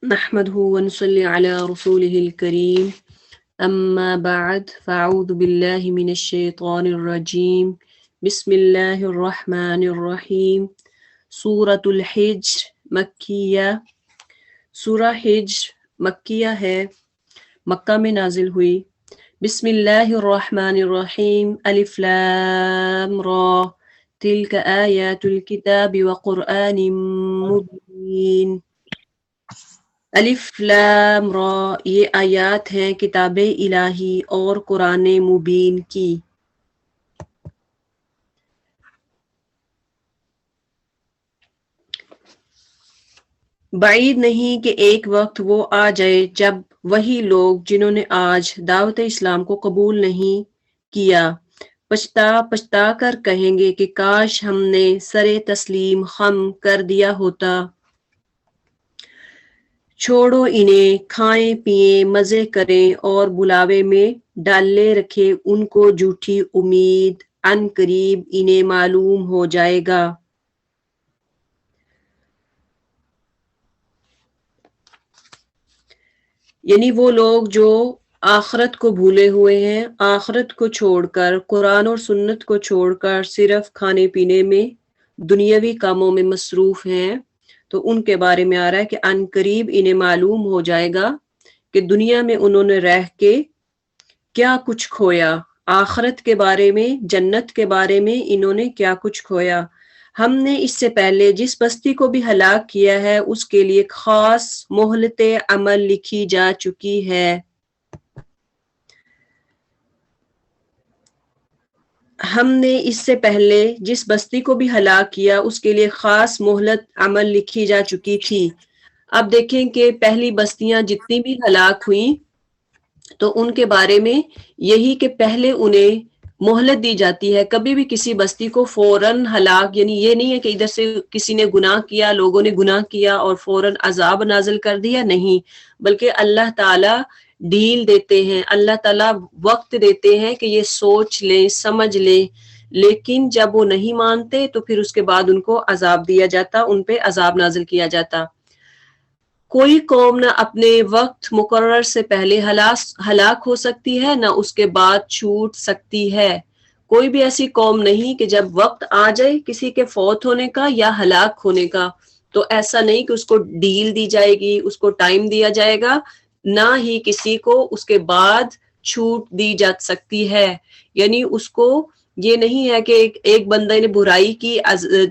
نحمده ونصلي على رسوله الكريم أما بعد فأعوذ بالله من الشيطان الرجيم بسم الله الرحمن الرحيم سورة الحجر مکیہ سورہ حجر مکیہ ہے، مکہ میں نازل ہوئی۔ بسم اللہ الرحمن الرحیم الف لام را تلک آیات الکتاب وقرآن مبین۔ الف لام را یہ آیات ہیں کتاب الہی اور قرآن مبین کی۔ بعید نہیں کہ ایک وقت وہ آ جائے جب وہی لوگ جنہوں نے آج دعوت اسلام کو قبول نہیں کیا پچھتا کر کہیں گے کہ کاش ہم نے سر تسلیم خم کر دیا ہوتا۔ چھوڑو انہیں، کھائیں پئیں مزے کریں اور بلاوے میں ڈالے رکھے ان کو جھوٹی امید، عن قریب انہیں معلوم ہو جائے گا۔ یعنی وہ لوگ جو آخرت کو بھولے ہوئے ہیں، آخرت کو چھوڑ کر، قرآن اور سنت کو چھوڑ کر صرف کھانے پینے میں، دنیاوی کاموں میں مصروف ہیں، تو ان کے بارے میں آ رہا ہے کہ عن قریب انہیں معلوم ہو جائے گا کہ دنیا میں انہوں نے رہ کے کیا کچھ کھویا، آخرت کے بارے میں، جنت کے بارے میں انہوں نے کیا کچھ کھویا۔ ہم نے اس سے پہلے جس بستی کو بھی ہلاک کیا ہے اس کے لیے خاص مہلت عمل لکھی جا چکی ہے۔ ہم نے اس سے پہلے جس بستی کو بھی ہلاک کیا اس کے لیے خاص مہلت عمل لکھی جا چکی تھی۔ اب دیکھیں کہ پہلی بستیاں جتنی بھی ہلاک ہوئیں تو ان کے بارے میں یہی کہ پہلے انہیں مہلت دی جاتی ہے۔ کبھی بھی کسی بستی کو فوراً ہلاک، یعنی یہ نہیں ہے کہ ادھر سے کسی نے گناہ کیا، لوگوں نے گناہ کیا اور فوراً عذاب نازل کر دیا، نہیں، بلکہ اللہ تعالیٰ ڈیل دیتے ہیں، اللہ تعالیٰ وقت دیتے ہیں کہ یہ سوچ لیں، سمجھ لیں، لیکن جب وہ نہیں مانتے تو پھر اس کے بعد ان کو عذاب دیا جاتا، ان پہ عذاب نازل کیا جاتا۔ کوئی قوم نہ اپنے وقت مقرر سے پہلے ہلاک ہو سکتی ہے، نہ اس کے بعد چھوٹ سکتی ہے۔ کوئی بھی ایسی قوم نہیں کہ جب وقت آ جائے کسی کے فوت ہونے کا یا ہلاک ہونے کا تو ایسا نہیں کہ اس کو ڈیل دی جائے گی، اس کو ٹائم دیا جائے گا، نہ ہی کسی کو اس کے بعد چھوٹ دی جا سکتی ہے۔ یعنی اس کو یہ نہیں ہے کہ ایک بندہ نے برائی کی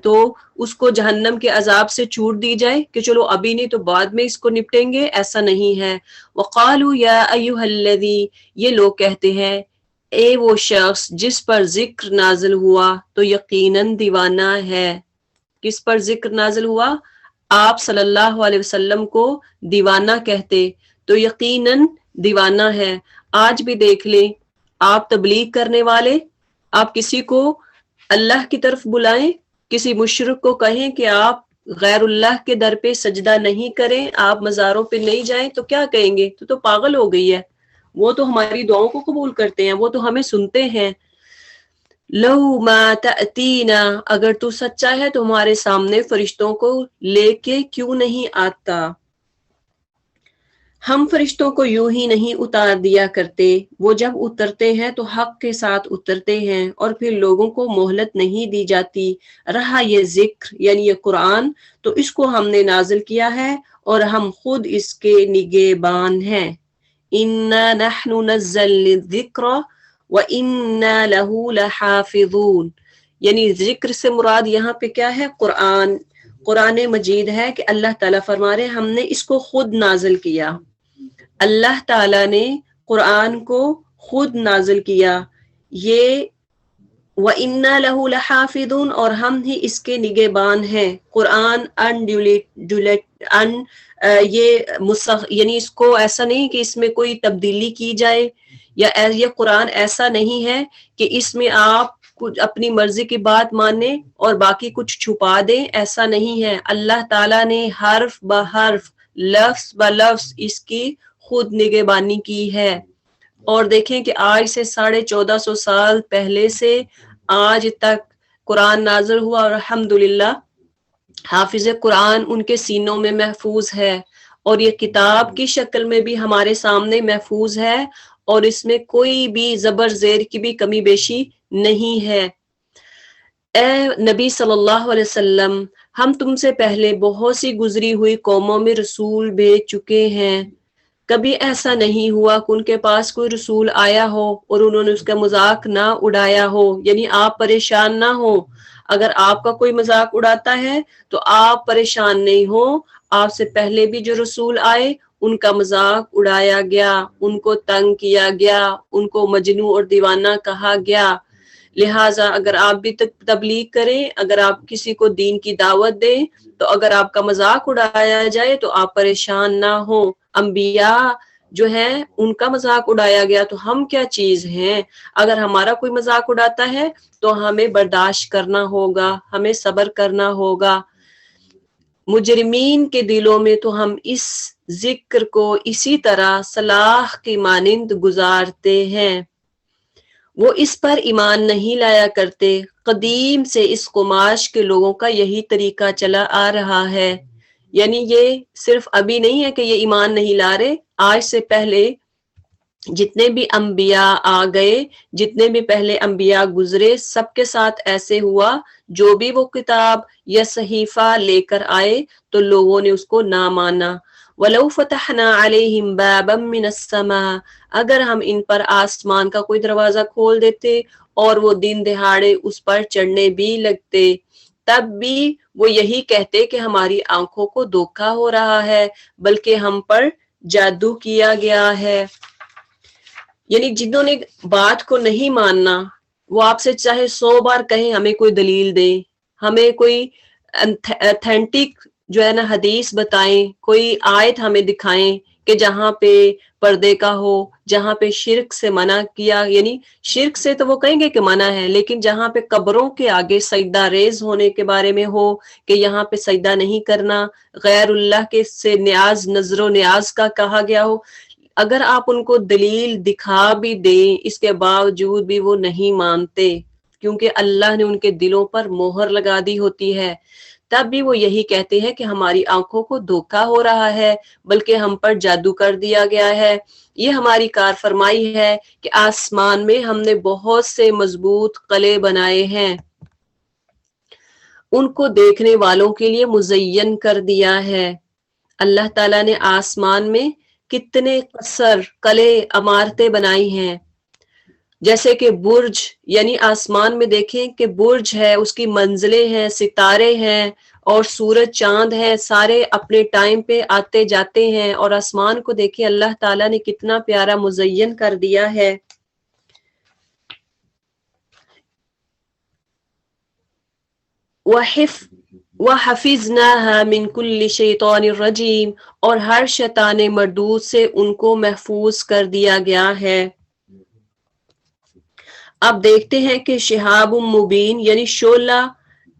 تو اس کو جہنم کے عذاب سے چھوٹ دی جائے کہ چلو ابھی نہیں تو بعد میں اس کو نپٹیں گے، ایسا نہیں ہے۔ وقالوا یا ایھا الذی، یہ لوگ کہتے ہیں اے وہ شخص جس پر ذکر نازل ہوا تو یقیناً دیوانہ ہے۔ کس پر ذکر نازل ہوا؟ آپ صلی اللہ علیہ وسلم کو دیوانہ کہتے تو یقیناً دیوانہ ہے۔ آج بھی دیکھ لیں، آپ تبلیغ کرنے والے، آپ کسی کو اللہ کی طرف بلائیں، کسی مشرک کو کہیں کہ آپ غیر اللہ کے در پہ سجدہ نہیں کریں، آپ مزاروں پہ نہیں جائیں، تو کیا کہیں گے؟ تو پاگل ہو گئی ہے، وہ تو ہماری دعاؤں کو قبول کرتے ہیں، وہ تو ہمیں سنتے ہیں۔ لو ما تأتینا، اگر تو سچا ہے تو ہمارے سامنے فرشتوں کو لے کے کیوں نہیں آتا؟ ہم فرشتوں کو یوں ہی نہیں اتار دیا کرتے، وہ جب اترتے ہیں تو حق کے ساتھ اترتے ہیں اور پھر لوگوں کو مہلت نہیں دی جاتی۔ رہا یہ ذکر یعنی یہ قرآن تو اس کو ہم نے نازل کیا ہے اور ہم خود اس کے نگہبان ہیں۔ اِنَّا نَحْنُ نَزَّلْنَا الذِّکْرَ وَإِنَّا لَهُ لَحَافِظُونَ، یعنی ذکر سے مراد یہاں پہ کیا ہے؟ قرآن مجید ہے کہ اللہ تعالیٰ فرما رہے ہم نے اس کو خود نازل کیا، اللہ تعالیٰ نے قرآن کو خود نازل کیا، یہ وَإِنَّا لَهُ لَحَافِظُونَ، اور ہم ہی اس کے نگہبان ہیں۔ قرآن یعنی اس کو ایسا نہیں کہ اس میں کوئی تبدیلی کی جائے، یا یہ قرآن ایسا نہیں ہے کہ اس میں آپ کچھ اپنی مرضی کی بات مانیں اور باقی کچھ چھپا دیں، ایسا نہیں ہے۔ اللہ تعالیٰ نے حرف بحرف، لفظ بلفظ اس کی خود نگہبانی کی ہے۔ اور دیکھیں کہ آج سے 1450 سال پہلے سے آج تک قرآن نازل ہوا اور الحمدللہ حافظ قرآن ان کے سینوں میں محفوظ ہے، اور یہ کتاب کی شکل میں بھی ہمارے سامنے محفوظ ہے اور اس میں کوئی بھی زبر زیر کی بھی کمی بیشی نہیں ہے۔ اے نبی صلی اللہ علیہ وسلم، ہم تم سے پہلے بہت سی گزری ہوئی قوموں میں رسول بھیج چکے ہیں، کبھی ایسا نہیں ہوا کہ ان کے پاس کوئی رسول آیا ہو اور انہوں نے اس کا مذاق نہ اڑایا ہو، یعنی آپ پریشان نہ ہو۔ اگر آپ کا کوئی مذاق اڑاتا ہے تو آپ پریشان نہیں ہو، آپ سے پہلے بھی جو رسول آئے ان کا مذاق اڑایا گیا، ان کو تنگ کیا گیا، ان کو مجنون اور دیوانہ کہا گیا۔ لہٰذا اگر آپ بھی تبلیغ کریں، اگر آپ کسی کو دین کی دعوت دیں، تو اگر آپ کا مذاق اڑایا جائے تو آپ پریشان نہ ہوں۔ انبیاء جو ہے ان کا مذاق اڑایا گیا تو ہم کیا چیز ہیں؟ اگر ہمارا کوئی مذاق اڑاتا ہے تو ہمیں برداشت کرنا ہوگا، ہمیں صبر کرنا ہوگا۔ مجرمین کے دلوں میں تو ہم اس ذکر کو اسی طرح سلاخ کی مانند گزارتے ہیں، وہ اس پر ایمان نہیں لایا کرتے۔ قدیم سے اس قماش کے لوگوں کا یہی طریقہ چلا آ رہا ہے، یعنی یہ صرف ابھی نہیں ہے کہ یہ ایمان نہیں لا رہے، آج سے پہلے جتنے بھی انبیاء آ گئے، جتنے بھی پہلے انبیاء گزرے، سب کے ساتھ ایسے ہوا، جو بھی وہ کتاب یا صحیفہ لے کر آئے تو لوگوں نے اس کو نہ مانا۔ وَلَوْ فَتَحْنَا عَلَيْهِمْ بَابًا مِّنَ السَّمَاءِ، اگر ہم ان پر آسمان کا کوئی دروازہ کھول دیتے اور وہ دن دہاڑے اس پر چڑھنے بھی لگتے، تب بھی وہ یہی کہتے کہ ہماری آنکھوں کو دھوکا ہو رہا ہے، بلکہ ہم پر جادو کیا گیا ہے۔ یعنی جنہوں نے بات کو نہیں ماننا، وہ آپ سے چاہے 100 بار کہیں ہمیں کوئی دلیل دیں، ہمیں کوئی اتھینٹک جو ہے نا حدیث بتائیں، کوئی آیت ہمیں دکھائیں کہ جہاں پہ پردے کا ہو، جہاں پہ شرک سے منع کیا، یعنی شرک سے تو وہ کہیں گے کہ منع ہے، لیکن جہاں پہ قبروں کے آگے سجدہ ریز ہونے کے بارے میں ہو کہ یہاں پہ سجدہ نہیں کرنا، غیر اللہ کے سے نیاز، نظر و نیاز کا کہا گیا ہو، اگر آپ ان کو دلیل دکھا بھی دیں اس کے باوجود بھی وہ نہیں مانتے، کیونکہ اللہ نے ان کے دلوں پر مہر لگا دی ہوتی ہے۔ تب بھی وہ یہی کہتے ہیں کہ ہماری آنکھوں کو دھوکا ہو رہا ہے، بلکہ ہم پر جادو کر دیا گیا ہے۔ یہ ہماری کار فرمائی ہے کہ آسمان میں ہم نے بہت سے مضبوط قلعے بنائے ہیں، ان کو دیکھنے والوں کے لیے مزین کر دیا ہے۔ اللہ تعالیٰ نے آسمان میں کتنے قصر، قلعے، عمارتیں بنائی ہیں، جیسے کہ برج، یعنی آسمان میں دیکھیں کہ برج ہے، اس کی منزلیں ہیں، ستارے ہیں اور سورج چاند ہیں، سارے اپنے ٹائم پہ آتے جاتے ہیں، اور آسمان کو دیکھیں اللہ تعالیٰ نے کتنا پیارا مزین کر دیا ہے۔ وَحَفِظْنَاهَا مِن كُلِّ شَيْطَانٍ رَجِيمٍ، اور ہر شیطان مردود سے ان کو محفوظ کر دیا گیا ہے۔ اب دیکھتے ہیں کہ شہاب مبین یعنی شعلہ،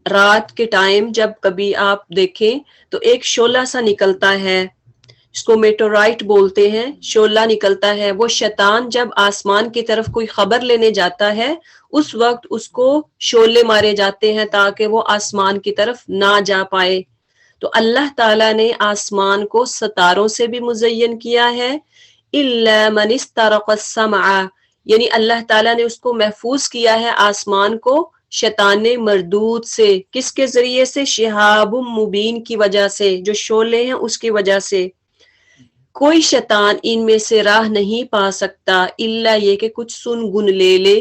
رات کے ٹائم جب کبھی آپ دیکھیں تو ایک شعلہ سا نکلتا ہے، اس کو میٹورائٹ بولتے ہیں، شعلہ نکلتا ہے، وہ شیطان جب آسمان کی طرف کوئی خبر لینے جاتا ہے اس وقت اس کو شعلے مارے جاتے ہیں تاکہ وہ آسمان کی طرف نہ جا پائے۔ تو اللہ تعالیٰ نے آسمان کو ستاروں سے بھی مزین کیا ہے، إِلَّا مَنِ اسْتَرَقَ السَّمْعَ، یعنی اللہ تعالیٰ نے اس کو محفوظ کیا ہے آسمان کو شیطان مردود سے۔ کس کے ذریعے سے؟ شہاب مبین کی وجہ سے، جو شعلے ہیں اس کی وجہ سے۔ کوئی شیطان ان میں سے راہ نہیں پا سکتا الا یہ کہ کچھ سن گن لے لے،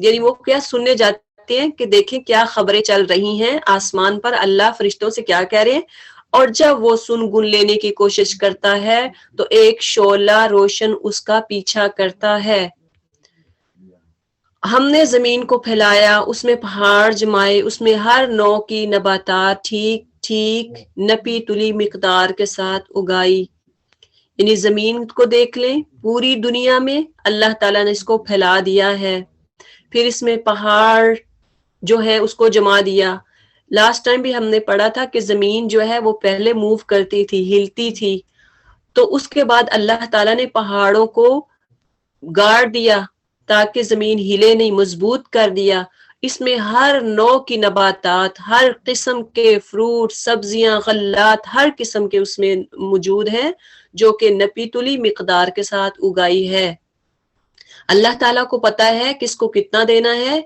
یعنی وہ کیا سننے جاتے ہیں کہ دیکھیں کیا خبریں چل رہی ہیں آسمان پر، اللہ فرشتوں سے کیا کہہ رہے ہیں، اور جب وہ سن گن لینے کی کوشش کرتا ہے تو ایک شعلہ روشن اس کا پیچھا کرتا ہے۔ ہم نے زمین کو پھیلایا، اس میں پہاڑ جمائے، اس میں ہر نوع کی نباتات ٹھیک ٹھیک نپی تلی مقدار کے ساتھ اگائی۔ یعنی زمین کو دیکھ لیں، پوری دنیا میں اللہ تعالیٰ نے اس کو پھیلا دیا ہے، پھر اس میں پہاڑ جو ہے اس کو جما دیا۔ لاسٹ ٹائم بھی ہم نے پڑھا تھا کہ زمین جو ہے وہ پہلے موو کرتی تھی، ہلتی تھی، تو اس کے بعد اللہ تعالیٰ نے پہاڑوں کو گاڑ دیا تاکہ زمین ہلے نہیں، مضبوط کر دیا۔ اس میں ہر نوع کی نباتات، ہر قسم کے فروٹ، سبزیاں، غلات، ہر قسم کے اس میں موجود ہیں جو کہ نپی تلی مقدار کے ساتھ اگائی ہے۔ اللہ تعالیٰ کو پتا ہے کس کو کتنا دینا ہے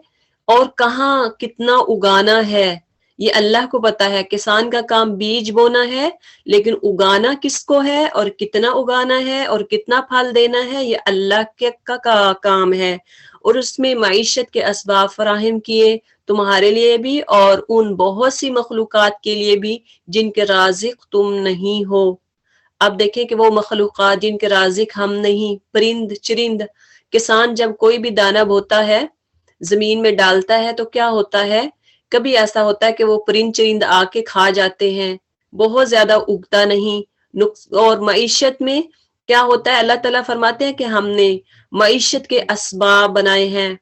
اور کہاں کتنا اگانا ہے، یہ اللہ کو پتا ہے۔ کسان کا کام بیج بونا ہے، لیکن اگانا کس کو ہے اور کتنا اگانا ہے اور کتنا پھل دینا ہے، یہ اللہ کا کام ہے۔ اور اس میں معیشت کے اسباب فراہم کیے تمہارے لیے بھی اور ان بہت سی مخلوقات کے لیے بھی جن کے رازق تم نہیں ہو۔ اب دیکھیں کہ وہ مخلوقات جن کے رازق ہم نہیں، پرند چرند، کسان جب کوئی بھی دانہ بوتا ہے، زمین میں ڈالتا ہے تو کیا ہوتا ہے، کبھی ایسا ہوتا ہے کہ وہ پرند چرند آ کے کھا جاتے ہیں، بہت زیادہ اگتا نہیں۔ اور معیشت میں کیا ہوتا ہے، اللہ تعالیٰ فرماتے ہیں کہ ہم نے معیشت کے اسباب بنائے ہیں،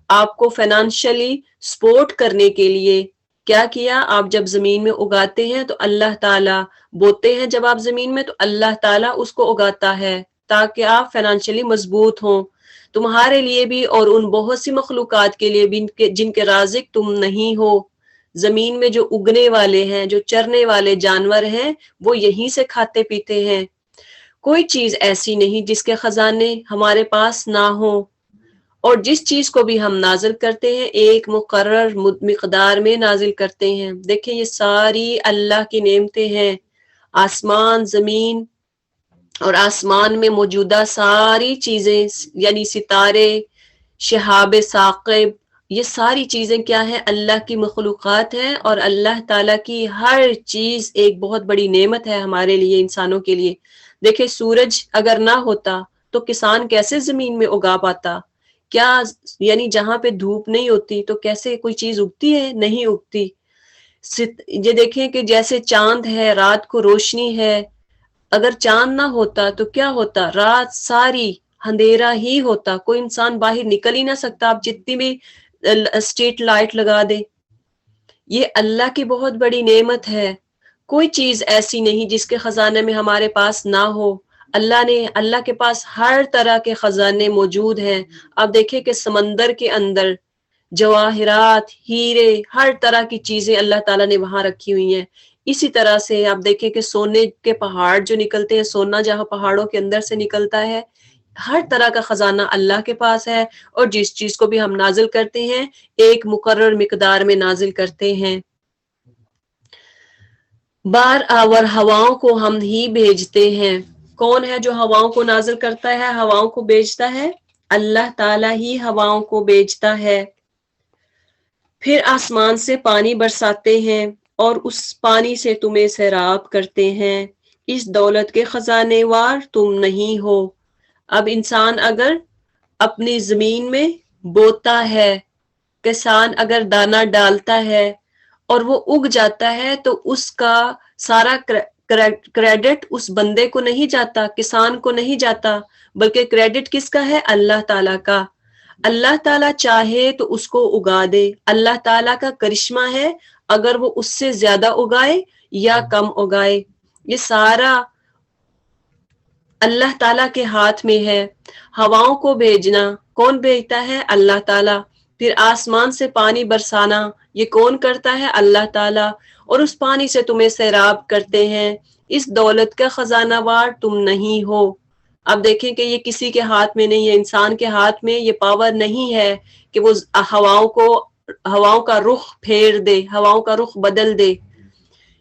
آپ کو فائنانشلی سپورٹ کرنے کے لیے۔ کیا کیا، آپ جب زمین میں اگاتے ہیں تو اللہ تعالیٰ، بوتے ہیں جب آپ زمین میں تو اللہ تعالیٰ اس کو اگاتا ہے تاکہ آپ فائنانشلی مضبوط ہوں، تمہارے لیے بھی اور ان بہت سی مخلوقات کے لیے بھی جن کے رازق تم نہیں ہو۔ زمین میں جو اگنے والے ہیں، جو چرنے والے جانور ہیں، وہ یہیں سے کھاتے پیتے ہیں۔ کوئی چیز ایسی نہیں جس کے خزانے ہمارے پاس نہ ہوں، اور جس چیز کو بھی ہم نازل کرتے ہیں ایک مقرر مقدار میں نازل کرتے ہیں۔ دیکھیں یہ ساری اللہ کی نعمتیں ہیں، آسمان، زمین اور آسمان میں موجودہ ساری چیزیں، یعنی ستارے، شہاب ثاقب، یہ ساری چیزیں کیا ہیں، اللہ کی مخلوقات ہیں، اور اللہ تعالیٰ کی ہر چیز ایک بہت بڑی نعمت ہے ہمارے لیے، انسانوں کے لیے۔ دیکھیں سورج اگر نہ ہوتا تو کسان کیسے زمین میں اگا پاتا؟ کیا یعنی جہاں پہ دھوپ نہیں ہوتی تو کیسے کوئی چیز اگتی ہے؟ نہیں اگتی۔ یہ دیکھیں کہ جیسے چاند ہے، رات کو روشنی ہے، اگر چاند نہ ہوتا تو کیا ہوتا، رات ساری اندھیرا ہی ہوتا، کوئی انسان باہر نکل ہی نہ سکتا، آپ جتنی بھی اسٹریٹ لائٹ لگا دے۔ یہ اللہ کی بہت بڑی نعمت ہے، کوئی چیز ایسی نہیں جس کے خزانے میں ہمارے پاس نہ ہو۔ اللہ کے پاس ہر طرح کے خزانے موجود ہیں۔ اب دیکھیں کہ سمندر کے اندر جواہرات، ہیرے، ہر طرح کی چیزیں اللہ تعالیٰ نے وہاں رکھی ہوئی ہیں۔ اسی طرح سے آپ دیکھیں کہ سونے کے پہاڑ جو نکلتے ہیں، سونا جہاں پہاڑوں کے اندر سے نکلتا ہے، ہر طرح کا خزانہ اللہ کے پاس ہے، اور جس چیز کو بھی ہم نازل کرتے ہیں ایک مقرر مقدار میں نازل کرتے ہیں۔ بار آور ہواؤں کو ہم ہی بھیجتے ہیں۔ کون ہے جو ہواؤں کو نازل کرتا ہے، ہواؤں کو بھیجتا ہے؟ اللہ تعالیٰ ہی ہواؤں کو بھیجتا ہے۔ پھر آسمان سے پانی برساتے ہیں اور اس پانی سے تمہیں سیراب کرتے ہیں، اس دولت کے خزانے وار تم نہیں ہو۔ اب انسان اگر اپنی زمین میں بوتا ہے، کسان اگر دانہ ڈالتا ہے اور وہ اگ جاتا ہے تو اس کا سارا کریڈٹ اس بندے کو نہیں جاتا، کسان کو نہیں جاتا، بلکہ کریڈٹ کس کا ہے؟ اللہ تعالیٰ کا۔ اللہ تعالیٰ چاہے تو اس کو اگا دے، اللہ تعالیٰ کا کرشمہ ہے اگر وہ اس سے زیادہ اگائے یا کم اگائے، یہ سارا اللہ تعالیٰ کے ہاتھ میں ہے۔ ہواؤں کو بھیجنا کون بھیجتا ہے؟ اللہ تعالیٰ۔ پھر آسمان سے پانی برسانا یہ کون کرتا ہے؟ اللہ تعالیٰ۔ اور اس پانی سے تمہیں سیراب کرتے ہیں، اس دولت کا خزانہ وار تم نہیں ہو۔ اب دیکھیں کہ یہ کسی کے ہاتھ میں نہیں ہے، انسان کے ہاتھ میں یہ پاور نہیں ہے کہ وہ ہواؤں کا رخ پھیر دے، ہواؤں کا رخ بدل دے۔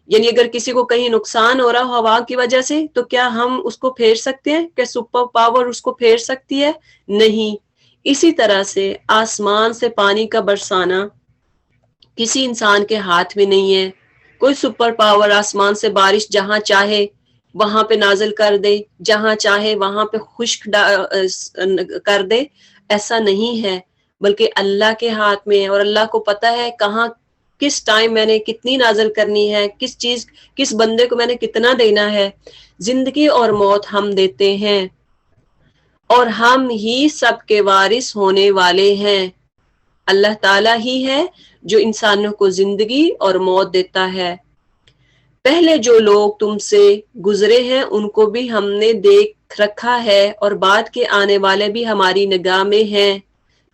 یعنی اگر کسی کو کہیں نقصان ہو رہا ہوا کی وجہ سے تو کیا ہم اس کو پھیر سکتے ہیں؟ کہ سپر پاور اس کو پھیر سکتی ہے؟ نہیں۔ اسی طرح سے آسمان سے پانی کا برسانا کسی انسان کے ہاتھ میں نہیں ہے، کوئی سپر پاور آسمان سے بارش جہاں چاہے وہاں پہ نازل کر دے، جہاں چاہے وہاں پہ خشک کر دے، ایسا نہیں ہے، بلکہ اللہ کے ہاتھ میں ہے، اور اللہ کو پتا ہے کہاں کس ٹائم میں نے کتنی نازل کرنی ہے، کس بندے کو میں نے کتنا دینا ہے۔ زندگی اور موت ہم دیتے ہیں اور ہم ہی سب کے وارث ہونے والے ہیں۔ اللہ تعالیٰ ہی ہے جو انسانوں کو زندگی اور موت دیتا ہے۔ پہلے جو لوگ تم سے گزرے ہیں ان کو بھی ہم نے دیکھ رکھا ہے، اور بعد کے آنے والے بھی ہماری نگاہ میں ہیں۔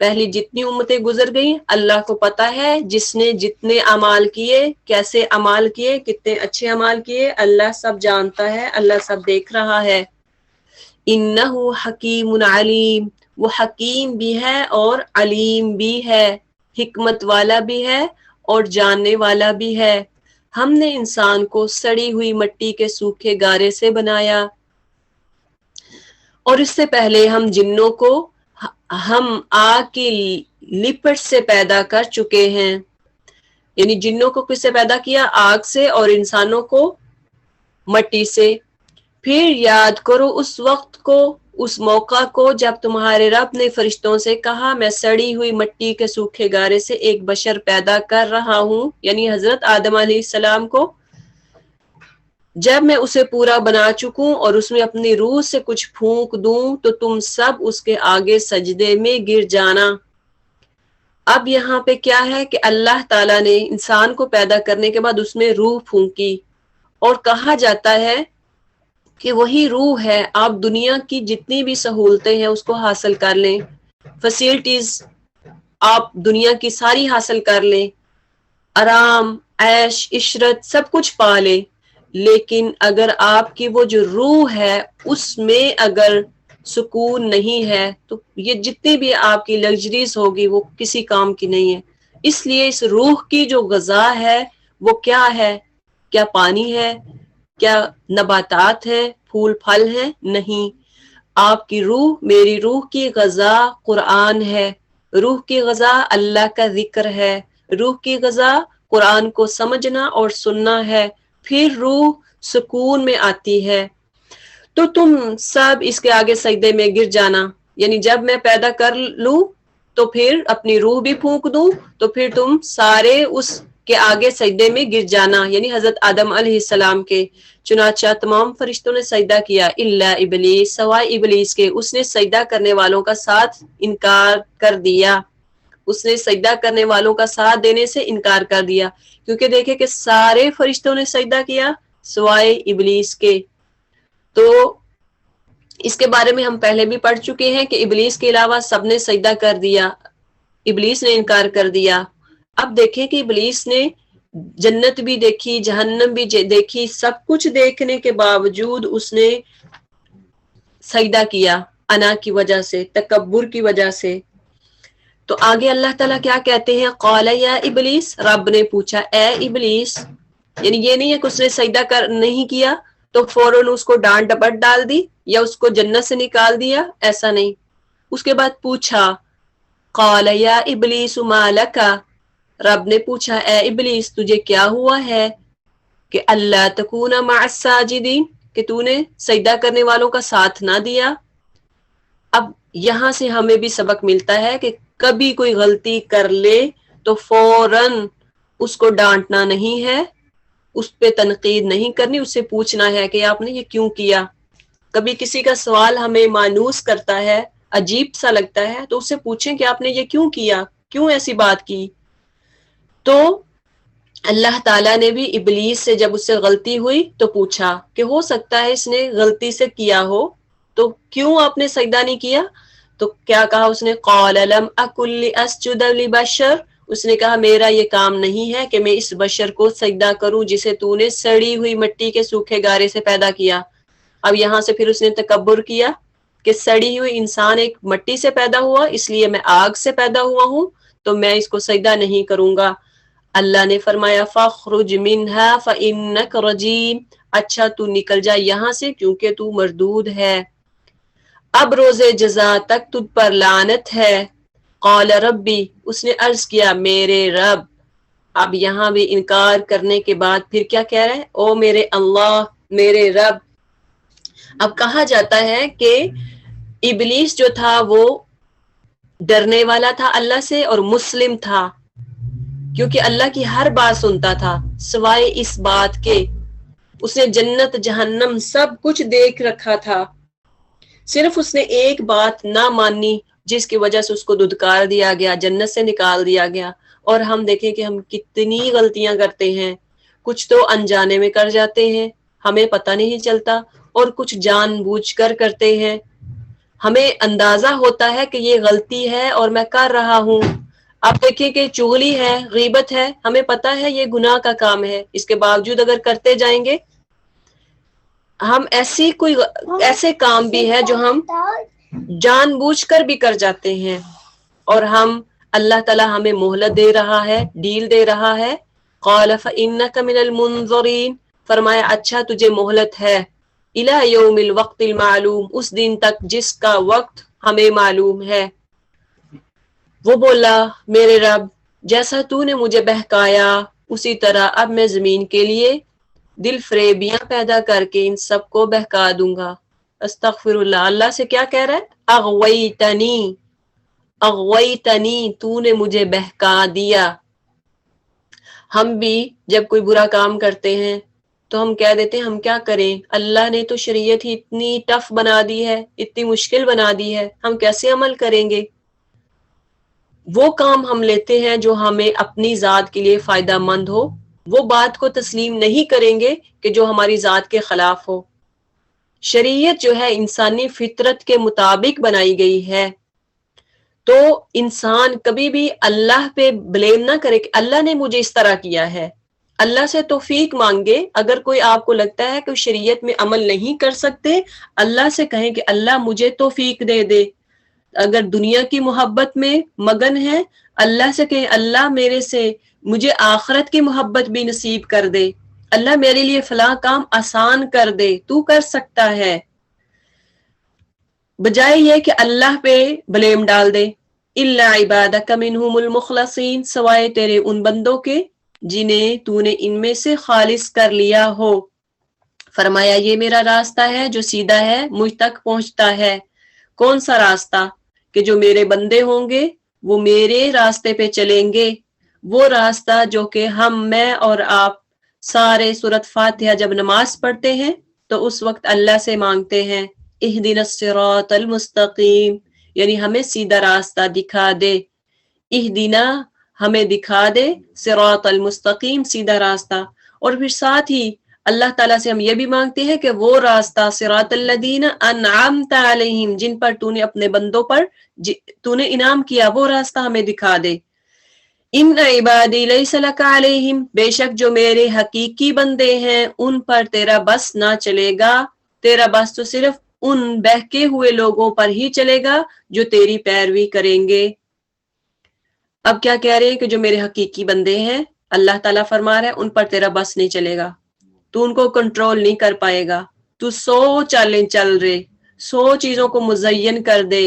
پہلی جتنی امتیں گزر گئیں اللہ کو پتا ہے جس نے جتنے اعمال کیے، کیسے اعمال کیے، کتنے اچھے اعمال کیے، اللہ سب جانتا ہے، اللہ سب دیکھ رہا ہے۔ انہ حکیم علیم، وہ حکیم بھی ہے اور علیم بھی ہے، حکمت والا بھی ہے اور جاننے والا بھی ہے۔ ہم نے انسان کو سڑی ہوئی مٹی کے سوکھے گارے سے بنایا، اور اس سے پہلے ہم جنوں کو ہم آگ کی لپٹ سے پیدا کر چکے ہیں، یعنی جنوں کو کس سے پیدا کیا؟ آگ سے، اور انسانوں کو مٹی سے۔ پھر یاد کرو اس وقت کو، اس موقع کو جب تمہارے رب نے فرشتوں سے کہا میں سڑی ہوئی مٹی کے سوکھے گارے سے ایک بشر پیدا کر رہا ہوں، یعنی حضرت آدم علیہ السلام کو۔ جب میں اسے پورا بنا چکوں اور اس میں اپنی روح سے کچھ پھونک دوں تو تم سب اس کے آگے سجدے میں گر جانا۔ اب یہاں پہ کیا ہے کہ اللہ تعالیٰ نے انسان کو پیدا کرنے کے بعد اس میں روح پھونکی، اور کہا جاتا ہے کہ وہی روح ہے، آپ دنیا کی جتنی بھی سہولتیں ہیں اس کو حاصل کر لیں، فیسلٹیز آپ دنیا کی ساری حاصل کر لیں، آرام، عیش، عشرت سب کچھ پا لیں، لیکن اگر آپ کی وہ جو روح ہے اس میں اگر سکون نہیں ہے تو یہ جتنی بھی آپ کی لگژریز ہوگی وہ کسی کام کی نہیں ہے۔ اس لیے اس روح کی جو غذا ہے وہ کیا ہے؟ کیا پانی ہے؟ کیا نباتات ہیں؟ پھول پھل ہیں؟ نہیں، آپ کی روح، میری روح کی غذا قرآن ہے، روح کی غذا اللہ کا ذکر ہے، روح کی غذا قرآن کو سمجھنا اور سننا ہے، پھر روح سکون میں آتی ہے۔ تو تم سب اس کے آگے سجدے میں گر جانا، یعنی جب میں پیدا کر لوں تو پھر اپنی روح بھی پھونک دوں تو پھر تم سارے اس کے آگے سجدے میں گر جانا، یعنی حضرت آدم علیہ السلام کے۔ چنانچہ تمام فرشتوں نے سجدہ کیا الا ابلیس، سوائے ابلیس کے، اس نے سجدہ کرنے والوں کا ساتھ انکار کر دیا، اس نے سجدہ کرنے والوں کا ساتھ دینے سے انکار کر دیا، کیونکہ دیکھیں کہ سارے فرشتوں نے سجدہ کیا سوائے ابلیس کے۔ تو اس کے بارے میں ہم پہلے بھی پڑھ چکے ہیں کہ ابلیس کے علاوہ سب نے سجدہ کر دیا، ابلیس نے انکار کر دیا۔ اب دیکھیں کہ ابلیس نے جنت بھی دیکھی، جہنم بھی دیکھی، سب کچھ دیکھنے کے باوجود اس نے سجدہ کیا انا کی وجہ سے، تکبر کی وجہ سے۔ تو آگے اللہ تعالیٰ کیا کہتے ہیں؟ قال یا ابلیس، رب نے پوچھا اے ابلیس، یعنی یہ نہیں ہے کہ اس نے سجدہ نہیں کیا تو فوراً اس کو ڈانٹ ڈپٹ ڈال دی یا اس کو جنت سے نکال دیا، ایسا نہیں۔ اس کے بعد پوچھا قال یا ابلیس ما لک، رب نے پوچھا اے ابلیس تجھے کیا ہوا ہے کہ اللہ تکون مع الساجدین، کہ تو نے سجدہ کرنے والوں کا ساتھ نہ دیا۔ اب یہاں سے ہمیں بھی سبق ملتا ہے کہ کبھی کوئی غلطی کر لے تو فوراً اس کو ڈانٹنا نہیں ہے، اس پہ تنقید نہیں کرنی، اس سے پوچھنا ہے کہ آپ نے یہ کیوں کیا۔ کبھی کسی کا سوال ہمیں مانوس کرتا ہے، عجیب سا لگتا ہے، تو اس سے پوچھیں کہ آپ نے یہ کیوں کیا، کیوں ایسی بات کی۔ تو اللہ تعالیٰ نے بھی ابلیس سے جب اس سے غلطی ہوئی تو پوچھا کہ ہو سکتا ہے اس نے غلطی سے کیا ہو، تو کیوں آپ نے سجدہ نہیں کیا؟ تو کیا کہا اس نے؟ قال لم اکن لاسجد لبشر، اس نے کہا میرا یہ کام نہیں ہے کہ میں اس بشر کو سجدہ کروں جسے تو نے سڑی ہوئی مٹی کے سوکھے گارے سے پیدا کیا۔ اب یہاں سے پھر اس نے تکبر کیا کہ سڑی ہوئی انسان ایک مٹی سے پیدا ہوا، اس لیے میں آگ سے پیدا ہوا ہوں تو میں اس کو سجدہ نہیں کروں گا۔ اللہ نے فرمایا فاخرج منہا فانک رجیم، اچھا تو نکل جا یہاں سے کیونکہ تو مردود ہے، اب روز جزا تک تجھ پر لعنت ہے۔ قال ربی، اس نے عرض کیا میرے رب۔ اب یہاں بھی انکار کرنے کے بعد پھر کیا کہہ رہے ہیں؟ او میرے اللہ، میرے رب۔ اب کہا جاتا ہے کہ ابلیس جو تھا وہ ڈرنے والا تھا اللہ سے اور مسلم تھا، کیونکہ اللہ کی ہر بات سنتا تھا سوائے اس بات کے، اس نے جنت جہنم سب کچھ دیکھ رکھا تھا، صرف اس نے ایک بات نہ مانی جس کی وجہ سے اس کو دھتکار دیا گیا، جنت سے نکال دیا گیا۔ اور ہم دیکھیں کہ ہم کتنی غلطیاں کرتے ہیں، کچھ تو انجانے میں کر جاتے ہیں، ہمیں پتہ نہیں چلتا، اور کچھ جان بوجھ کر کرتے ہیں۔ ہمیں اندازہ ہوتا ہے کہ یہ غلطی ہے اور میں کر رہا ہوں. آپ دیکھیں کہ چغلی ہے، غیبت ہے، ہمیں پتا ہے یہ گناہ کا کام ہے، اس کے باوجود اگر کرتے جائیں گے. ہم ایسے کام بھی ہے جو ہم جان بوجھ کر بھی کر جاتے ہیں، اور ہم اللہ تعالی ہمیں مہلت دے رہا ہے، ڈیل دے رہا ہے. قال فإنك من المنظرین، فرمایا اچھا تجھے مہلت ہے، الی یوم الوقت المعلوم، اس دن تک جس کا وقت ہمیں معلوم ہے. وہ بولا میرے رب جیسا تو نے مجھے بہکایا اسی طرح اب میں زمین کے لیے دل فریبیاں پیدا کر کے ان سب کو بہکا دوں گا. استغفر اللہ. اللہ سے کیا کہہ رہا ہے؟ اغویتنی، تو نے مجھے بہکا دیا. ہم بھی جب کوئی برا کام کرتے ہیں تو ہم کہہ دیتے ہیں ہم کیا کریں، اللہ نے تو شریعت ہی اتنی ٹف بنا دی ہے، اتنی مشکل بنا دی ہے، ہم کیسے عمل کریں گے. وہ کام ہم لیتے ہیں جو ہمیں اپنی ذات کے لیے فائدہ مند ہو، وہ بات کو تسلیم نہیں کریں گے کہ جو ہماری ذات کے خلاف ہو. شریعت جو ہے انسانی فطرت کے مطابق بنائی گئی ہے، تو انسان کبھی بھی اللہ پہ بلیم نہ کرے کہ اللہ نے مجھے اس طرح کیا ہے. اللہ سے توفیق مانگے. اگر کوئی آپ کو لگتا ہے کہ شریعت میں عمل نہیں کر سکتے، اللہ سے کہیں کہ اللہ مجھے توفیق دے دے. اگر دنیا کی محبت میں مگن ہے، اللہ سے کہیں اللہ مجھے آخرت کی محبت بھی نصیب کر دے، اللہ میرے لیے فلاں کام آسان کر دے، تو کر سکتا ہے. بجائے یہ کہ اللہ پہ بلیم ڈال دے. الا عبادک منہم المخلصین، سوائے تیرے ان بندوں کے جنہیں تو نے ان میں سے خالص کر لیا ہو. فرمایا یہ میرا راستہ ہے جو سیدھا ہے، مجھ تک پہنچتا ہے. کون سا راستہ؟ کہ جو میرے بندے ہوں گے وہ میرے راستے پہ چلیں گے. وہ راستہ جو کہ میں اور آپ سارے سورۃ فاتحہ جب نماز پڑھتے ہیں تو اس وقت اللہ سے مانگتے ہیں اہدنا الصراط المستقیم، یعنی ہمیں سیدھا راستہ دکھا دے. اہدنا، ہمیں دکھا دے، صراط المستقیم، سیدھا راستہ. اور پھر ساتھ ہی اللہ تعالیٰ سے ہم یہ بھی مانگتے ہیں کہ وہ راستہ صراط الذین انعمت علیہم، جن پر تو نے اپنے بندوں پر تو نے انعام کیا، وہ راستہ ہمیں دکھا دے. ان عبادی لیس لک علیہم، بے شک جو میرے حقیقی بندے ہیں ان پر تیرا بس نہ چلے گا. تیرا بس تو صرف ان بہکے ہوئے لوگوں پر ہی چلے گا جو تیری پیروی کریں گے. اب کیا کہہ رہے ہیں کہ جو میرے حقیقی بندے ہیں، اللہ تعالیٰ فرما رہا ہے ان پر تیرا بس نہیں چلے گا، تو ان کو کنٹرول نہیں کر پائے گا. تو 100 چالیں چل رہے، 100 چیزوں کو مزین کر دے،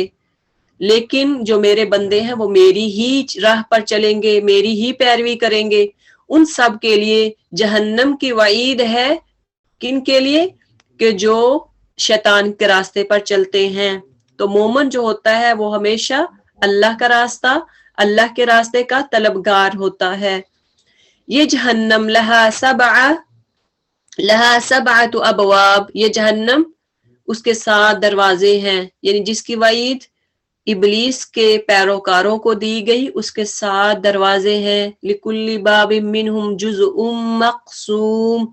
لیکن جو میرے بندے ہیں وہ میری ہی راہ پر چلیں گے، میری ہی پیروی کریں گے. ان سب کے لیے جہنم کی وعید ہے. کن کے لیے؟ کہ جو شیطان کے راستے پر چلتے ہیں. تو مومن جو ہوتا ہے وہ ہمیشہ اللہ کا راستہ، اللہ کے راستے کا طلبگار ہوتا ہے. یہ جہنم لہا سبعۃ ابواب، یہ جہنم اس کے 7 دروازے ہیں، یعنی جس کی وعید ابلیس کے پیروکاروں کو دی گئی اس کے 7 دروازے ہیں. لکل باب منہم جزء مقسوم،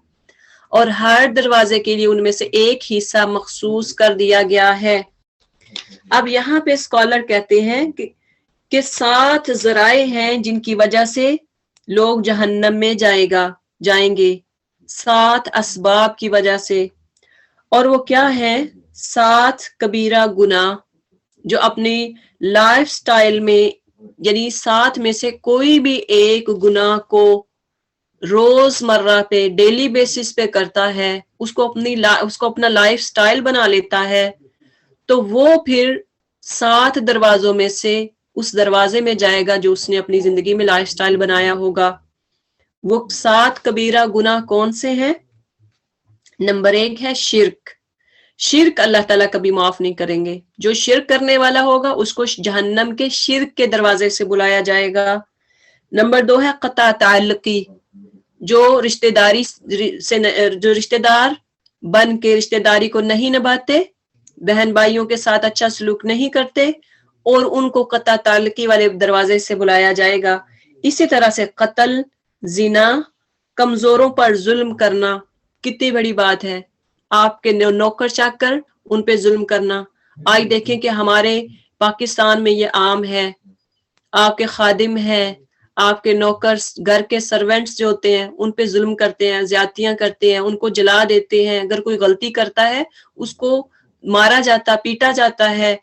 اور ہر دروازے کے لیے ان میں سے ایک حصہ مخصوص کر دیا گیا ہے. اب یہاں پہ اسکالر کہتے ہیں کہ 7 ذرائع ہیں جن کی وجہ سے لوگ جہنم میں جائیں گے، 7 اسباب کی وجہ سے. اور وہ کیا ہے؟ 7 کبیرہ گناہ جو اپنی لائف سٹائل میں، یعنی 7 میں سے کوئی بھی ایک گناہ کو روز مرہ پہ ڈیلی بیسس پہ کرتا ہے، اس کو اپنا لائف سٹائل بنا لیتا ہے، تو وہ پھر 7 دروازوں میں سے اس دروازے میں جائے گا جو اس نے اپنی زندگی میں لائف سٹائل بنایا ہوگا. وہ 7 کبیرہ گناہ کون سے ہیں؟ نمبر 1 ہے شرک. شرک اللہ تعالیٰ کبھی معاف نہیں کریں گے. جو شرک کرنے والا ہوگا اس کو جہنم کے شرک کے دروازے سے بلایا جائے گا. نمبر 2 ہے قطع تعلقی، جو رشتہ دار بن کے رشتہ داری کو نہیں نبھاتے، بہن بھائیوں کے ساتھ اچھا سلوک نہیں کرتے، اور ان کو قطع تعلقی والے دروازے سے بلایا جائے گا. اسی طرح سے قتل، زنا، کمزوروں پر ظلم کرنا کتنی بڑی بات ہے. آپ کے نوکر چاکر ان پہ ظلم کرنا، آج دیکھیں کہ ہمارے پاکستان میں یہ عام ہے، آپ کے خادم ہیں، آپ کے نوکر، گھر کے سرونٹس جو ہوتے ہیں ان پہ ظلم کرتے ہیں، زیادتیاں کرتے ہیں، ان کو جلا دیتے ہیں، اگر کوئی غلطی کرتا ہے اس کو مارا جاتا، پیٹا جاتا ہے۔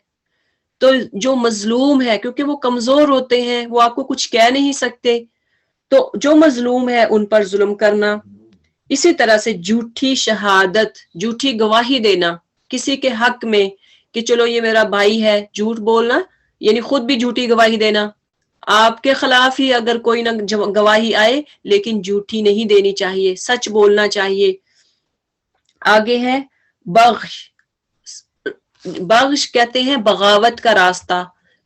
تو جو مظلوم ہے، کیونکہ وہ کمزور ہوتے ہیں، وہ آپ کو کچھ کہہ نہیں سکتے، تو جو مظلوم ہے ان پر ظلم کرنا۔ اسی طرح سے جھوٹی شہادت، جھوٹی گواہی دینا کسی کے حق میں کہ چلو یہ میرا بھائی ہے، جھوٹ بولنا یعنی خود بھی جھوٹی گواہی دینا۔ آپ کے خلاف ہی اگر کوئی نہ گواہی آئے لیکن جھوٹی نہیں دینی چاہیے، سچ بولنا چاہیے۔ آگے ہے بغش، بغش کہتے ہیں بغاوت کا راستہ،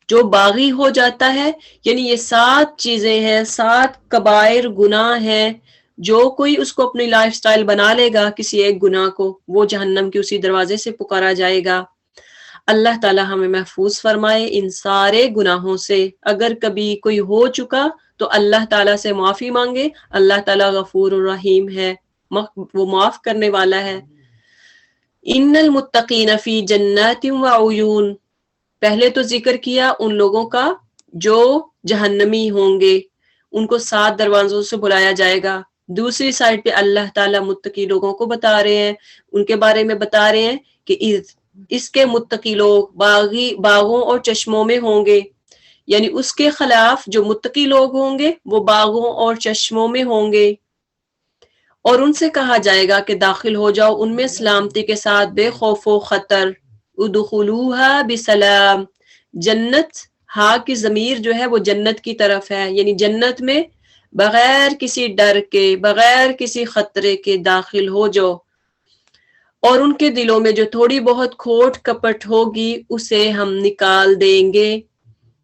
جو باغی ہو جاتا ہے، یعنی یہ 7 چیزیں ہیں، 7 کبائر گناہ ہیں، جو کوئی اس کو اپنی لائف سٹائل بنا لے گا کسی ایک گناہ کو، وہ جہنم کے اسی دروازے سے پکارا جائے گا۔ اللہ تعالی ہمیں محفوظ فرمائے ان سارے گناہوں سے۔ اگر کبھی کوئی ہو چکا تو اللہ تعالیٰ سے معافی مانگے، اللہ تعالیٰ غفور الرحیم ہے، وہ معاف کرنے والا ہے۔ ان المتقین فی جنات و عیون، پہلے تو ذکر کیا ان لوگوں کا جو جہنمی ہوں گے، ان کو 7 دروازوں سے بلایا جائے گا۔ دوسری سائڈ پہ اللہ تعالیٰ متقی لوگوں کو بتا رہے ہیں، ان کے بارے میں بتا رہے ہیں کہ اس کے متقی لوگ باغوں اور چشموں میں ہوں گے، یعنی اس کے خلاف جو متقی لوگ ہوں گے وہ باغوں اور چشموں میں ہوں گے، اور ان سے کہا جائے گا کہ داخل ہو جاؤ ان میں سلامتی کے ساتھ، بے خوف و خطر۔ ادخلوها بسلام، جنت، ہاں کی ضمیر جو ہے وہ جنت کی طرف ہے، یعنی جنت میں بغیر کسی ڈر کے، بغیر کسی خطرے کے داخل ہو جاؤ، اور ان کے دلوں میں جو تھوڑی بہت کھوٹ کپٹ ہوگی اسے ہم نکال دیں گے،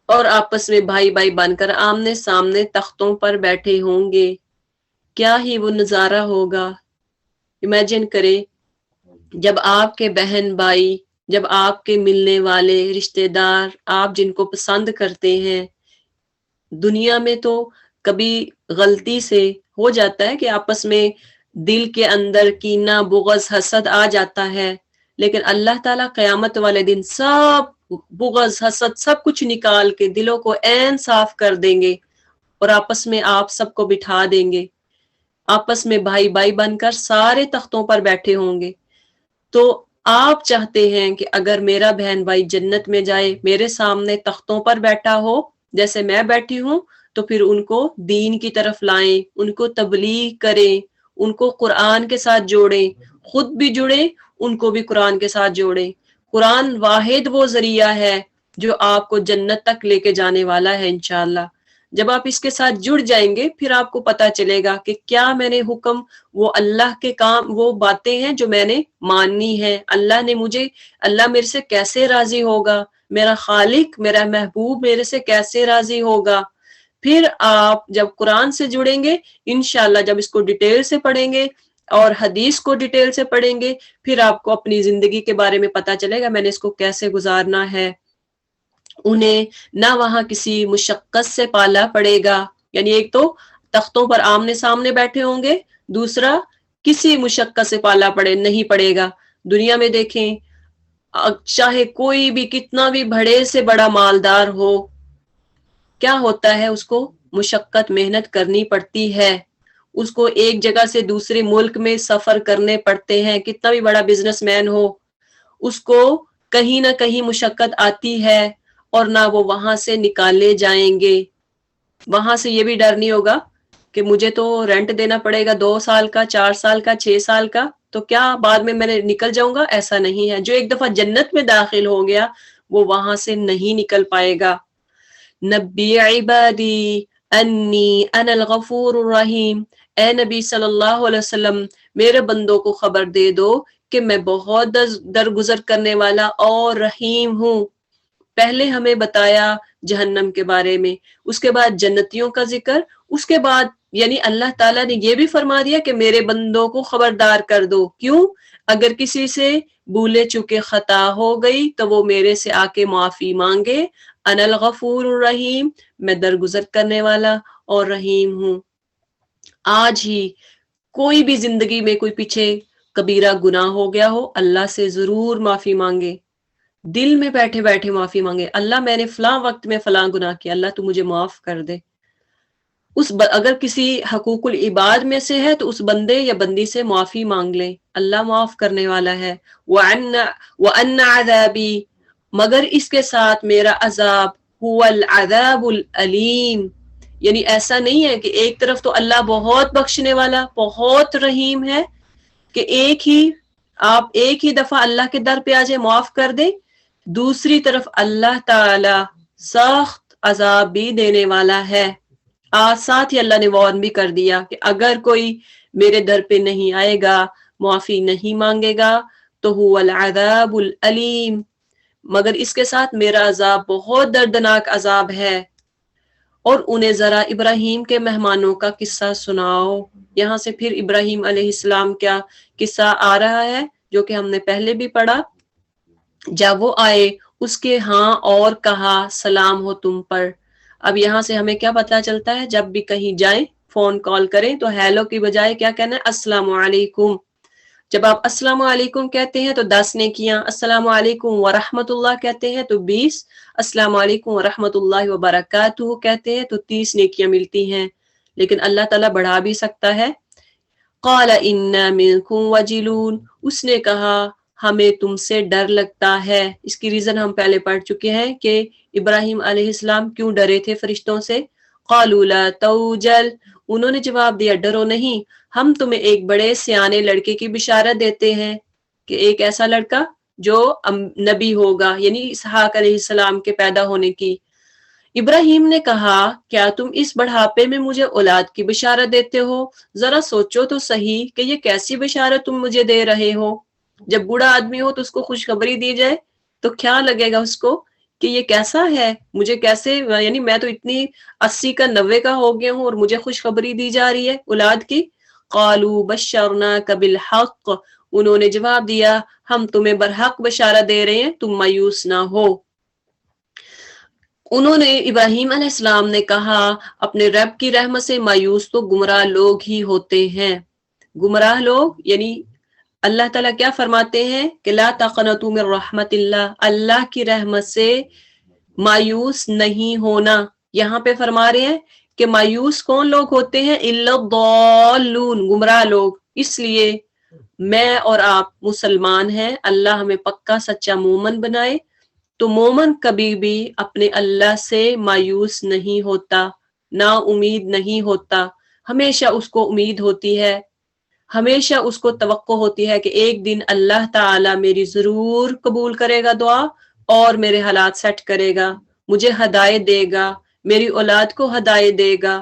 اور آپس میں بھائی بھائی بن کر آمنے سامنے تختوں پر بیٹھے ہوں گے۔ کیا ہی وہ نظارہ ہوگا، امیجن کریں جب آپ کے بہن بھائی، جب آپ کے ملنے والے رشتہ دار، آپ جن کو پسند کرتے ہیں، دنیا میں تو کبھی غلطی سے ہو جاتا ہے کہ آپس میں دل کے اندر کینہ، بغض، حسد آ جاتا ہے، لیکن اللہ تعالیٰ قیامت والے دن سب بغض، حسد، سب کچھ نکال کے دلوں کو عین صاف کر دیں گے، اور آپس میں آپ سب کو بٹھا دیں گے، آپس میں بھائی بھائی بن کر سارے تختوں پر بیٹھے ہوں گے۔ تو آپ چاہتے ہیں کہ اگر میرا بہن بھائی جنت میں جائے، میرے سامنے تختوں پر بیٹھا ہو جیسے میں بیٹھی ہوں، تو پھر ان کو دین کی طرف لائیں، ان کو تبلیغ کریں، ان کو قرآن کے ساتھ جوڑیں، خود بھی جڑیں، ان کو بھی قرآن کے ساتھ جوڑیں۔ قرآن واحد وہ ذریعہ ہے جو آپ کو جنت تک لے کے جانے والا ہے انشاءاللہ۔ جب آپ اس کے ساتھ جڑ جائیں گے پھر آپ کو پتا چلے گا کہ کیا میں نے حکم، وہ اللہ کے کام، وہ باتیں ہیں جو میں نے ماننی ہے، اللہ نے مجھے، اللہ میرے سے کیسے راضی ہوگا، میرا خالق، میرا محبوب میرے سے کیسے راضی ہوگا۔ پھر آپ جب قرآن سے جڑیں گے انشاءاللہ، جب اس کو ڈیٹیل سے پڑھیں گے اور حدیث کو ڈیٹیل سے پڑھیں گے، پھر آپ کو اپنی زندگی کے بارے میں پتا چلے گا میں نے اس کو کیسے گزارنا ہے۔ انہیں نہ وہاں کسی مشقت سے پالا پڑے گا، یعنی ایک تو تختوں پر آمنے سامنے بیٹھے ہوں گے، دوسرا کسی مشقت سے پالا نہیں پڑے گا۔ دنیا میں دیکھیں چاہے کوئی بھی کتنا بھی بڑے سے بڑا مالدار ہو، کیا ہوتا ہے، اس کو مشقت، محنت کرنی پڑتی ہے، اس کو ایک جگہ سے دوسرے ملک میں سفر کرنے پڑتے ہیں، کتنا بھی بڑا بزنس مین ہو اس کو کہیں نہ کہیں مشقت آتی ہے، اور نہ وہ وہاں سے نکالے جائیں گے۔ وہاں سے یہ بھی ڈر نہیں ہوگا کہ مجھے تو رینٹ دینا پڑے گا 2 سال کا، 4 سال کا، 6 سال کا، تو کیا بعد میں میں نکل جاؤں گا، ایسا نہیں ہے۔ جو ایک دفعہ جنت میں داخل ہو گیا وہ وہاں سے نہیں نکل پائے گا۔ نبی عبادی انی انا الغفور الرحیم، اے نبی صلی اللہ علیہ وسلم میرے بندوں کو خبر دے دو کہ میں بہت درگزر کرنے والا اور رحیم ہوں۔ پہلے ہمیں بتایا جہنم کے بارے میں، اس کے بعد جنتیوں کا ذکر، اس کے بعد یعنی اللہ تعالیٰ نے یہ بھی فرما دیا کہ میرے بندوں کو خبردار کر دو۔ کیوں؟ اگر کسی سے بھولے چکے خطا ہو گئی تو وہ میرے سے آ کے معافی مانگے، انا الغفور الرحیم، میں درگزر کرنے والا اور رحیم ہوں۔ آج ہی کوئی بھی زندگی میں کوئی پیچھے کبیرہ گناہ ہو گیا ہو، اللہ سے ضرور معافی مانگے، دل میں بیٹھے بیٹھے معافی مانگے، اللہ میں نے فلاں وقت میں فلاں گناہ کیا، اللہ تو مجھے معاف کر دے۔ اگر کسی حقوق العباد میں سے ہے تو اس بندے یا بندی سے معافی مانگ لیں، اللہ معاف کرنے والا ہے۔ وَأَنَّ عَذَابِي، مگر اس کے ساتھ میرا عذاب، هُوَ الْعَذَابُ الْأَلِيمُ، یعنی ایسا نہیں ہے کہ ایک طرف تو اللہ بہت بخشنے والا، بہت رحیم ہے کہ آپ ایک ہی دفعہ اللہ کے در پہ آ جائے معاف کر دے، دوسری طرف اللہ تعالی سخت عذاب بھی دینے والا ہے۔ ساتھ ہی اللہ نے وارن بھی کر دیا کہ اگر کوئی میرے در پہ نہیں آئے گا، معافی نہیں مانگے گا تو هو العذاب العلیم، مگر اس کے ساتھ میرا عذاب بہت دردناک عذاب ہے۔ اور انہیں ذرا ابراہیم کے مہمانوں کا قصہ سناؤ۔ یہاں سے پھر ابراہیم علیہ السلام کا قصہ آ رہا ہے جو کہ ہم نے پہلے بھی پڑھا۔ جب وہ آئے اس کے ہاں اور کہا سلام ہو تم پر۔ اب یہاں سے ہمیں کیا پتا چلتا ہے، جب بھی کہیں جائیں فون کال کریں تو ہیلو کی بجائے کیا کہنا ہے، السلام علیکم۔ جب آپ السلام علیکم کہتے ہیں تو 10 نیکیاں، السلام علیکم ورحمت اللہ کہتے ہیں تو 20، السلام علیکم ورحمت اللہ وبرکاتہ کہتے ہیں تو 30 نیکیاں ملتی ہیں، لیکن اللہ تعالیٰ بڑھا بھی سکتا ہے۔ قال انا منکم وجلون، اس نے کہا ہمیں تم سے ڈر لگتا ہے۔ اس کی ریزن ہم پہلے پڑھ چکے ہیں کہ ابراہیم علیہ السلام کیوں ڈرے تھے فرشتوں سے۔ قالوا لا توجل، انہوں نے جواب دیا ڈرو نہیں، ہم تمہیں ایک بڑے سیانے لڑکے کی بشارت دیتے ہیں کہ ایک ایسا لڑکا جو نبی ہوگا، یعنی اسحاق علیہ السلام کے پیدا ہونے کی۔ ابراہیم نے کہا کیا تم اس بڑھاپے میں مجھے اولاد کی بشارت دیتے ہو؟ ذرا سوچو تو صحیح کہ یہ کیسی بشارت تم مجھے دے رہے ہو۔ جب بوڑھا آدمی ہو تو اس کو خوشخبری دی جائے تو کیا لگے گا اس کو کہ یہ کیسا ہے، مجھے کیسے، یعنی میں تو اتنی 80 کا 90 کا ہو گیا ہوں اور مجھے خوشخبری دی جا رہی ہے اولاد کی۔ قالوا بشرناک بالحق، انہوں نے جواب دیا ہم تمہیں برحق بشارت دے رہے ہیں، تم مایوس نہ ہو۔ انہوں نے ابراہیم علیہ السلام نے کہا اپنے رب کی رحمت سے مایوس تو گمراہ لوگ ہی ہوتے ہیں۔ گمراہ لوگ یعنی اللہ تعالیٰ کیا فرماتے ہیں کہ لا تقنطوا من رحمت اللہ، اللہ کی رحمت سے مایوس نہیں ہونا۔ یہاں پہ فرما رہے ہیں کہ مایوس کون لوگ ہوتے ہیں، الا الضالون، گمراہ لوگ۔ اس لیے میں اور آپ مسلمان ہیں، اللہ ہمیں پکا سچا مومن بنائے، تو مومن کبھی بھی اپنے اللہ سے مایوس نہیں ہوتا، نا امید نہیں ہوتا، ہمیشہ اس کو امید ہوتی ہے، ہمیشہ اس کو توقع ہوتی ہے کہ ایک دن اللہ تعالی میری ضرور قبول کرے گا دعا اور میرے حالات سیٹ کرے گا، مجھے ہدایت دے گا، میری اولاد کو ہدایت دے گا۔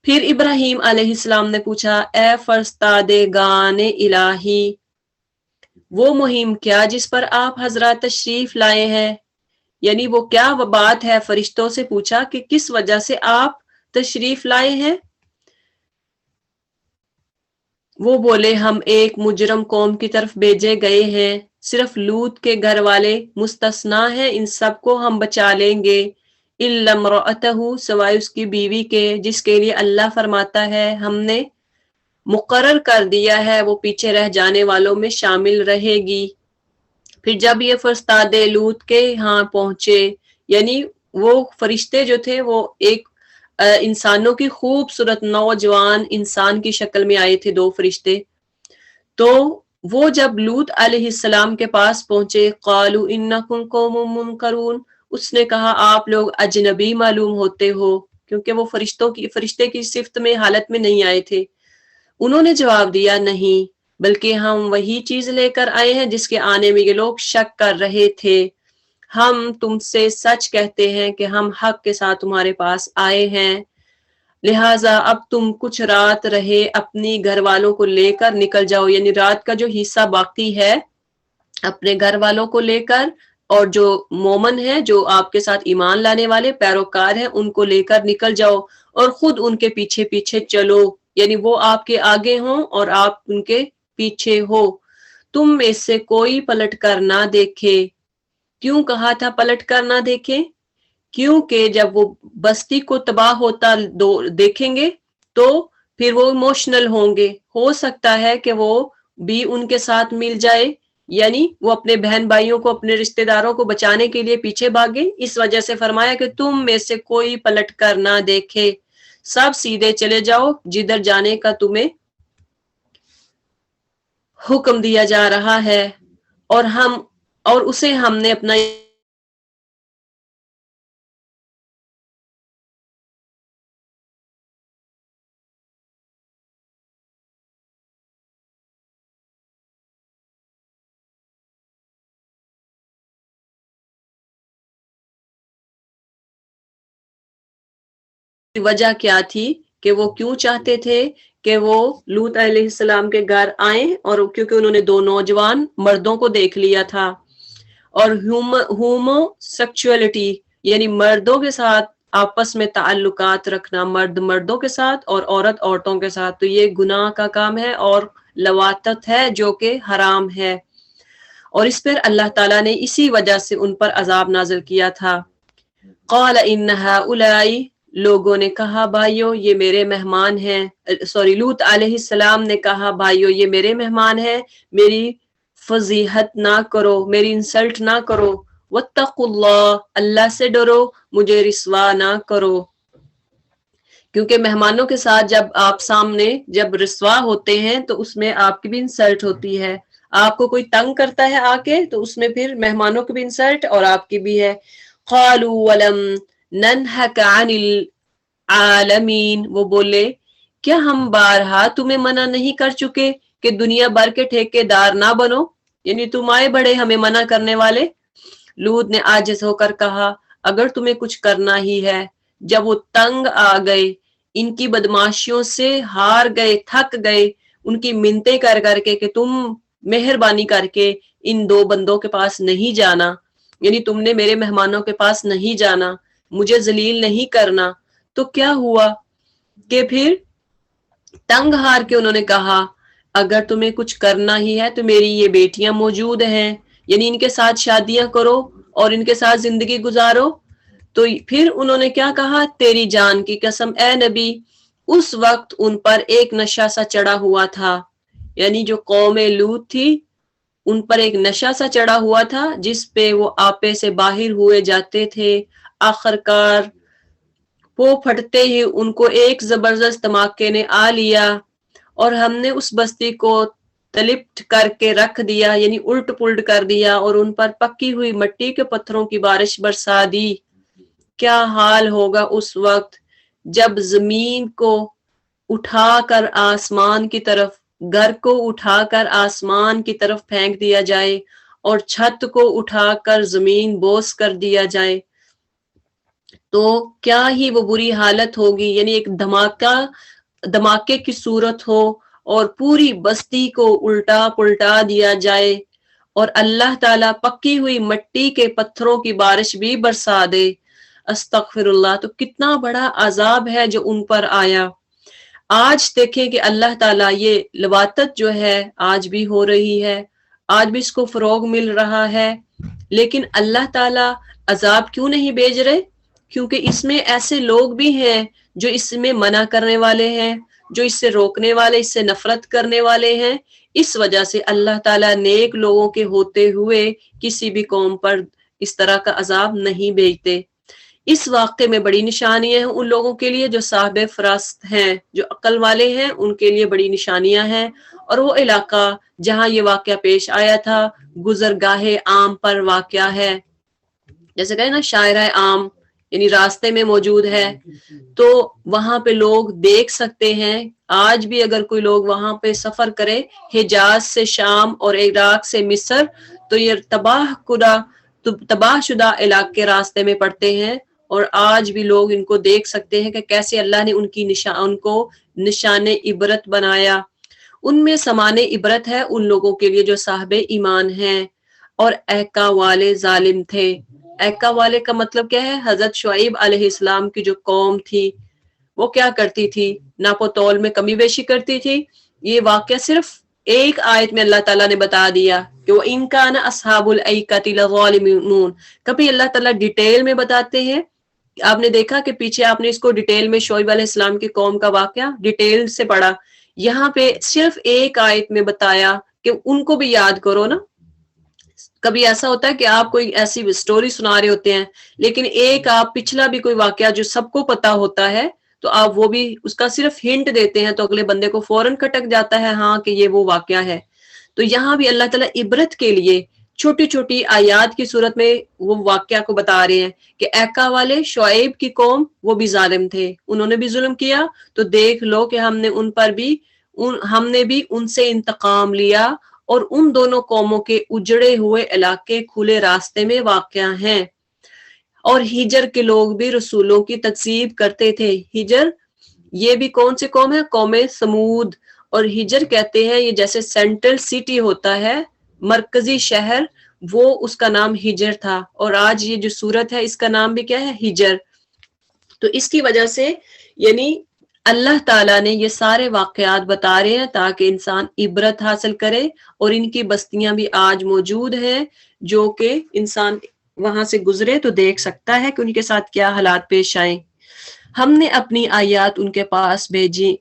پھر ابراہیم علیہ السلام نے پوچھا اے فرستادگان الہی، وہ مہم کیا جس پر آپ حضرات تشریف لائے ہیں، یعنی وہ کیا بات ہے، فرشتوں سے پوچھا کہ کس وجہ سے آپ تشریف لائے ہیں۔ وہ بولے ہم ایک مجرم قوم کی طرف بھیجے گئے ہیں، صرف لوط کے گھر والے مستثنا ہیں، ان سب کو ہم بچا لیں گے، الا امرأتہ، سوائے اس کی بیوی کے جس کے لیے اللہ فرماتا ہے ہم نے مقرر کر دیا ہے وہ پیچھے رہ جانے والوں میں شامل رہے گی۔ پھر جب یہ فرستاد لوط کے ہاں پہنچے، یعنی وہ فرشتے جو تھے وہ ایک انسانوں کی خوبصورت نوجوان انسان کی شکل میں آئے تھے، 2 فرشتے، تو وہ جب لوط علیہ السلام کے پاس پہنچے قالوا انکم قوم منکرون، اس نے کہا آپ لوگ اجنبی معلوم ہوتے ہو، کیونکہ وہ فرشتے کی صفت میں حالت میں نہیں آئے تھے۔ انہوں نے جواب دیا نہیں، بلکہ ہم وہی چیز لے کر آئے ہیں جس کے آنے میں یہ لوگ شک کر رہے تھے، ہم تم سے سچ کہتے ہیں کہ ہم حق کے ساتھ تمہارے پاس آئے ہیں، لہٰذا اب تم کچھ رات رہے اپنی گھر والوں کو لے کر نکل جاؤ، یعنی رات کا جو حصہ باقی ہے اپنے گھر والوں کو لے کر، اور جو مومن ہے جو آپ کے ساتھ ایمان لانے والے پیروکار ہیں ان کو لے کر نکل جاؤ، اور خود ان کے پیچھے پیچھے چلو، یعنی وہ آپ کے آگے ہوں اور آپ ان کے پیچھے ہو، تم میں سے کوئی پلٹ کر نہ دیکھے۔ کیوں کہا تھا پلٹ کر نہ دیکھے؟ کیونکہ جب وہ بستی کو تباہ ہوتا دیکھیں گے تو پھر وہ ایموشنل ہوں گے، ہو سکتا ہے کہ وہ بھی ان کے ساتھ مل جائے، یعنی وہ اپنے بہن بھائیوں کو اپنے رشتہ داروں کو بچانے کے لیے پیچھے بھاگے، اس وجہ سے فرمایا کہ تم میں سے کوئی پلٹ کر نہ دیکھے، سب سیدھے چلے جاؤ جدھر جانے کا تمہیں حکم دیا جا رہا ہے، اور اسے ہم نے اپنا وجہ کیا تھی کہ وہ کیوں چاہتے تھے کہ وہ لوط علیہ السلام کے گھر آئیں، اور کیونکہ انہوں نے دو نوجوان مردوں کو دیکھ لیا تھا، اور ہومو سیکچولیٹی یعنی مردوں کے ساتھ آپس میں تعلقات رکھنا، مرد مردوں کے ساتھ اور عورت عورتوں کے ساتھ، تو یہ گناہ کا کام ہے اور لواطت ہے جو کہ حرام ہے، اور اس پر اللہ تعالیٰ نے اسی وجہ سے ان پر عذاب نازل کیا تھا۔ قال ان هؤلاء، لوگوں نے کہا بھائیو یہ میرے مہمان ہیں، لوط علیہ السلام نے کہا بھائیو یہ میرے مہمان ہیں، میری فضیحت نہ کرو، میری انسلٹ نہ کرو، واتقوا اللہ، اللہ سے ڈرو، مجھے رسوا نہ کرو، کیونکہ مہمانوں کے ساتھ جب آپ سامنے جب رسوا ہوتے ہیں تو اس میں آپ کی بھی انسلٹ ہوتی ہے، آپ کو کوئی تنگ کرتا ہے آ کے تو اس میں پھر مہمانوں کی بھی انسلٹ اور آپ کی بھی ہے۔ قالوا ولم ننهك عن العالمین، وہ بولے کیا ہم بارہا تمہیں منع نہیں کر چکے کہ دنیا بھر کے ٹھیکے دار نہ بنو، یعنی تم آئے بڑے ہمیں منع کرنے والے۔ لوط نے عاجز ہو کر کہا اگر تمہیں کچھ کرنا ہی ہے، جب وہ تنگ آ گئے، ان کی بدماشیوں سے ہار گئے، تھک گئے، ان کی منتیں کر کر کے کہ تم مہربانی کر کے ان دو بندوں کے پاس نہیں جانا، یعنی تم نے میرے مہمانوں کے پاس نہیں جانا، مجھے ذلیل نہیں کرنا، تو کیا ہوا کہ پھر تنگ ہار کے انہوں نے کہا اگر تمہیں کچھ کرنا ہی ہے تو میری یہ بیٹیاں موجود ہیں، یعنی ان کے ساتھ شادیاں کرو اور ان کے ساتھ زندگی گزارو۔ تو پھر انہوں نے کیا کہا، تیری جان کی قسم اے نبی، اس وقت ان پر ایک نشہ سا چڑھا ہوا تھا، یعنی جو قوم لوط تھی ان پر ایک نشہ سا چڑھا ہوا تھا جس پہ وہ آپے سے باہر ہوئے جاتے تھے، آخرکار وہ پھٹتے ہی ان کو ایک زبردست دھماکے نے آ لیا اور ہم نے اس بستی کو تلپٹ کر کے رکھ دیا، یعنی الٹ پلٹ کر دیا، اور ان پر پکی ہوئی مٹی کے پتھروں کی بارش برسا دی۔ کیا حال ہوگا اس وقت جب زمین کو اٹھا کر آسمان کی طرف، گھر کو اٹھا کر آسمان کی طرف پھینک دیا جائے اور چھت کو اٹھا کر زمین بوس کر دیا جائے، تو کیا ہی وہ بری حالت ہوگی، یعنی ایک دھماکے کی صورت ہو اور پوری بستی کو الٹا پلٹا دیا جائے اور اللہ تعالیٰ پکی ہوئی مٹی کے پتھروں کی بارش بھی برسا دے۔ استغفر اللہ، تو کتنا بڑا عذاب ہے جو ان پر آیا۔ آج دیکھیں کہ اللہ تعالیٰ یہ لواطت جو ہے آج بھی ہو رہی ہے، آج بھی اس کو فروغ مل رہا ہے، لیکن اللہ تعالیٰ عذاب کیوں نہیں بھیج رہے؟ کیونکہ اس میں ایسے لوگ بھی ہیں جو اس میں منع کرنے والے ہیں، جو اس سے روکنے والے، اس سے نفرت کرنے والے ہیں، اس وجہ سے اللہ تعالیٰ نیک لوگوں کے ہوتے ہوئے کسی بھی قوم پر اس طرح کا عذاب نہیں بھیجتے۔ اس واقعے میں بڑی نشانیاں ہیں ان لوگوں کے لیے جو صاحب فراست ہیں، جو عقل والے ہیں، ان کے لیے بڑی نشانیاں ہیں، اور وہ علاقہ جہاں یہ واقعہ پیش آیا تھا گزرگاہ عام پر واقعہ ہے، جیسے کہیں نا شاعرہ عام، یعنی راستے میں موجود ہے، تو وہاں پہ لوگ دیکھ سکتے ہیں۔ آج بھی اگر کوئی لوگ وہاں پہ سفر کرے حجاز سے شام اور عراق سے مصر، تو یہ تباہ شدہ علاقے راستے میں پڑتے ہیں، اور آج بھی لوگ ان کو دیکھ سکتے ہیں کہ کیسے اللہ نے ان کو نشان عبرت بنایا۔ ان میں سمان عبرت ہے ان لوگوں کے لیے جو صاحب ایمان ہیں اور ایکا والے ظالم تھے۔ ایکا والے کا مطلب کیا ہے؟ حضرت شعیب علیہ السلام کی جو قوم تھی وہ کیا کرتی تھی؟ ناپو تول میں کمی بیشی کرتی تھی۔ یہ واقعہ صرف ایک آیت میں اللہ تعالیٰ نے بتا دیا کہ وہ ان کان اصحاب الایکۃ لظالمون، کبھی اللہ تعالیٰ ڈیٹیل میں بتاتے ہیں۔ آپ نے دیکھا کہ پیچھے آپ نے اس کو ڈیٹیل میں شعیب علیہ السلام کی قوم کا واقعہ ڈیٹیل سے پڑھا، یہاں پہ صرف ایک آیت میں بتایا کہ ان کو بھی یاد کرو نا، کبھی ایسا ہوتا ہے کہ آپ کوئی ایسی سٹوری سنا رہے ہوتے ہیں لیکن ایک آپ پچھلا بھی کوئی واقعہ جو سب کو پتا ہوتا ہے تو آپ وہ بھی اس کا صرف ہنٹ دیتے ہیں تو اگلے بندے کو فوراً کھٹک جاتا ہے ہاں کہ یہ وہ واقعہ ہے. تو یہاں بھی اللہ تعالیٰ عبرت کے لیے چھوٹی چھوٹی آیات کی صورت میں وہ واقعہ کو بتا رہے ہیں کہ ایکا والے شعیب کی قوم وہ بھی ظالم تھے, انہوں نے بھی ظلم کیا تو دیکھ لو کہ ہم نے بھی ان سے انتقام لیا اور ان دونوں قوموں کے اجڑے ہوئے علاقے کھلے راستے میں واقع ہیں. اور ہجر کے لوگ بھی رسولوں کی تکذیب کرتے تھے. ہجر یہ بھی کون سی قوم ہے؟ قوم سمود. اور ہجر کہتے ہیں یہ جیسے سینٹرل سٹی ہوتا ہے, مرکزی شہر, وہ اس کا نام ہجر تھا, اور آج یہ جو سورت ہے اس کا نام بھی کیا ہے؟ ہجر. تو اس کی وجہ سے یعنی اللہ تعالیٰ نے یہ سارے واقعات بتا رہے ہیں تاکہ انسان عبرت حاصل کرے, اور ان کی بستیاں بھی آج موجود ہیں جو کہ انسان وہاں سے گزرے تو دیکھ سکتا ہے کہ ان کے ساتھ کیا حالات پیش آئیں. ہم نے اپنی آیات ان کے پاس بھیجی,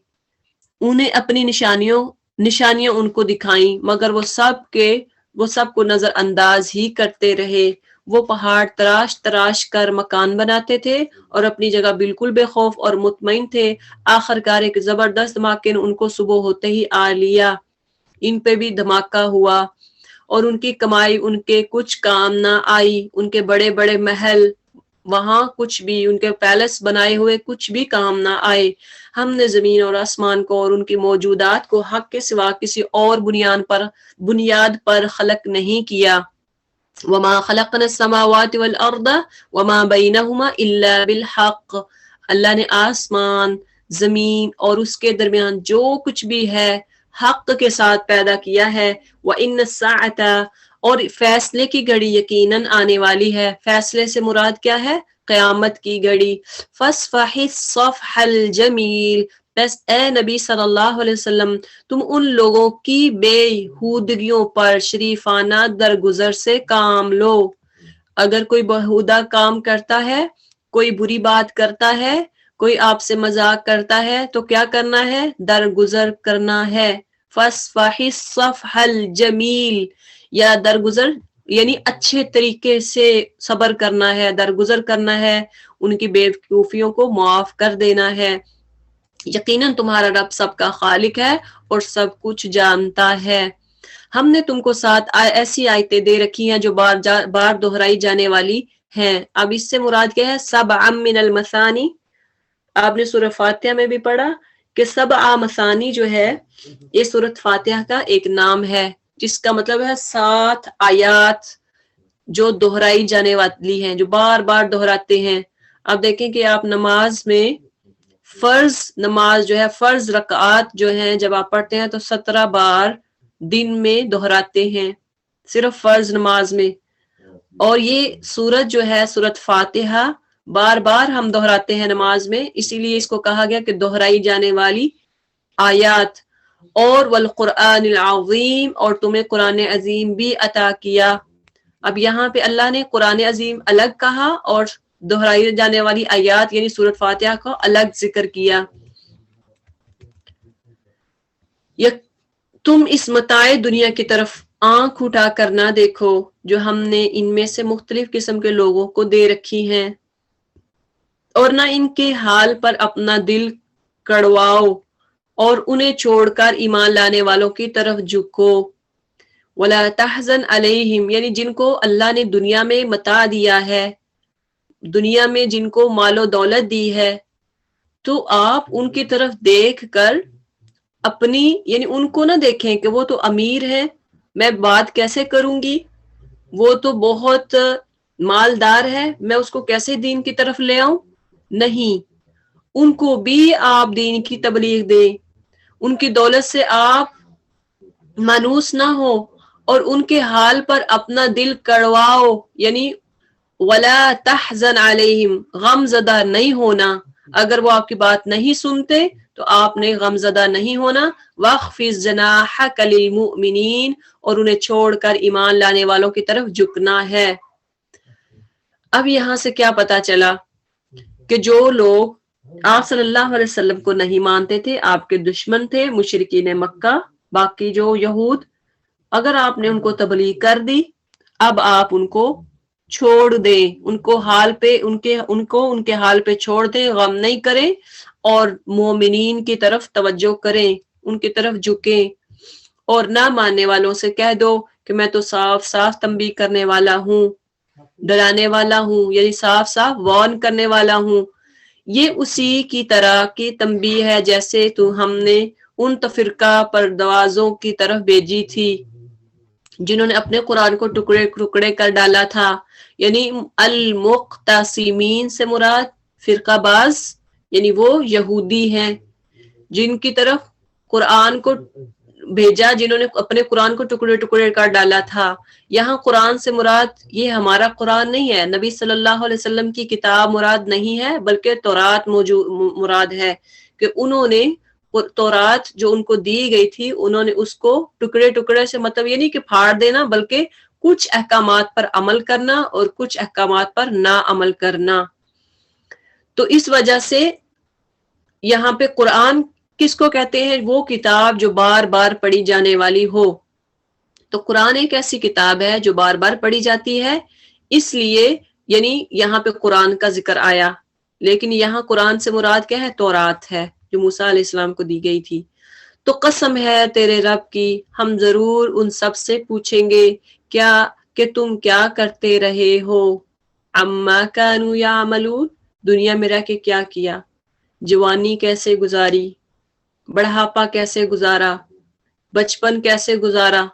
انہیں اپنی نشانیاں ان کو دکھائیں, مگر وہ سب کو نظر انداز ہی کرتے رہے. وہ پہاڑ تراش کر مکان بناتے تھے اور اپنی جگہ بالکل بے خوف اور مطمئن تھے. آخر کار ایک زبردست دھماکے نے ان کو صبح ہوتے ہی آ لیا. ان پہ بھی دھماکہ ہوا اور ان کی کمائی ان کے کچھ کام نہ آئی. ان کے بڑے بڑے محل, وہاں کچھ بھی ان کے پیلس بنائے ہوئے کچھ بھی کام نہ آئے. ہم نے زمین اور آسمان کو اور ان کی موجودات کو حق کے سوا کسی اور بنیاد پر خلق نہیں کیا. وما خلقنا السماوات والارض وما بينهما الا بالحق. اللہ نے آسمان, زمین اور اس کے درمیان جو کچھ بھی ہے حق کے ساتھ پیدا کیا ہے. وان الساعة, اور فیصلے کی گھڑی یقیناً آنے والی ہے. فیصلے سے مراد کیا ہے؟ قیامت کی گھڑی. فاصفح الصفح الجمیل, بس اے نبی صلی اللہ علیہ وسلم تم ان لوگوں کی بے ہودگیوں پر شریفانہ درگزر سے کام لو. اگر کوئی بہودہ کام کرتا ہے, کوئی بری بات کرتا ہے, کوئی آپ سے مذاق کرتا ہے تو کیا کرنا ہے؟ درگزر کرنا ہے. فاصفح الصفح الجمیل, یا درگزر یعنی اچھے طریقے سے صبر کرنا ہے, درگزر کرنا ہے, ان کی بے وقوفیوں کو معاف کر دینا ہے. یقیناً تمہارا رب سب کا خالق ہے اور سب کچھ جانتا ہے. ہم نے تم کو 7 ایسی آیتیں دے رکھی ہیں جو بار دہرائی جانے والی ہیں. اب اس سے مراد کیا ہے؟ 7 من المثانی. آپ نے سورہ فاتحہ میں بھی پڑھا کہ 7 مثانی جو ہے یہ سورۃ فاتحہ کا ایک نام ہے, جس کا مطلب ہے 7 آیات جو دہرائی جانے والی ہیں, جو بار بار دہراتے ہیں. اب دیکھیں کہ آپ نماز میں فرض نماز جو ہے, فرض رکعات جو ہیں جب آپ پڑھتے ہیں تو 17 بار دن میں دہراتے ہیں, صرف فرض نماز میں. اور یہ سورت جو ہے سورۃ فاتحہ بار بار ہم دہراتے ہیں نماز میں, اسی لیے اس کو کہا گیا کہ دہرائی جانے والی آیات. اور والقرآن العظیم, اور تمہیں قرآن عظیم بھی عطا کیا. اب یہاں پہ اللہ نے قرآن عظیم الگ کہا اور دہرائی جانے والی آیات یعنی سورۃ فاتحہ کو الگ ذکر کیا. تم اس متاع دنیا کی طرف آنکھ اٹھا کر نہ دیکھو جو ہم نے ان میں سے مختلف قسم کے لوگوں کو دے رکھی ہیں, اور نہ ان کے حال پر اپنا دل کڑواؤ, اور انہیں چھوڑ کر ایمان لانے والوں کی طرف جھکو. ولا تحزن علیہم, یعنی جن کو اللہ نے دنیا میں متاع دیا ہے, دنیا میں جن کو مال و دولت دی ہے, تو آپ ان کی طرف دیکھ کر اپنی یعنی ان کو نہ دیکھیں کہ وہ تو امیر ہیں, میں بات کیسے کروں گی, وہ تو بہت مالدار ہے, میں اس کو کیسے دین کی طرف لے آؤں. نہیں, ان کو بھی آپ دین کی تبلیغ دیں, ان کی دولت سے آپ مانوس نہ ہو, اور ان کے حال پر اپنا دل کڑواؤ, یعنی ولا تحزن علیہم, غم زدہ نہیں ہونا. اگر وہ آپ کی بات نہیں سنتے تو آپ نے غم زدہ نہیں ہونا. واخفض جناحک للمؤمنین, اور انہیں چھوڑ کر ایمان لانے والوں کی طرف جھکنا ہے. اب یہاں سے کیا پتا چلا کہ جو لوگ آپ صلی اللہ علیہ وسلم کو نہیں مانتے تھے, آپ کے دشمن تھے, مشرکین مکہ, باقی جو یہود, اگر آپ نے ان کو تبلیغ کر دی, اب آپ ان کو چھوڑ دیں، ان کو ان کے حال پہ چھوڑ دیں، غم نہیں کریں اور مومنین کی طرف توجہ کریں، ان کی طرف جھکیں، اور نہ ماننے والوں سے کہہ دو کہ میں تو صاف صاف تنبیہ کرنے والا ہوں، ڈرانے والا ہوں، یعنی صاف صاف وارن کرنے والا ہوں۔ یہ اسی کی طرح کی تنبیہ ہے جیسے تو ہم نے ان تفرقہ پردوازوں کی طرف بھیجی تھی جنہوں نے اپنے قرآن کو ٹکڑے ٹکڑے کر ڈالا تھا، یعنی المقتسمین سے مراد فرقہ باز، یعنی وہ یہودی ہیں جن کی طرف قرآن کو بھیجا، جنہوں نے اپنے قرآن کو ٹکڑے ٹکڑے کر ڈالا تھا۔ یہاں قرآن سے مراد یہ ہمارا قرآن نہیں ہے، نبی صلی اللہ علیہ وسلم کی کتاب مراد نہیں ہے، بلکہ تورات مراد ہے کہ انہوں نے تورات جو ان کو دی گئی تھی انہوں نے اس کو ٹکڑے ٹکڑے سے مطلب یہ نہیں کہ پھاڑ دینا، بلکہ کچھ احکامات پر عمل کرنا اور کچھ احکامات پر نہ عمل کرنا۔ تو اس وجہ سے یہاں پہ قرآن کس کو کہتے ہیں؟ وہ کتاب جو بار بار پڑھی جانے والی ہو۔ تو قرآن ایک ایسی کتاب ہے جو بار بار پڑھی جاتی ہے، اس لیے یعنی یہاں پہ قرآن کا ذکر آیا، لیکن یہاں قرآن سے مراد کیا ہے؟ تورات ہے جو موسیٰ علیہ السلام کو دی گئی تھی۔ تو قسم ہے تیرے رب کی، ہم ضرور ان سب سے پوچھیں گے کیا کہ تم کیا کرتے رہے ہو، عما کانوا یعملون، دنیا میں رہ کے کیا کیا، جوانی کیسے گزاری، بڑھاپا کیسے گزارا، بچپن کیسے گزارا،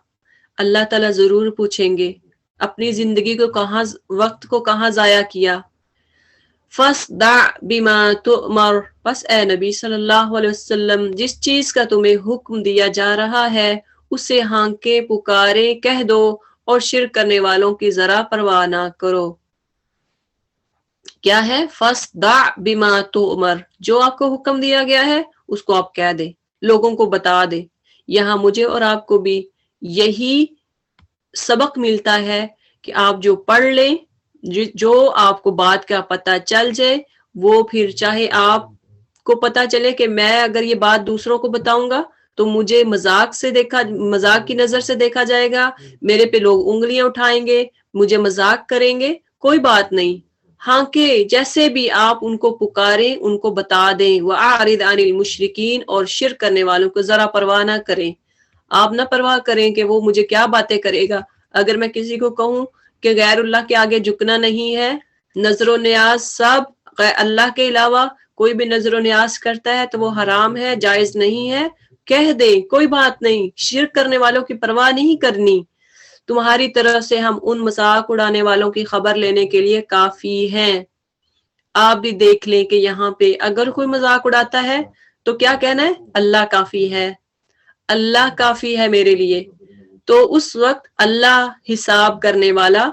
اللہ تعالیٰ ضرور پوچھیں گے اپنی زندگی کو وقت کو کہاں ضائع کیا۔ فَاصْدَعْ بِمَا تُؤْمَرُ، پس اے نبی صلی اللہ علیہ وسلم جس چیز کا تمہیں حکم دیا جا رہا ہے اسے ہانکے پکارے کہہ دو اور شرک کرنے والوں کی ذرا پرواہ نہ کرو۔ کیا ہے؟ فَاصْدَعْ بِمَا تُؤْمَرُ، جو آپ کو حکم دیا گیا ہے اس کو آپ کہہ دیں، لوگوں کو بتا دیں۔ یہاں مجھے اور آپ کو بھی یہی سبق ملتا ہے کہ آپ جو پڑھ لیں، جو آپ کو بات کا پتہ چل جائے، وہ پھر چاہے آپ کو پتہ چلے کہ میں اگر یہ بات دوسروں کو بتاؤں گا تو مجھے مذاق کی نظر سے دیکھا جائے گا، میرے پہ لوگ انگلیاں اٹھائیں گے، مجھے مذاق کریں گے، کوئی بات نہیں، ہاں کہ جیسے بھی آپ ان کو پکاریں ان کو بتا دیں، وَأَعْرِضْ عَنِ الْمُشْرِكِينَ، اور شرک کرنے والوں کو ذرا پرواہ نہ کریں، آپ نہ پرواہ کریں کہ وہ مجھے کیا باتیں کرے گا۔ اگر میں کسی کو کہوں کہ غیر اللہ کے آگے جھکنا نہیں ہے، نظر و نیاز سب اللہ کے علاوہ کوئی بھی نظر و نیاز کرتا ہے تو وہ حرام ہے، جائز نہیں ہے، کہہ دیں کوئی بات نہیں، شرک کرنے والوں کی پرواہ نہیں کرنی، تمہاری طرف سے ہم ان مذاق اڑانے والوں کی خبر لینے کے لیے کافی ہیں۔ آپ بھی دیکھ لیں کہ یہاں پہ اگر کوئی مذاق اڑاتا ہے تو کیا کہنا ہے؟ اللہ کافی ہے، اللہ کافی ہے میرے لیے۔ تو اس وقت اللہ حساب کرنے والا،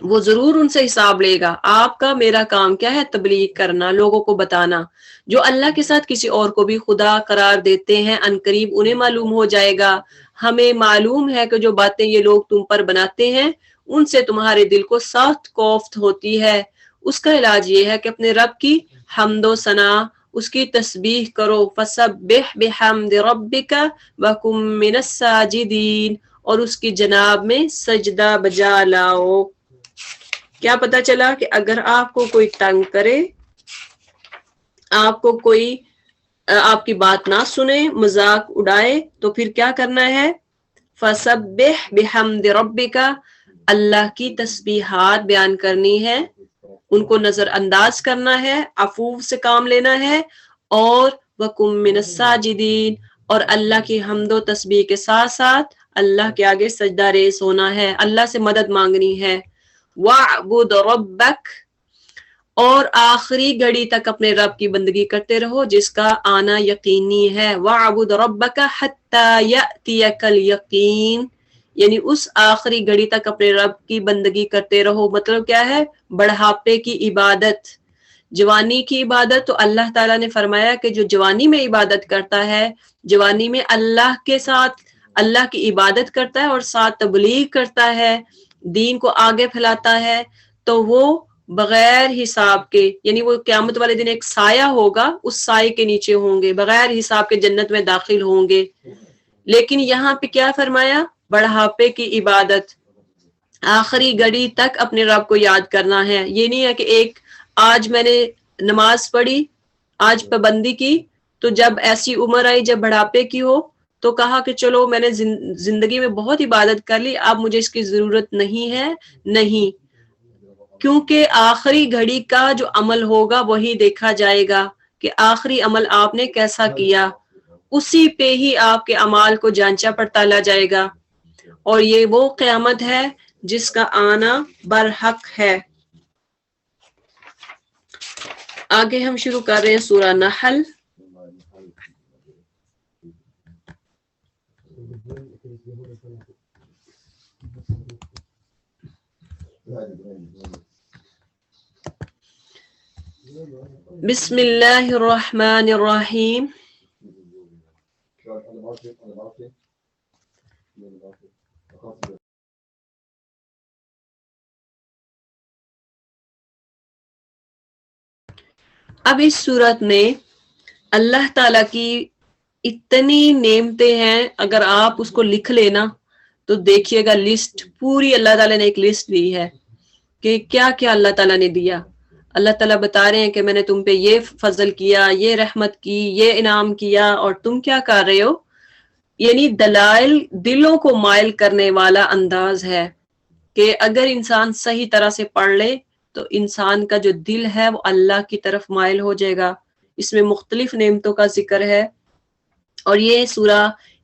وہ ضرور ان سے حساب لے گا۔ آپ کا میرا کام کیا ہے؟ تبلیغ کرنا، لوگوں کو بتانا۔ جو اللہ کے ساتھ کسی اور کو بھی خدا قرار دیتے ہیں عنقریب انہیں معلوم ہو جائے گا۔ ہمیں معلوم ہے کہ جو باتیں یہ لوگ تم پر بناتے ہیں ان سے تمہارے دل کو سخت کوفت ہوتی ہے۔ اس کا علاج یہ ہے کہ اپنے رب کی حمد و ثنا، اس کی تسبیح کرو، فسبح بحمد ربک وکن من الساجدین، اور اس کی جناب میں سجدہ بجا لاؤ۔ کیا پتا چلا کہ اگر آپ کو کوئی تنگ کرے، آپ کو کوئی آپ کی بات نہ سنے، مذاق اڑائے، تو پھر کیا کرنا ہے؟ فسبح بحمد ربک، اللہ کی تسبیحات بیان کرنی ہے، ان کو نظر انداز کرنا ہے، عفو سے کام لینا ہے، اور وَقُم مِّنَ السَّاجِدِينَ، اور اللہ کی حمد و تسبیح کے ساتھ ساتھ اللہ کے آگے سجدہ ریز ہونا ہے، اللہ سے مدد مانگنی ہے۔ وَاعْبُدْ رَبَّكَ، اور آخری گھڑی تک اپنے رب کی بندگی کرتے رہو جس کا آنا یقینی ہے۔ وَاعْبُدْ رَبَّكَ حَتَّى يَأْتِيَكَ الْيَقِينُ، یعنی اس آخری گھڑی تک اپنے رب کی بندگی کرتے رہو۔ مطلب کیا ہے؟ بڑھاپے کی عبادت، جوانی کی عبادت تو اللہ تعالیٰ نے فرمایا کہ جو جوانی میں عبادت کرتا ہے، جوانی میں اللہ کے ساتھ اللہ کی عبادت کرتا ہے اور ساتھ تبلیغ کرتا ہے، دین کو آگے پھیلاتا ہے، تو وہ بغیر حساب کے، یعنی وہ قیامت والے دن ایک سایہ ہوگا، اس سائے کے نیچے ہوں گے، بغیر حساب کے جنت میں داخل ہوں گے۔ لیکن یہاں پہ کیا فرمایا؟ بڑھاپے کی عبادت، آخری گھڑی تک اپنے رب کو یاد کرنا ہے. یہ نہیں ہے کہ ایک آج میں نے نماز پڑھی، آج پابندی کی، تو جب ایسی عمر آئی جب بڑھاپے کی ہو تو کہا کہ چلو میں نے زندگی میں بہت عبادت کر لی، اب مجھے اس کی ضرورت نہیں ہے. نہیں، کیونکہ آخری گھڑی کا جو عمل ہوگا وہی دیکھا جائے گا کہ آخری عمل آپ نے کیسا کیا، اسی پہ ہی آپ کے اعمال کو جانچا پڑتالا جائے گا. اور یہ وہ قیامت ہے جس کا آنا برحق ہے. آگے ہم شروع کر رہے ہیں سورہ نحل. بسم اللہ الرحمن الرحیم. اب اس صورت میں اللہ تعالیٰ کی اتنی نعمتیں ہیں، اگر آپ اس کو لکھ لینا تو دیکھیے گا لسٹ پوری اللہ تعالیٰ نے ایک لسٹ دی ہے کہ کیا کیا اللہ تعالیٰ نے دیا. اللہ تعالیٰ بتا رہے ہیں کہ میں نے تم پہ یہ فضل کیا، یہ رحمت کی، یہ انعام کیا، اور تم کیا کر رہے ہو. یعنی دلائل دلوں کو مائل کرنے والا انداز ہے کہ اگر انسان صحیح طرح سے پڑھ لے تو انسان کا جو دل ہے وہ اللہ کی طرف مائل ہو جائے گا. اس میں مختلف نعمتوں کا ذکر ہے، اور یہ سورہ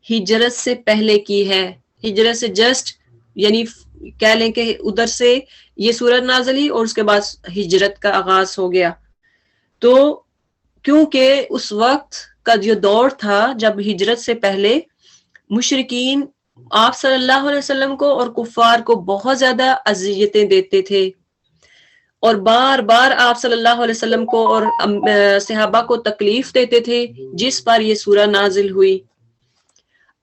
ہجرت سے پہلے کی ہے. ہجرت سے جسٹ یعنی کہہ لیں کہ ادھر سے یہ سورت نازل ہوئی اور اس کے بعد ہجرت کا آغاز ہو گیا. تو کیونکہ اس وقت کا جو دور تھا جب ہجرت سے پہلے مشرکین آپ صلی اللہ علیہ وسلم کو اور کفار کو بہت زیادہ اذیتیں دیتے تھے، اور بار بار آپ صلی اللہ علیہ وسلم کو اور صحابہ کو تکلیف دیتے تھے، جس پر یہ سورہ نازل ہوئی.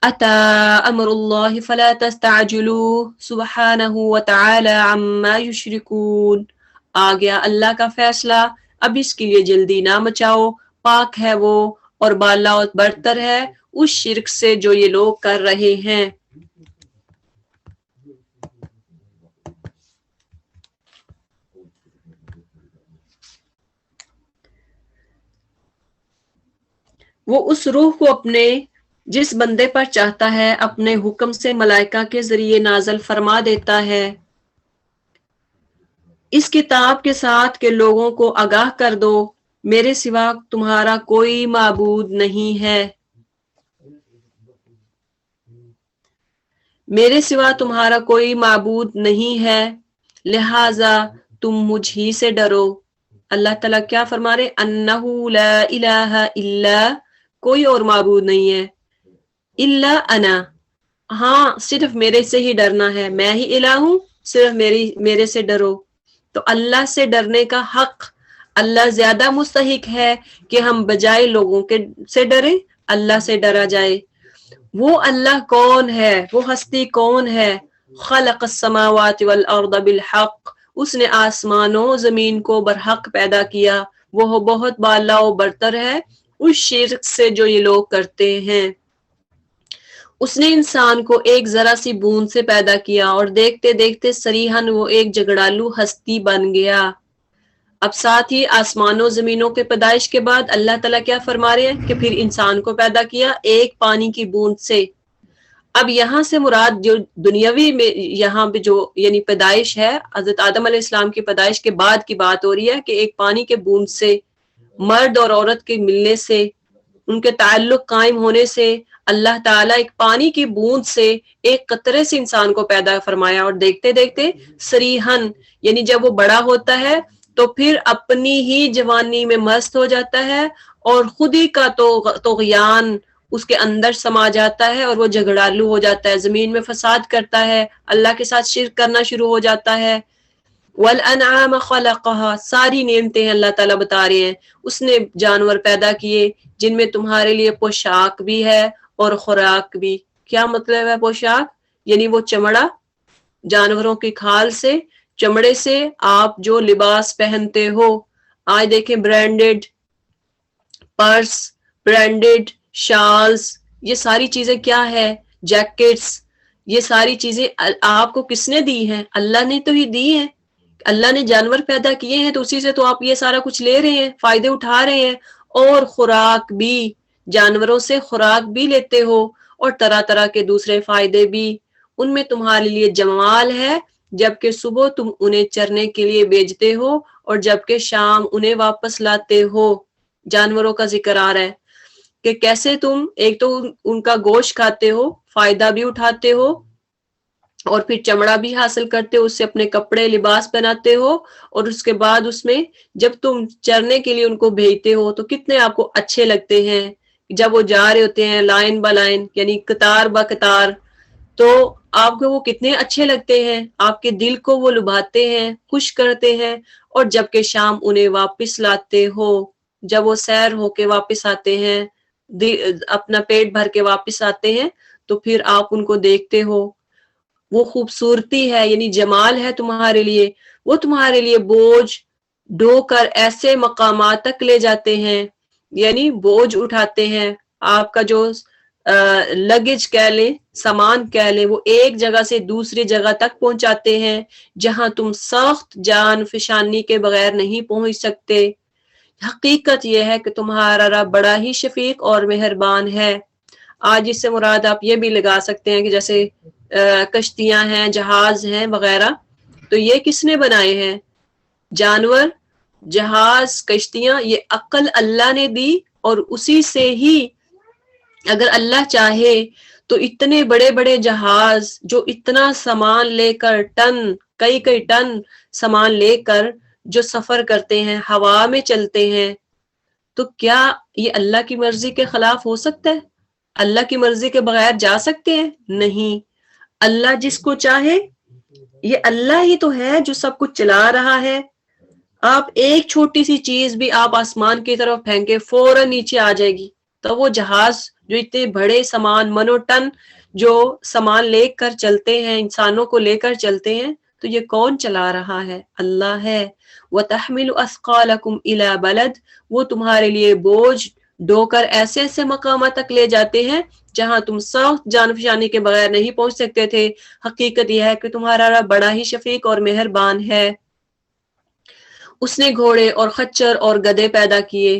اتا امر اللہ فلا تستعجلوه سبحانہ وتعالی عما یشرکون. آ گیا اللہ کا فیصلہ، اب اس کے لیے جلدی نہ مچاؤ، پاک ہے وہ اور بالا و برتر ہے اس شرک سے جو یہ لوگ کر رہے ہیں. وہ اس روح کو اپنے جس بندے پر چاہتا ہے اپنے حکم سے ملائکہ کے ذریعے نازل فرما دیتا ہے اس کتاب کے ساتھ کہ لوگوں کو آگاہ کر دو میرے سوا تمہارا کوئی معبود نہیں ہے، میرے سوا تمہارا کوئی معبود نہیں ہے، لہذا تم مجھ ہی سے ڈرو. اللہ تعالیٰ کیا فرما رہے؟ انہو لا الہ الا، کوئی اور معبود نہیں ہے، الا انا، ہاں صرف میرے سے ہی ڈرنا ہے، میں ہی الہ ہوں، صرف میرے سے ڈرو. تو اللہ سے ڈرنے کا حق اللہ زیادہ مستحق ہے کہ ہم بجائے لوگوں کے سے ڈریں اللہ سے ڈرا جائے. وہ اللہ کون ہے، وہ ہستی کون ہے؟ خلق السماوات والارض بالحق، اس نے آسمانوں زمین کو برحق پیدا کیا، وہ بہت بالا و برتر ہے اس شرک سے جو یہ لوگ کرتے ہیں. اس نے انسان کو ایک ذرا سی بوند سے پیدا کیا اور دیکھتے دیکھتے صریحاً وہ ایک جگڑالو ہستی بن گیا. اب ساتھ ہی آسمانوں زمینوں کے پیدائش کے بعد اللہ تعالیٰ کیا فرما رہے ہیں کہ پھر انسان کو پیدا کیا ایک پانی کی بوند سے. اب یہاں سے مراد جو دنیاوی میں یہاں پہ جو یعنی پیدائش ہے، حضرت آدم علیہ السلام کی پیدائش کے بعد کی بات ہو رہی ہے کہ ایک پانی کے بوند سے، مرد اور عورت کے ملنے سے، ان کے تعلق قائم ہونے سے اللہ تعالیٰ ایک پانی کی بوند سے ایک قطرے سے انسان کو پیدا فرمایا، اور دیکھتے دیکھتے صریحاً یعنی جب وہ بڑا ہوتا ہے تو پھر اپنی ہی جوانی میں مست ہو جاتا ہے اور خود ہی کا طغیان اس کے اندر سما جاتا ہے اور وہ جھگڑالو ہو جاتا ہے، زمین میں فساد کرتا ہے، اللہ کے ساتھ شرک کرنا شروع ہو جاتا ہے. والانعام خلقها، ساری نعمتیں اللہ تعالیٰ بتا رہے ہیں اس نے جانور پیدا کیے جن میں تمہارے لیے پوشاک بھی ہے اور خوراک بھی. کیا مطلب ہے پوشاک؟ یعنی وہ چمڑا، جانوروں کی کھال سے، چمڑے سے آپ جو لباس پہنتے ہو. آج دیکھیں برانڈڈ پرس، برانڈڈ شالز، یہ ساری چیزیں کیا ہے؟ جیکٹس، یہ ساری چیزیں آپ کو کس نے دی ہیں؟ اللہ نے تو ہی دی ہیں. اللہ نے جانور پیدا کیے ہیں تو اسی سے تو آپ یہ سارا کچھ لے رہے ہیں، فائدے اٹھا رہے ہیں، اور خوراک بھی جانوروں سے خوراک بھی لیتے ہو اور طرح طرح کے دوسرے فائدے بھی. ان میں تمہارے لیے جمال ہے جبکہ صبح تم انہیں چرنے کے لیے بیچتے ہو اور جبکہ شام انہیں واپس لاتے ہو. جانوروں کا ذکر آ رہا ہے کہ کیسے تم ایک تو ان کا گوشت کھاتے ہو، فائدہ بھی اٹھاتے ہو اور پھر چمڑا بھی حاصل کرتے ہو، اس سے اپنے کپڑے لباس بناتے ہو، اور اس کے بعد اس میں جب تم چرنے کے لیے ان کو بھیجتے ہو تو کتنے آپ کو اچھے لگتے ہیں جب وہ جا رہے ہوتے ہیں لائن با لائن، یعنی قطار با قطار، تو آپ کو وہ کتنے اچھے لگتے ہیں، آپ کے دل کو وہ لبھاتے ہیں، خوش کرتے ہیں. اور جب کہ شام انہیں واپس لاتے ہو، جب وہ سیر ہو کے واپس آتے ہیں، اپنا پیٹ بھر کے واپس آتے ہیں، تو پھر آپ ان کو دیکھتے ہو. وہ خوبصورتی ہے، یعنی جمال ہے تمہارے لیے. وہ تمہارے لیے بوجھ ڈھو کر ایسے مقامات تک لے جاتے ہیں، یعنی بوجھ اٹھاتے ہیں. آپ کا جو لگیج کہہ لیں، سامان کہہ لیں، وہ ایک جگہ سے دوسری جگہ تک پہنچاتے ہیں جہاں تم سخت جان فشانی کے بغیر نہیں پہنچ سکتے. حقیقت یہ ہے کہ تمہارا رب بڑا ہی شفیق اور مہربان ہے. آج اس سے مراد آپ یہ بھی لگا سکتے ہیں کہ جیسے کشتیاں ہیں، جہاز ہیں وغیرہ، تو یہ کس نے بنائے ہیں؟ جانور، جہاز، کشتیاں، یہ عقل اللہ نے دی، اور اسی سے ہی اگر اللہ چاہے تو اتنے بڑے بڑے جہاز جو اتنا سامان لے کر کئی ٹن سامان لے کر جو سفر کرتے ہیں، ہوا میں چلتے ہیں، تو کیا یہ اللہ کی مرضی کے خلاف ہو سکتا ہے؟ اللہ کی مرضی کے بغیر جا سکتے ہیں؟ نہیں. اللہ جس کو چاہے، یہ اللہ ہی تو ہے جو سب کچھ چلا رہا ہے. آپ ایک چھوٹی سی چیز بھی آپ آسمان کی طرف پھینکے فوراً نیچے آ جائے گی. تو وہ جہاز جو اتنے بڑے سامان منو ٹن جو سامان لے کر چلتے ہیں، انسانوں کو لے کر چلتے ہیں، تو یہ کون چلا رہا ہے؟ اللہ ہے. وَتَحْمِلُ أَثْقَالَكُمْ إِلَى بَلَدٍ، وہ تمہارے لیے بوجھ ڈھو کر ایسے ایسے مقامات تک لے جاتے ہیں جہاں تم سخت جان فشانی کے بغیر نہیں پہنچ سکتے تھے. حقیقت یہ ہے کہ تمہارا رب بڑا ہی شفیق اور مہربان ہے. اس نے گھوڑے اور خچر اور گدھے پیدا کیے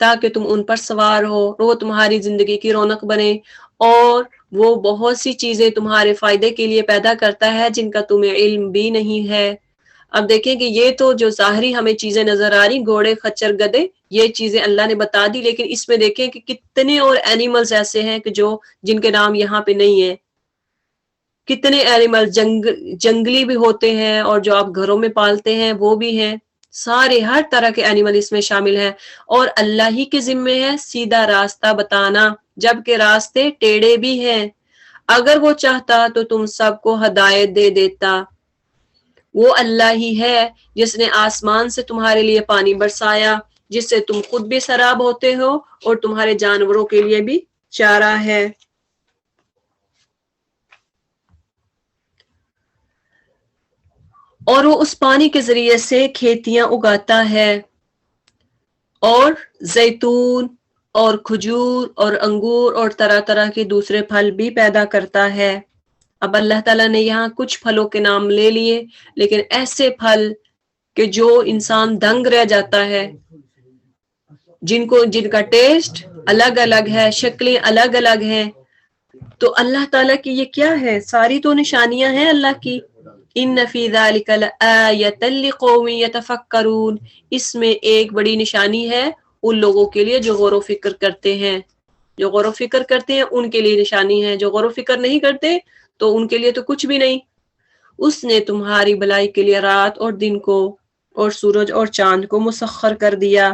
تاکہ تم ان پر سوار ہو، وہ تمہاری زندگی کی رونق بنے، اور وہ بہت سی چیزیں تمہارے فائدے کے لیے پیدا کرتا ہے جن کا تمہیں علم بھی نہیں ہے. اب دیکھیں کہ یہ تو جو ظاہری ہمیں چیزیں نظر آ رہی، گھوڑے، خچر، گدھے، یہ چیزیں اللہ نے بتا دی، لیکن اس میں دیکھیں کہ کتنے اور اینیملز ایسے ہیں کہ جن کے نام یہاں پہ نہیں ہے. کتنے اینیمل جنگلی بھی ہوتے ہیں، اور جو آپ گھروں میں پالتے ہیں وہ بھی ہیں. سارے ہر طرح کے اینیمل اس میں شامل ہیں، اور اللہ ہی کے ذمے ہے سیدھا راستہ بتانا، جبکہ راستے ٹیڑھے بھی ہیں. اگر وہ چاہتا تو تم سب کو ہدایت دے دیتا. وہ اللہ ہی ہے جس نے آسمان سے تمہارے لیے پانی برسایا جس سے تم خود بھی سراب ہوتے ہو اور تمہارے جانوروں کے لیے بھی چارہ ہے. اور وہ اس پانی کے ذریعے سے کھیتیاں اگاتا ہے اور زیتون اور کھجور اور انگور اور طرح طرح کے دوسرے پھل بھی پیدا کرتا ہے. اب اللہ تعالیٰ نے یہاں کچھ پھلوں کے نام لے لیے، لیکن ایسے پھل کہ جو انسان دنگ رہ جاتا ہے، جن کا ٹیسٹ الگ الگ ہے، شکلیں الگ الگ ہیں. تو اللہ تعالیٰ کی یہ کیا ہے؟ ساری تو نشانیاں ہیں اللہ کی. ان فی ذلک لآیۃ لقوم یتفکرون، اس میں ایک بڑی نشانی ہے ان لوگوں کے لیے جو غور و فکر کرتے ہیں. جو غور و فکر کرتے ہیں ان کے لیے نشانی ہے، جو غور و فکر نہیں کرتے تو ان کے لیے تو کچھ بھی نہیں. اس نے تمہاری بھلائی کے لیے رات اور دن کو اور سورج اور چاند کو مسخر کر دیا.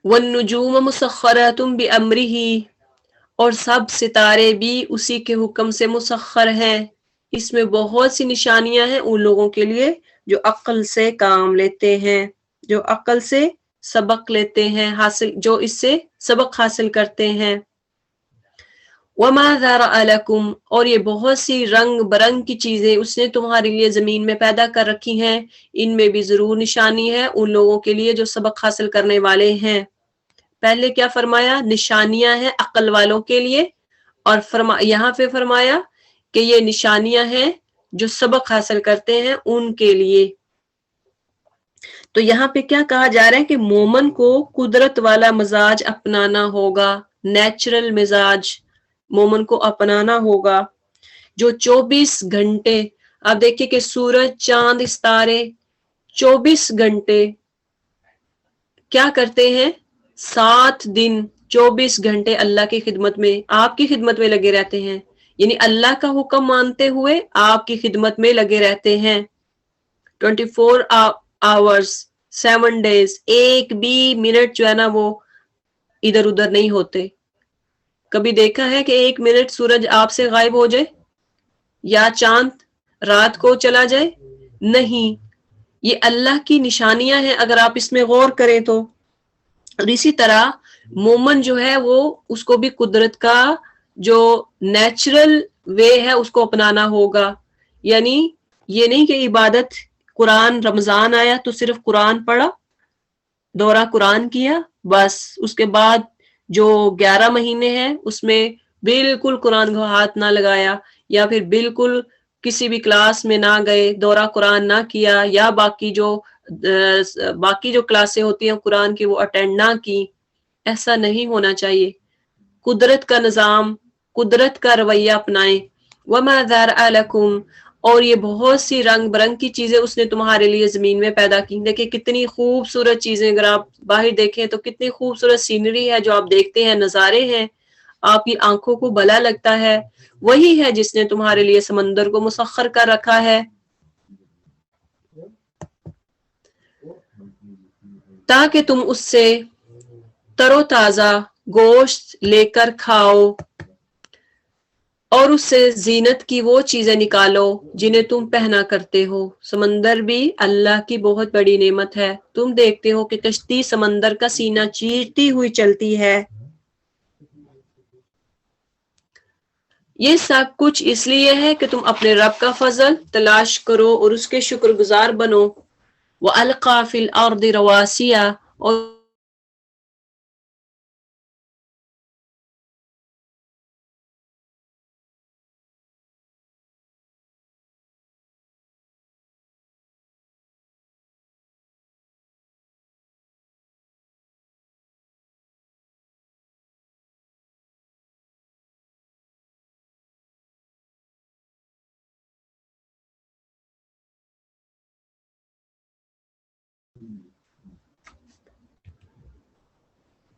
والنجوم مسخرات بأمرہ، اور سب ستارے بھی اسی کے حکم سے مسخر ہیں. اس میں بہت سی نشانیاں ہیں ان لوگوں کے لیے جو عقل سے کام لیتے ہیں، جو عقل سے سبق لیتے ہیں، جو اس سے سبق حاصل کرتے ہیں. وما ذرأ لکم، اور یہ بہت سی رنگ برنگ کی چیزیں اس نے تمہارے لیے زمین میں پیدا کر رکھی ہیں. ان میں بھی ضرور نشانی ہے ان لوگوں کے لیے جو سبق حاصل کرنے والے ہیں. پہلے کیا فرمایا؟ نشانیاں ہیں عقل والوں کے لیے، اور یہاں پہ فرمایا کہ یہ نشانیاں ہیں جو سبق حاصل کرتے ہیں ان کے لیے۔ تو یہاں پہ کیا کہا جا رہا ہے کہ مومن کو قدرت والا مزاج اپنانا ہوگا، نیچرل مزاج مومن کو اپنانا ہوگا، جو 24 گھنٹے، آپ دیکھیے کہ سورج، چاند، ستارے 24 گھنٹے کیا کرتے ہیں؟ 7 دن 24 گھنٹے اللہ کی خدمت میں، آپ کی خدمت میں لگے رہتے ہیں، یعنی اللہ کا حکم مانتے ہوئے آپ کی خدمت میں لگے رہتے ہیں 24 آورز 7 days، ایک بھی منٹ جو ہے نا وہ ادھر ادھر نہیں ہوتے۔ کبھی دیکھا ہے کہ 1 منٹ سورج آپ سے غائب ہو جائے یا چاند رات کو چلا جائے؟ نہیں، یہ اللہ کی نشانیاں ہیں اگر آپ اس میں غور کریں تو۔ اور اسی طرح مومن جو ہے وہ اس کو بھی قدرت کا جو نیچرل وے ہے اس کو اپنانا ہوگا، یعنی یہ نہیں کہ عبادت، قرآن رمضان آیا تو صرف قرآن پڑھا، دورہ قرآن کیا بس، اس کے بعد جو 11 مہینے ہیں اس میں بالکل قرآن کو ہاتھ نہ لگایا، یا پھر بالکل کسی بھی کلاس میں نہ گئے، دورہ قرآن نہ کیا، یا باقی جو کلاسیں ہوتی ہیں قرآن کی وہ اٹینڈ نہ کی۔ ایسا نہیں ہونا چاہیے۔ قدرت کا نظام، قدرت کا رویہ اپنائیں۔ وَمَا ذَرَأَ لَكُمْ، اور یہ بہت سی رنگ برنگ کی چیزیں اس نے تمہارے لیے زمین میں پیدا کی۔ دیکھیں کتنی خوبصورت چیزیں، اگر آپ باہر دیکھیں تو کتنی خوبصورت سینری ہے جو آپ دیکھتے ہیں، نظارے ہیں، آپ کی آنکھوں کو بھلا لگتا ہے۔ وہی ہے جس نے تمہارے لیے سمندر کو مسخر کر رکھا ہے تاکہ تم اس سے تر و تازہ گوشت لے کر کھاؤ، اور اس سے زینت کی وہ چیزیں نکالو جنہیں تم پہنا کرتے ہو۔ سمندر بھی اللہ کی بہت بڑی نعمت ہے۔ تم دیکھتے ہو کہ کشتی سمندر کا سینہ چیرتی ہوئی چلتی ہے۔ یہ سب کچھ اس لیے ہے کہ تم اپنے رب کا فضل تلاش کرو اور اس کے شکر گزار بنو۔ وَأَلْقَى فِي الْأَرْضِ رَوَاسِيَ، اور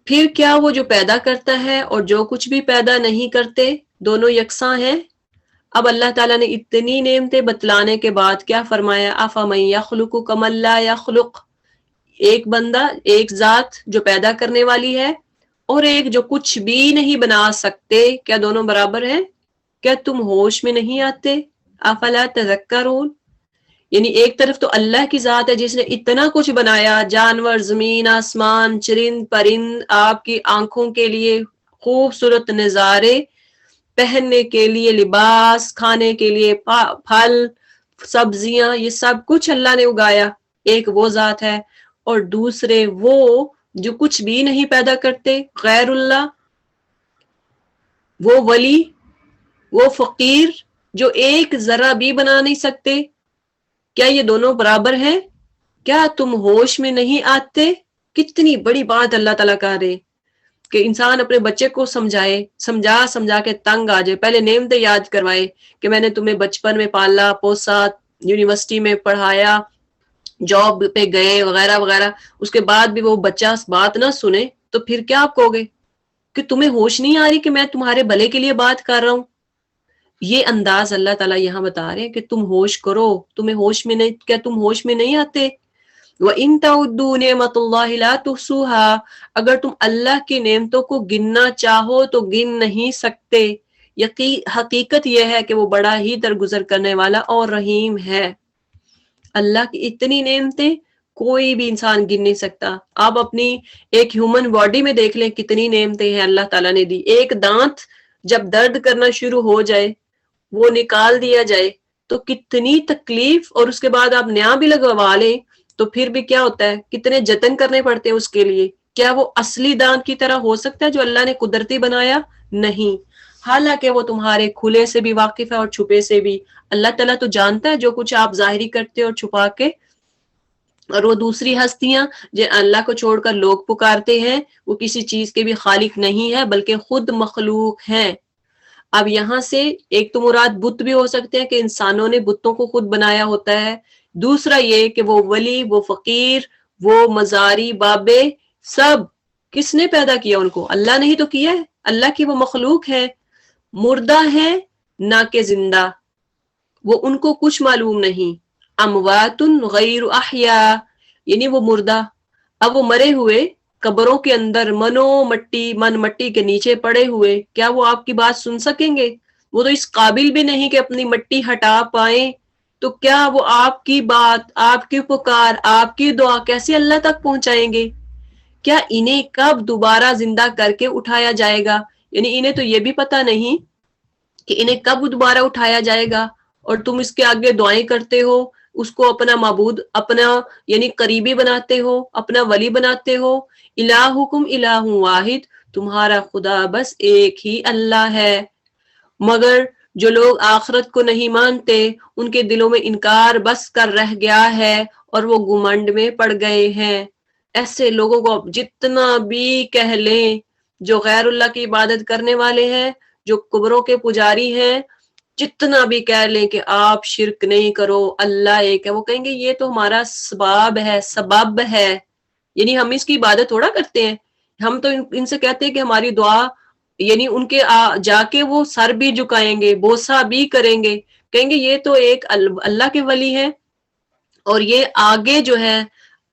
پھر کیا وہ جو پیدا کرتا ہے اور جو کچھ بھی پیدا نہیں کرتے دونوں یکساں ہیں؟ اب اللہ تعالیٰ نے اتنی نعمتیں بتلانے کے بعد کیا فرمایا؟ أَفَمَن يَخْلُقُ كَمَن لَّا يَخْلُقُ، ایک بندہ، ایک ذات جو پیدا کرنے والی ہے، اور ایک جو کچھ بھی نہیں بنا سکتے، کیا دونوں برابر ہیں؟ کیا تم ہوش میں نہیں آتے؟ أَفَلَا تَذَكَّرُونَ، یعنی ایک طرف تو اللہ کی ذات ہے جس نے اتنا کچھ بنایا، جانور، زمین، آسمان، چرند پرند، آپ کی آنکھوں کے لیے خوبصورت نظارے، پہننے کے لیے لباس، کھانے کے لیے پھل، سبزیاں، یہ سب کچھ اللہ نے اگایا، ایک وہ ذات ہے۔ اور دوسرے وہ جو کچھ بھی نہیں پیدا کرتے، غیر اللہ، وہ ولی، وہ فقیر جو ایک ذرہ بھی بنا نہیں سکتے، کیا یہ دونوں برابر ہیں؟ کیا تم ہوش میں نہیں آتے؟ کتنی بڑی بات اللہ تعالیٰ کہہ رہے کہ انسان اپنے بچے کو سمجھا کے تنگ آ جائے، پہلے نعمتیں یاد کروائے کہ میں نے تمہیں بچپن میں پالا پوسا، یونیورسٹی میں پڑھایا، جاب پہ گئے وغیرہ وغیرہ، اس کے بعد بھی وہ بچہ بات نہ سنے تو پھر کیا آپ کہو گے کہ تمہیں ہوش نہیں آ رہی کہ میں تمہارے بھلے کے لیے بات کر رہا ہوں؟ یہ انداز اللہ تعالیٰ یہاں بتا رہے ہیں کہ تم ہوش کرو، تمہیں ہوش میں نہیں، کیا تم ہوش میں نہیں آتے؟ وَإِن تَعُدُّوا نِعْمَةَ اللَّهِ لَا تُحْصُوهَا، اگر تم اللہ کی نعمتوں کو گننا چاہو تو گن نہیں سکتے۔ حقیقت یہ ہے کہ وہ بڑا ہی درگزر کرنے والا اور رحیم ہے۔ اللہ کی اتنی نعمتیں کوئی بھی انسان گن نہیں سکتا۔ آپ اپنی ایک ہیومن باڈی میں دیکھ لیں کتنی نعمتیں ہیں اللہ تعالیٰ نے دی۔ ایک دانت جب درد کرنا شروع ہو جائے، وہ نکال دیا جائے تو کتنی تکلیف، اور اس کے بعد آپ نیا بھی لگوا لیں تو پھر بھی کیا ہوتا ہے، کتنے جتن کرنے پڑتے ہیں اس کے لیے کیا وہ اصلی دانت کی طرح ہو سکتا ہے جو اللہ نے قدرتی بنایا؟ نہیں، حالانکہ وہ تمہارے کھلے سے بھی واقف ہے اور چھپے سے بھی۔ اللہ تعالیٰ تو جانتا ہے جو کچھ آپ ظاہری کرتے اور چھپا کے، اور وہ دوسری ہستیاں جو اللہ کو چھوڑ کر لوگ پکارتے ہیں وہ کسی چیز کے بھی خالق نہیں ہے بلکہ خود مخلوق ہیں۔ اب یہاں سے ایک تو مراد بت بھی ہو سکتے ہیں کہ انسانوں نے بتوں کو خود بنایا ہوتا ہے، دوسرا یہ کہ وہ ولی، وہ فقیر، وہ مزاری، بابے، سب کس نے پیدا کیا ان کو؟ اللہ نے ہی تو کیا ہے، اللہ کی وہ مخلوق ہے، مردہ ہے نہ کہ زندہ، وہ ان کو کچھ معلوم نہیں۔ اموات غیر احیاء، یعنی وہ مردہ، اب وہ مرے ہوئے قبروں کے اندر من مٹی کے نیچے پڑے ہوئے، کیا وہ آپ کی بات سن سکیں گے؟ وہ تو اس قابل بھی نہیں کہ اپنی مٹی ہٹا پائیں، تو کیا وہ آپ کی بات، آپ کی پکار، آپ کی دعا کیسے اللہ تک پہنچائیں گے؟ کیا انہیں کب دوبارہ زندہ کر کے اٹھایا جائے گا؟ یعنی انہیں تو یہ بھی پتہ نہیں کہ انہیں کب دوبارہ اٹھایا جائے گا، اور تم اس کے آگے دعائیں کرتے ہو، اس کو اپنا معبود، اپنا یعنی قریبی بناتے ہو، اپنا ولی بناتے ہو۔ الہکم الہ واحد، تمہارا خدا بس ایک ہی اللہ ہے۔ مگر جو لوگ آخرت کو نہیں مانتے ان کے دلوں میں انکار بس کر رہ گیا ہے اور وہ گمنڈ میں پڑ گئے ہیں۔ ایسے لوگوں کو جتنا بھی کہہ لیں، جو غیر اللہ کی عبادت کرنے والے ہیں، جو قبروں کے پجاری ہیں، جتنا بھی کہہ لیں کہ آپ شرک نہیں کرو، اللہ ایک ہے، وہ کہیں گے یہ تو ہمارا سبب ہے، یعنی ہم اس کی عبادت تھوڑا کرتے ہیں، ہم تو ان سے کہتے ہیں کہ ہماری دعا، یعنی ان کے جا کے وہ سر بھی جھکائیں گے، بوسہ بھی کریں گے، کہیں گے یہ تو ایک اللہ کے ولی ہے، اور یہ آگے جو ہے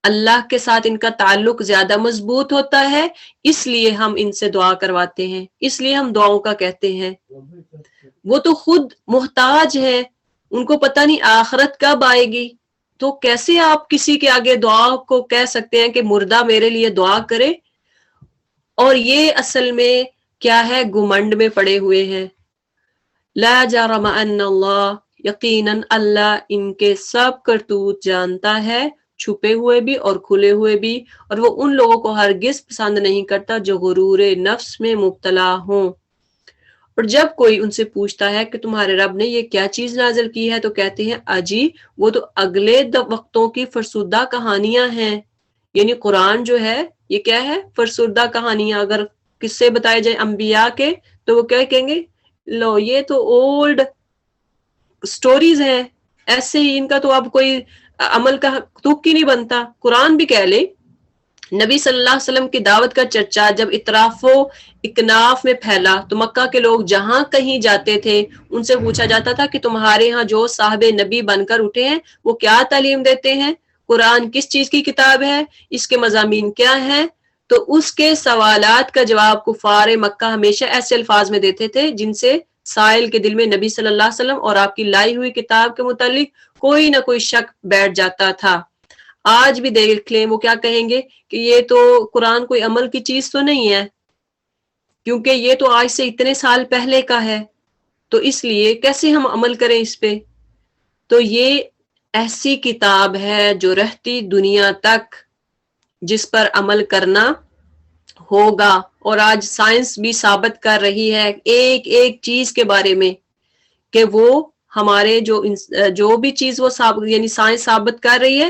اللہ کے ساتھ ان کا تعلق زیادہ مضبوط ہوتا ہے، اس لیے ہم ان سے دعا کرواتے ہیں، اس لیے ہم دعاؤں کا کہتے ہیں۔ وہ تو خود محتاج ہے، ان کو پتہ نہیں آخرت کب آئے گی، تو کیسے آپ کسی کے آگے دعا کو کہہ سکتے ہیں کہ مردہ میرے لیے دعا کرے؟ اور یہ اصل میں کیا ہے؟ گمنڈ میں پڑے ہوئے ہیں۔ لا جرم ان اللہ، یقیناً اللہ ان کے سب کرتوت جانتا ہے، چھپے ہوئے بھی اور کھلے ہوئے بھی، اور وہ ان لوگوں کو ہرگز پسند نہیں کرتا جو غرور نفس میں مبتلا ہوں۔ اور جب کوئی ان سے پوچھتا ہے کہ تمہارے رب نے یہ کیا چیز نازل کی ہے، تو کہتے ہیں اجی وہ تو اگلے وقتوں کی فرسودہ کہانیاں ہیں، یعنی قرآن جو ہے یہ کیا ہے؟ فرسودہ کہانیاں۔ اگر قصے بتائے جائیں انبیاء کے تو وہ کیا کہیں گے؟ لو یہ تو اولڈ سٹوریز ہیں، ایسے ہی ان کا تو اب کوئی عمل کا تک ہی نہیں بنتا۔ قرآن بھی کہہ لے، نبی صلی اللہ علیہ وسلم کی دعوت کا چرچا جب اطراف و اکناف میں پھیلا تو مکہ کے لوگ جہاں کہیں جاتے تھے ان سے پوچھا جاتا تھا کہ تمہارے ہاں جو صاحب نبی بن کر اٹھے ہیں وہ کیا تعلیم دیتے ہیں؟ قرآن کس چیز کی کتاب ہے؟ اس کے مضامین کیا ہیں؟ تو اس کے سوالات کا جواب کفار مکہ ہمیشہ ایسے الفاظ میں دیتے تھے جن سے سائل کے دل میں نبی صلی اللہ علیہ وسلم اور آپ کی لائی ہوئی کتاب کے متعلق کوئی نہ کوئی شک بیٹھ جاتا تھا۔ آج بھی دیکھ لیں وہ کیا کہیں گے کہ یہ تو قرآن کوئی عمل کی چیز تو نہیں ہے، کیونکہ یہ تو آج سے اتنے سال پہلے کا ہے، تو اس لیے کیسے ہم عمل کریں اس پہ؟ تو یہ ایسی کتاب ہے جو رہتی دنیا تک جس پر عمل کرنا ہوگا، اور آج سائنس بھی ثابت کر رہی ہے ایک ایک چیز کے بارے میں کہ وہ ہمارے جو بھی چیز وہ یعنی سائنس ثابت کر رہی ہے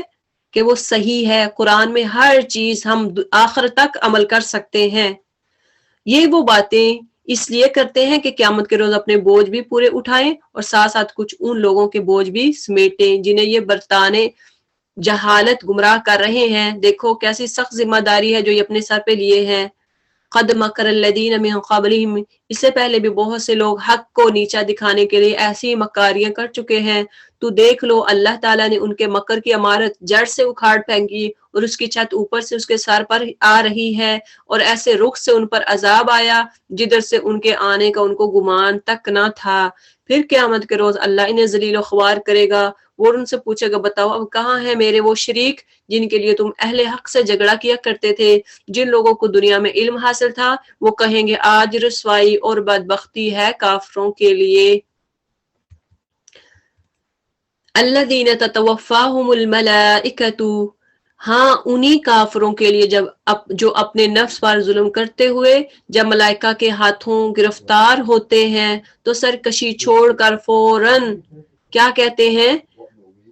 کہ وہ صحیح ہے۔ قرآن میں ہر چیز ہم آخر تک عمل کر سکتے ہیں۔ یہ وہ باتیں اس لیے کرتے ہیں کہ قیامت کے روز اپنے بوجھ بھی پورے اٹھائیں اور ساتھ ساتھ کچھ ان لوگوں کے بوجھ بھی سمیٹیں جنہیں یہ برتانے جہالت گمراہ کر رہے ہیں۔ دیکھو کیسی سخت ذمہ داری ہے جو یہ اپنے سر پہ لیے ہیں۔ قد مکر الذین من قبلہم، اس سے پہلے بھی بہت سے لوگ حق کو نیچا دکھانے کے لیے ایسی مکاریاں کر چکے ہیں۔ تو دیکھ لو اللہ تعالیٰ نے ان کے مکر کی عمارت جڑ سے اکھاڑ پھینکی اور اس کی چھت اوپر سے اس کے سر پر آ رہی ہے، اور ایسے رخ سے ان پر عذاب آیا جدھر سے ان کے آنے کا ان کو گمان تک نہ تھا۔ پھر قیامت کے روز اللہ انہیں ذلیل و خوار کرے گا اور ان سے پوچھے گا بتاؤ اب کہاں ہیں میرے وہ شریک جن کے لیے تم اہل حق سے جھگڑا کیا کرتے تھے؟ جن لوگوں کو دنیا میں علم حاصل تھا وہ کہیں گے آج رسوائی اور بدبختی ہے کافروں کے لیے۔ الذین تتوفاہم الملائکۃ، ہاں انہی کافروں کے لیے جو اپنے نفس پر ظلم کرتے ہوئے جب ملائکہ کے ہاتھوں گرفتار ہوتے ہیں تو سرکشی چھوڑ کر فوراً کیا کہتے ہیں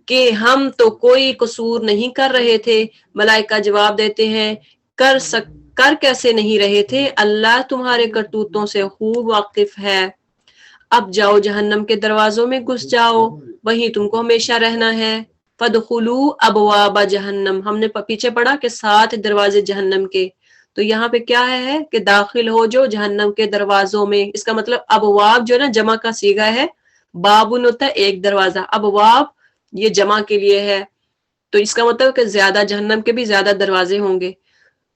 کہ ہم تو کوئی قصور نہیں کر رہے تھے. ملائکہ جواب دیتے ہیں کر کیسے نہیں رہے تھے، اللہ تمہارے کرتوتوں سے خوب واقف ہے. اب جاؤ جہنم کے دروازوں میں گھس جاؤ، وہیں تم کو ہمیشہ رہنا ہے. فَادْخُلُوا أَبْوَابَ جہنم، ہم نے پیچھے پڑھا کہ 7 دروازے جہنم کے، تو یہاں پہ کیا ہے کہ داخل ہو جو جہنم کے دروازوں میں. اس کا مطلب ابواب جو نا جمع کا صیغہ ہے، بابن ہوتا ہے ایک دروازہ، ابواب یہ جمع کے لیے ہے، تو اس کا مطلب کہ زیادہ جہنم کے بھی زیادہ دروازے ہوں گے.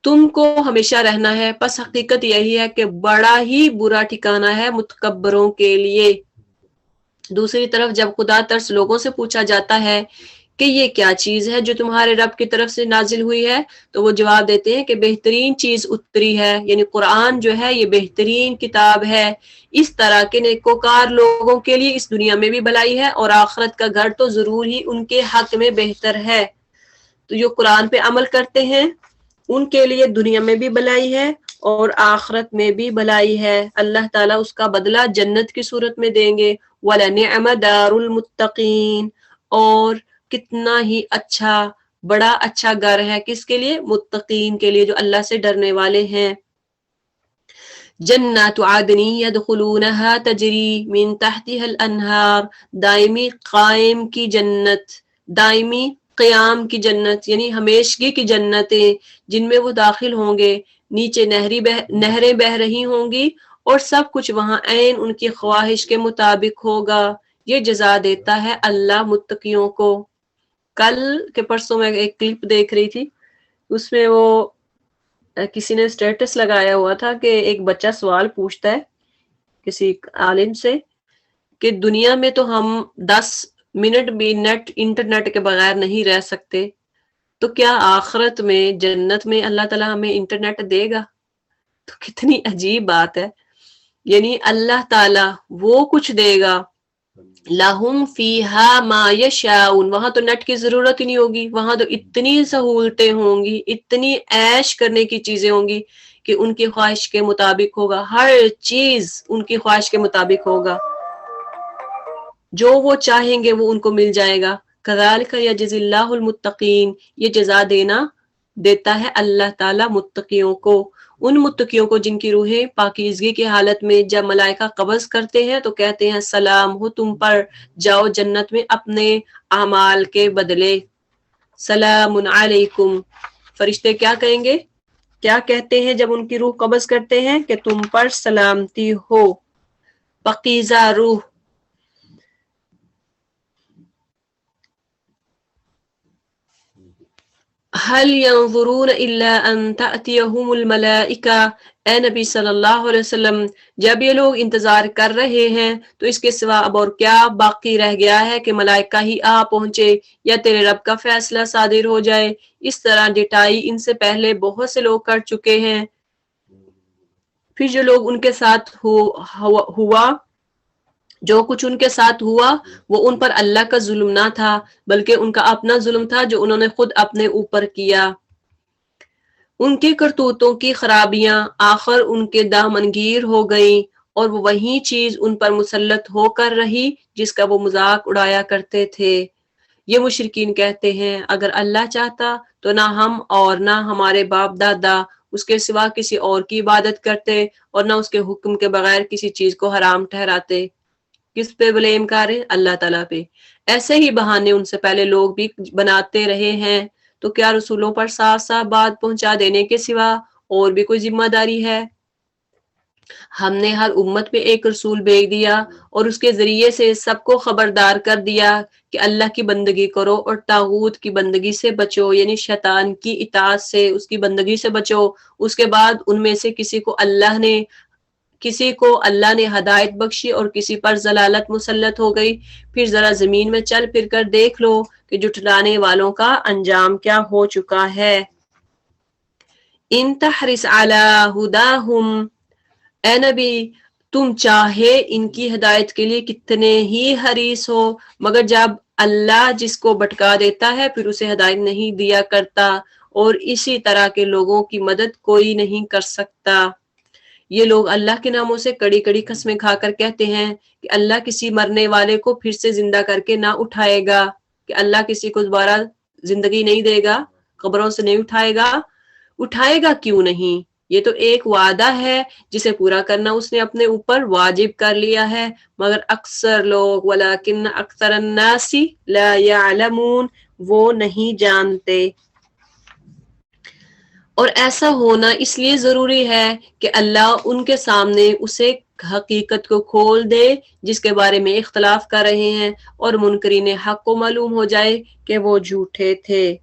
تم کو ہمیشہ رہنا ہے. پس حقیقت یہی ہے کہ بڑا ہی برا ٹھکانہ ہے متکبروں کے لیے. دوسری طرف جب خدا ترس لوگوں سے پوچھا جاتا ہے کہ یہ کیا چیز ہے جو تمہارے رب کی طرف سے نازل ہوئی ہے، تو وہ جواب دیتے ہیں کہ بہترین چیز اتری ہے، یعنی قرآن جو ہے یہ بہترین کتاب ہے. اس طرح کے نیکوکار لوگوں کے لیے اس دنیا میں بھی بھلائی ہے اور آخرت کا گھر تو ضرور ہی ان کے حق میں بہتر ہے. تو جو قرآن پہ عمل کرتے ہیں ان کے لیے دنیا میں بھی بھلائی ہے اور آخرت میں بھی بھلائی ہے. اللہ تعالیٰ اس کا بدلہ جنت کی صورت میں دیں گے. وَلَنِعْمَ دَارُ الْمُتَّقِينَ، اور کتنا ہی اچھا بڑا اچھا گھر ہے کس کے لیے؟ متقین کے لیے، جو اللہ سے ڈرنے والے ہیں. جنات عدن يدخلونها تجری من تحتها الانہار، دائمی قائم کی جنت، دائمی قیام کی جنت یعنی ہمیشگی کی جنتیں جن میں وہ داخل ہوں گے. نیچے نہریں بہ رہی ہوں گی اور سب کچھ وہاں عین ان کی خواہش کے مطابق ہوگا. یہ جزا دیتا ہے اللہ متقیوں کو. کل کے پرسوں میں ایک کلپ دیکھ رہی تھی، اس میں وہ کسی نے اسٹیٹس لگایا ہوا تھا کہ ایک بچہ سوال پوچھتا ہے کسی عالم سے کہ دنیا میں تو ہم 10 منٹ بھی انٹرنیٹ کے بغیر نہیں رہ سکتے، تو کیا آخرت میں جنت میں اللہ تعالیٰ ہمیں انٹرنیٹ دے گا؟ تو کتنی عجیب بات ہے، یعنی اللہ تعالیٰ وہ کچھ دے گا، لَهُمْ فِيهَا مَا يَشَاءُونَ، وہاں تو نیٹ کی ضرورت ہی نہیں ہوگی، وہاں تو اتنی سہولتیں ہوں گی، اتنی عیش کرنے کی چیزیں ہوں گی کہ ان کی خواہش کے مطابق ہوگا، ہر چیز ان کی خواہش کے مطابق ہوگا، جو وہ چاہیں گے وہ ان کو مل جائے گا. کذالک یجزی اللہ المتقین، یہ جزا دیتا ہے اللہ تعالیٰ متقیوں کو، ان متقیوں کو جن کی روحیں پاکیزگی کی حالت میں جب ملائکہ قبض کرتے ہیں تو کہتے ہیں سلام ہو تم پر، جاؤ جنت میں اپنے اعمال کے بدلے. سلام علیکم، فرشتے کیا کہیں گے، کیا کہتے ہیں جب ان کی روح قبض کرتے ہیں کہ تم پر سلامتی ہو. پاکیزہ روح، هل ينظرون الا ان تأتيهم الملائکہ، اے نبی صلی اللہ علیہ وسلم جب یہ لوگ انتظار کر رہے ہیں تو اس کے سوا اب اور کیا باقی رہ گیا ہے کہ ملائکہ ہی آ پہنچے یا تیرے رب کا فیصلہ صادر ہو جائے. اس طرح ڈٹائی ان سے پہلے بہت سے لوگ کر چکے ہیں. پھر جو لوگ ان کے ساتھ ہوا جو کچھ ان کے ساتھ ہوا وہ ان پر اللہ کا ظلم نہ تھا بلکہ ان کا اپنا ظلم تھا جو انہوں نے خود اپنے اوپر کیا. ان کے کرتوتوں کی خرابیاں آخر ان کے دامنگیر ہو گئیں اور وہ وہی چیز ان پر مسلط ہو کر رہی جس کا وہ مذاق اڑایا کرتے تھے. یہ مشرکین کہتے ہیں اگر اللہ چاہتا تو نہ ہم اور نہ ہمارے باپ دادا اس کے سوا کسی اور کی عبادت کرتے اور نہ اس کے حکم کے بغیر کسی چیز کو حرام ٹھہراتے. کس پہ بلیم کریں؟ اللہ تعالیٰ پہ. ایسے ہی بہانے ان سے پہلے لوگ بھی بناتے رہے ہیں، تو کیا رسولوں پر صاف صاف بات پہنچا دینے کے سوا اور بھی کوئی ذمہ داری ہے؟ ہم نے ہر امت پہ ایک رسول بھیج دیا اور اس کے ذریعے سے سب کو خبردار کر دیا کہ اللہ کی بندگی کرو اور طاغوت کی بندگی سے بچو، یعنی شیطان کی اطاعت سے اس کی بندگی سے بچو. اس کے بعد ان میں سے کسی کو اللہ نے ہدایت بخشی اور کسی پر ضلالت مسلط ہو گئی. پھر ذرا زمین میں چل پھر کر دیکھ لو کہ جھٹلانے والوں کا انجام کیا ہو چکا ہے. ان تحرص علی ہداہم، اے نبی تم چاہے ان کی ہدایت کے لیے کتنے ہی حریص ہو، مگر جب اللہ جس کو بھٹکا دیتا ہے پھر اسے ہدایت نہیں دیا کرتا، اور اسی طرح کے لوگوں کی مدد کوئی نہیں کر سکتا۔ یہ لوگ اللہ کے ناموں سے کڑی کڑی قسمیں کھا کر کہتے ہیں کہ اللہ کسی مرنے والے کو پھر سے زندہ کر کے نہ اٹھائے گا، کہ اللہ کسی کو دوبارہ زندگی نہیں دے گا، قبروں سے نہیں اٹھائے گا کیوں نہیں؟ یہ تو ایک وعدہ ہے جسے پورا کرنا اس نے اپنے اوپر واجب کر لیا ہے، مگر اکثر لوگ ولیکن اکثر الناس لا یعلمون، وہ نہیں جانتے۔ اور ایسا ہونا اس لیے ضروری ہے کہ اللہ ان کے سامنے اسے حقیقت کو کھول دے جس کے بارے میں اختلاف کر رہے ہیں، اور منکرین حق کو معلوم ہو جائے کہ وہ جھوٹے تھے۔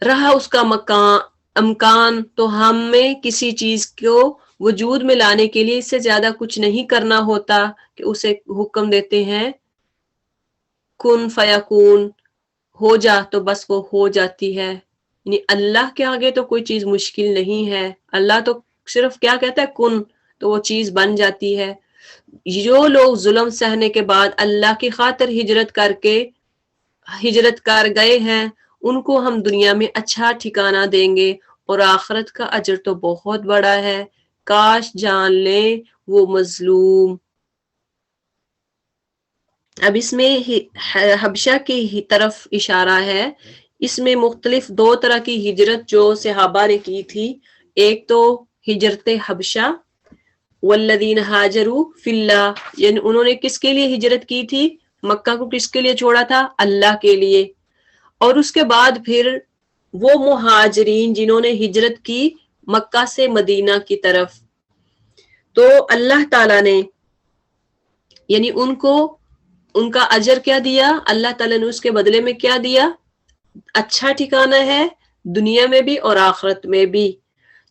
رہا اس کا امکان تو ہمیں کسی چیز کو وجود میں لانے کے لیے اس سے زیادہ کچھ نہیں کرنا ہوتا کہ اسے حکم دیتے ہیں کن فیکون، ہو جا، تو بس وہ ہو جاتی ہے۔ یعنی اللہ کے آگے تو کوئی چیز مشکل نہیں ہے، اللہ تو صرف کیا کہتا ہے کن، تو وہ چیز بن جاتی ہے۔ جو لوگ ظلم سہنے کے بعد اللہ کی خاطر ہجرت کر گئے ہیں ان کو ہم دنیا میں اچھا ٹھکانہ دیں گے، اور آخرت کا اجر تو بہت بڑا ہے، کاش جان لیں وہ مظلوم۔ اب اس میں حبشہ کی طرف اشارہ ہے۔ اس میں مختلف دو طرح کی ہجرت جو صحابہ نے کی تھی، ایک تو ہجرت حبشہ، والذین ہاجروا فی اللہ، یعنی انہوں نے کس کے لیے ہجرت کی تھی؟ مکہ کو کس کے لیے چھوڑا تھا؟ اللہ کے لیے۔ اور اس کے بعد پھر وہ مہاجرین جنہوں نے ہجرت کی مکہ سے مدینہ کی طرف، تو اللہ تعالیٰ نے یعنی ان کا اجر کیا دیا؟ اللہ تعالیٰ نے اس کے بدلے میں کیا دیا؟ اچھا ٹھکانہ ہے دنیا میں بھی اور آخرت میں بھی۔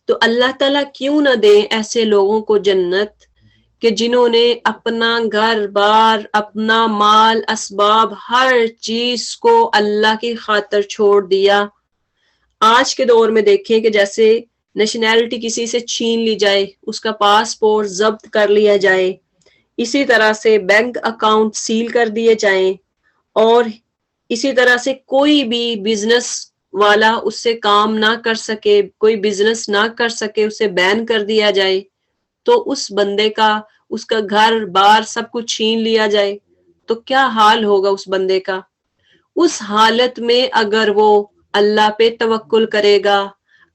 تو اللہ تعالیٰ کیوں نہ دے ایسے لوگوں کو جنت کہ جنہوں نے اپنا گھر بار، اپنا مال، اسباب، ہر چیز کو اللہ کی خاطر چھوڑ دیا۔ آج کے دور میں دیکھیں کہ جیسے نیشنلٹی کسی سے چھین لی جائے، اس کا پاسپورٹ ضبط کر لیا جائے، اسی طرح سے بینک اکاؤنٹ سیل کر دیے جائیں، اور اسی طرح سے کوئی بھی بزنس والا اس سے کام نہ کر سکے، کوئی بزنس نہ کر سکے، اسے بین کر دیا جائے، تو اس بندے کا، اس کا گھر بار سب کچھ چھین لیا جائے تو کیا حال ہوگا اس بندے کا؟ اس حالت میں اگر وہ اللہ پہ توکل کرے گا،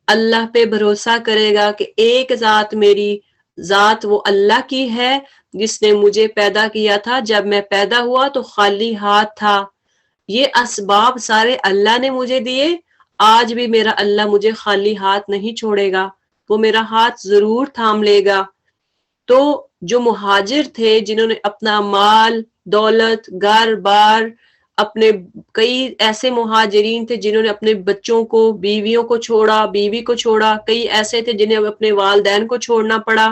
اللہ پہ بھروسہ کرے گا کہ ایک ذات، میری ذات وہ اللہ کی ہے جس نے مجھے پیدا کیا تھا، جب میں پیدا ہوا تو خالی ہاتھ تھا، یہ اسباب سارے اللہ نے مجھے دیے، آج بھی میرا اللہ مجھے خالی ہاتھ نہیں چھوڑے گا، وہ میرا ہاتھ ضرور تھام لے گا۔ تو جو مہاجر تھے جنہوں نے اپنا مال، دولت، گھر بار، اپنے کئی ایسے مہاجرین تھے جنہوں نے اپنے بچوں کو، بیویوں کو چھوڑا، بیوی کو چھوڑا، کئی ایسے تھے جنہیں اپنے والدین کو چھوڑنا پڑا،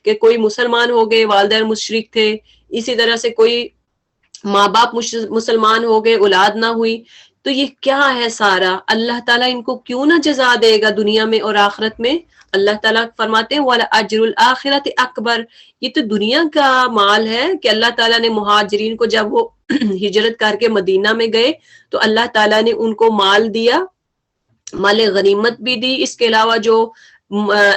کہ کوئی مسلمان ہو گئے، والدین مشرک تھے، اسی طرح سے کوئی ماں باپ مسلمان ہو گئے، اولاد نہ ہوئی، تو یہ کیا ہے سارا؟ اللہ تعالیٰ ان کو کیوں نہ جزا دے گا دنیا میں اور آخرت میں؟ اللہ تعالیٰ فرماتے ہیں وَلَأَجْرُ الْآخِرَةِ أَكْبَرُ، یہ تو دنیا کا مال ہے کہ اللہ تعالیٰ نے مہاجرین کو جب وہ ہجرت کر کے مدینہ میں گئے تو اللہ تعالیٰ نے ان کو مال دیا، مال غنیمت بھی دی، اس کے علاوہ جو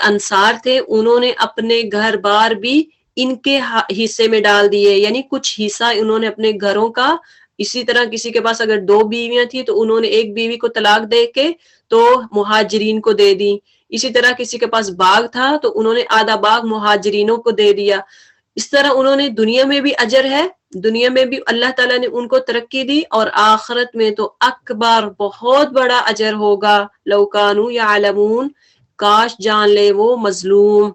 انصار تھے انہوں نے اپنے گھر بار بھی ان کے حصے میں ڈال دیے، یعنی کچھ حصہ انہوں نے اپنے گھروں کا، اسی طرح کسی کے پاس اگر 2 بیویاں تھیں تو انہوں نے ایک بیوی کو طلاق دے کے تو مہاجرین کو دے دی، اسی طرح کسی کے پاس باغ تھا تو انہوں نے آدھا باغ مہاجرینوں کو دے دیا۔ اس طرح انہوں نے دنیا میں بھی اجر ہے، دنیا میں بھی اللہ تعالیٰ نے ان کو ترقی دی، اور آخرت میں تو اکبر، بہت بڑا اجر ہوگا۔ لو کانوا یعلمون، کاش جان لے وہ مظلوم،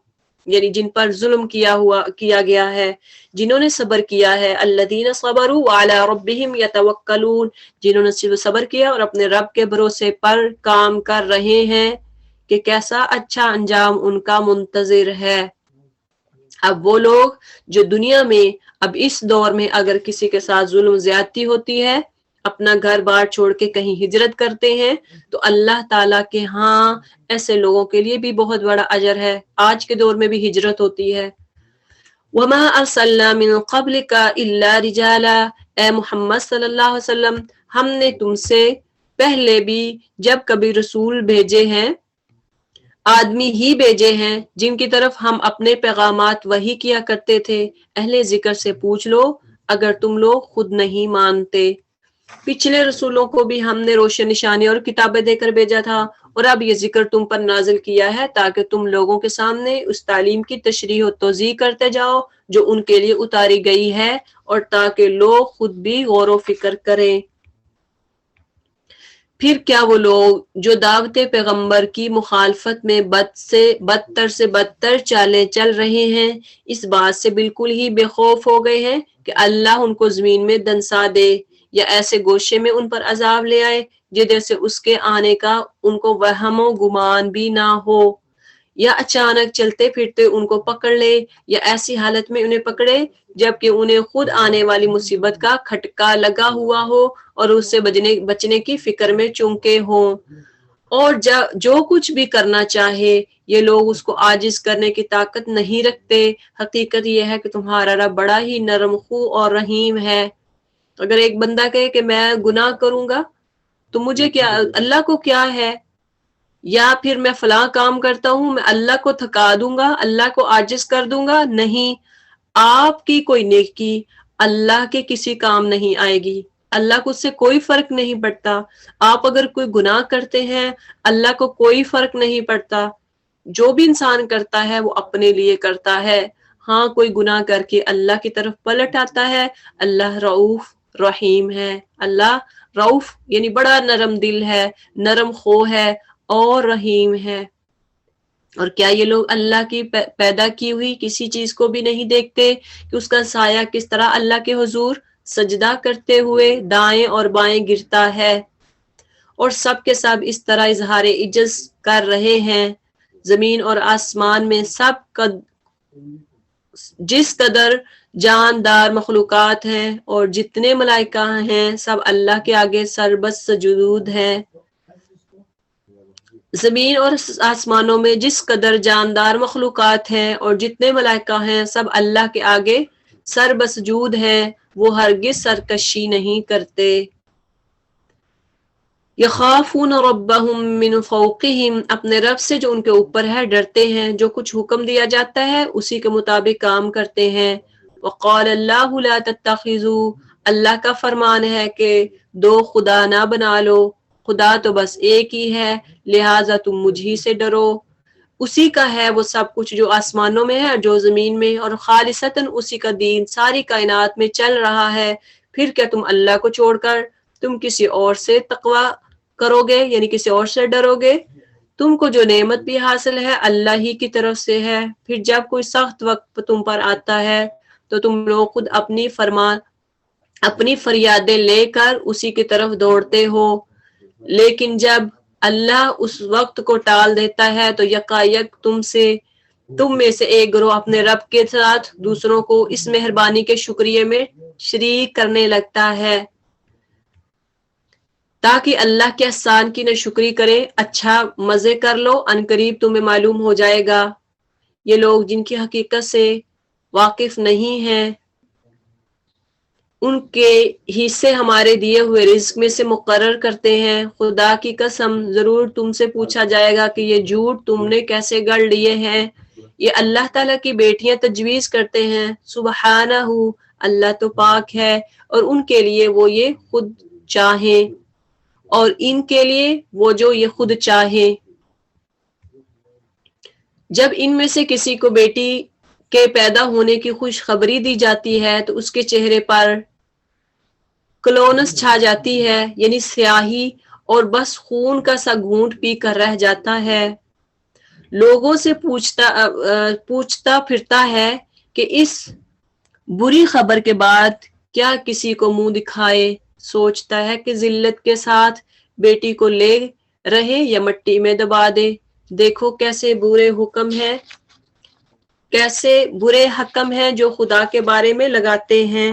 یعنی جن پر ظلم کیا گیا ہے، جنہوں نے صبر کیا ہے، الذین صبروا وعلی ربہم یتوکلون، جنہوں نے صبر کیا اور اپنے رب کے بھروسے پر کام کر رہے ہیں، کہ کیسا اچھا انجام ان کا منتظر ہے۔ اب وہ لوگ جو دنیا میں اب اس دور میں اگر کسی کے ساتھ ظلم زیادتی ہوتی ہے، اپنا گھر بار چھوڑ کے کہیں ہجرت کرتے ہیں، تو اللہ تعالیٰ کے ہاں ایسے لوگوں کے لیے بھی بہت بڑا اجر ہے۔ آج کے دور میں بھی ہجرت ہوتی ہے۔ وما ارسلنا من قبلك الا رجالا، اے محمد صلی اللہ علیہ وسلم ہم نے تم سے پہلے بھی جب کبھی رسول بھیجے ہیں آدمی ہی بھیجے ہیں جن کی طرف ہم اپنے پیغامات وحی کیا کرتے تھے، اہل ذکر سے پوچھ لو اگر تم لوگ خود نہیں مانتے۔ پچھلے رسولوں کو بھی ہم نے روشن نشانی اور کتابیں دے کر بھیجا تھا، اور اب یہ ذکر تم پر نازل کیا ہے تاکہ تم لوگوں کے سامنے اس تعلیم کی تشریح و توضیح کرتے جاؤ جو ان کے لیے اتاری گئی ہے، اور تاکہ لوگ خود بھی غور و فکر کریں۔ پھر کیا وہ لوگ جو دعوت پیغمبر کی مخالفت میں بدتر سے بدتر چالیں چل رہے ہیں اس بات سے بالکل ہی بے خوف ہو گئے ہیں کہ اللہ ان کو زمین میں دنسا دے یا ایسے گوشے میں ان پر عذاب لے آئے جدھر سے اس کے آنے کا ان کو وہم و گمان بھی نہ ہو، یا اچانک چلتے پھرتے ان کو پکڑ لے، یا ایسی حالت میں انہیں پکڑے جبکہ انہیں خود آنے والی مصیبت کا کھٹکا لگا ہوا ہو اور اس سے بچنے کی فکر میں چونکے ہوں، اور جو کچھ بھی کرنا چاہے یہ لوگ اس کو عاجز کرنے کی طاقت نہیں رکھتے۔ حقیقت یہ ہے کہ تمہارا رب بڑا ہی نرم خو اور رحیم ہے۔ اگر ایک بندہ کہے کہ میں گناہ کروں گا تو مجھے کیا، اللہ کو کیا ہے، یا پھر میں فلاں کام کرتا ہوں میں اللہ کو تھکا دوں گا، اللہ کو عاجز کر دوں گا، نہیں، آپ کی کوئی نیکی اللہ کے کسی کام نہیں آئے گی، اللہ کو اس سے کوئی فرق نہیں پڑتا۔ آپ اگر کوئی گناہ کرتے ہیں اللہ کو کوئی فرق نہیں پڑتا، جو بھی انسان کرتا ہے وہ اپنے لیے کرتا ہے۔ ہاں کوئی گناہ کر کے اللہ کی طرف پلٹ آتا ہے، اللہ رؤوف رحیم ہے، اللہ رؤوف یعنی بڑا نرم دل ہے، نرم خو ہے اور رحیم ہے۔ اور کیا یہ لوگ اللہ کی پیدا کی ہوئی کسی چیز کو بھی نہیں دیکھتے کہ اس کا سایہ کس طرح اللہ کے حضور سجدہ کرتے ہوئے دائیں اور بائیں گرتا ہے، اور سب کے سب اس طرح اظہار عجز کر رہے ہیں۔ زمین اور آسمان میں جس قدر جاندار مخلوقات ہیں اور جتنے ملائکہ ہیں سب اللہ کے آگے سربت سجود ہیں۔ زمین اور آسمانوں میں جس قدر جاندار مخلوقات ہیں اور جتنے ملائکہ ہیں سب اللہ کے آگے سر بسجود ہیں، وہ ہرگز سرکشی نہیں کرتے۔ یخافون ربهم من فوقهم، اپنے رب سے جو ان کے اوپر ہے ڈرتے ہیں، جو کچھ حکم دیا جاتا ہے اسی کے مطابق کام کرتے ہیں۔ وقال اللہ لا تتخذوا، اللہ کا فرمان ہے کہ دو خدا نہ بنا لو، خدا تو بس ایک ہی ہے، لہٰذا تم مجھ ہی سے ڈرو۔ اسی کا ہے وہ سب کچھ جو آسمانوں میں ہے اور جو زمین میں، اور خالصتاً اسی کا دین ساری کائنات میں چل رہا ہے۔ پھر کیا تم اللہ کو چھوڑ کر تم کسی اور سے تقوی کرو گے، یعنی کسی اور سے ڈرو گے؟ تم کو جو نعمت بھی حاصل ہے اللہ ہی کی طرف سے ہے۔ پھر جب کوئی سخت وقت تم پر آتا ہے تو تم لوگ خود اپنی فریادیں لے کر اسی کی طرف دوڑتے ہو، لیکن جب اللہ اس وقت کو ٹال دیتا ہے تو یکایک تم میں سے ایک گروہ اپنے رب کے ساتھ دوسروں کو اس مہربانی کے شکریہ میں شریک کرنے لگتا ہے تاکہ اللہ کے احسان کی ناشکری کرے۔ اچھا مزے کر لو، ان قریب تمہیں معلوم ہو جائے گا۔ یہ لوگ جن کی حقیقت سے واقف نہیں ہیں ان کے حصے ہمارے دیے ہوئے رزق میں سے مقرر کرتے ہیں۔ خدا کی قسم ضرور تم سے پوچھا جائے گا کہ یہ جھوٹ تم نے کیسے گڑھ لیے ہیں۔ یہ اللہ تعالیٰ کی بیٹیاں تجویز کرتے ہیں، سبحانہ، اللہ تو پاک ہے، اور ان کے لیے وہ یہ خود چاہیں اور ان کے لیے وہ جو یہ خود چاہیں۔ جب ان میں سے کسی کو بیٹی کے پیدا ہونے کی خوشخبری دی جاتی ہے تو اس کے چہرے پر کلونس چھا جاتی ہے، یعنی سیاہی، اور بس خون کا سا گھونٹ پی کر رہ جاتا ہے۔ لوگوں سے پوچھتا پھرتا ہے کہ اس بری خبر کے بعد کیا کسی کو منہ دکھائے، سوچتا ہے کہ ذلت کے ساتھ بیٹی کو لے رہے یا مٹی میں دبا دے۔ دیکھو کیسے برے حکم ہیں جو خدا کے بارے میں لگاتے ہیں۔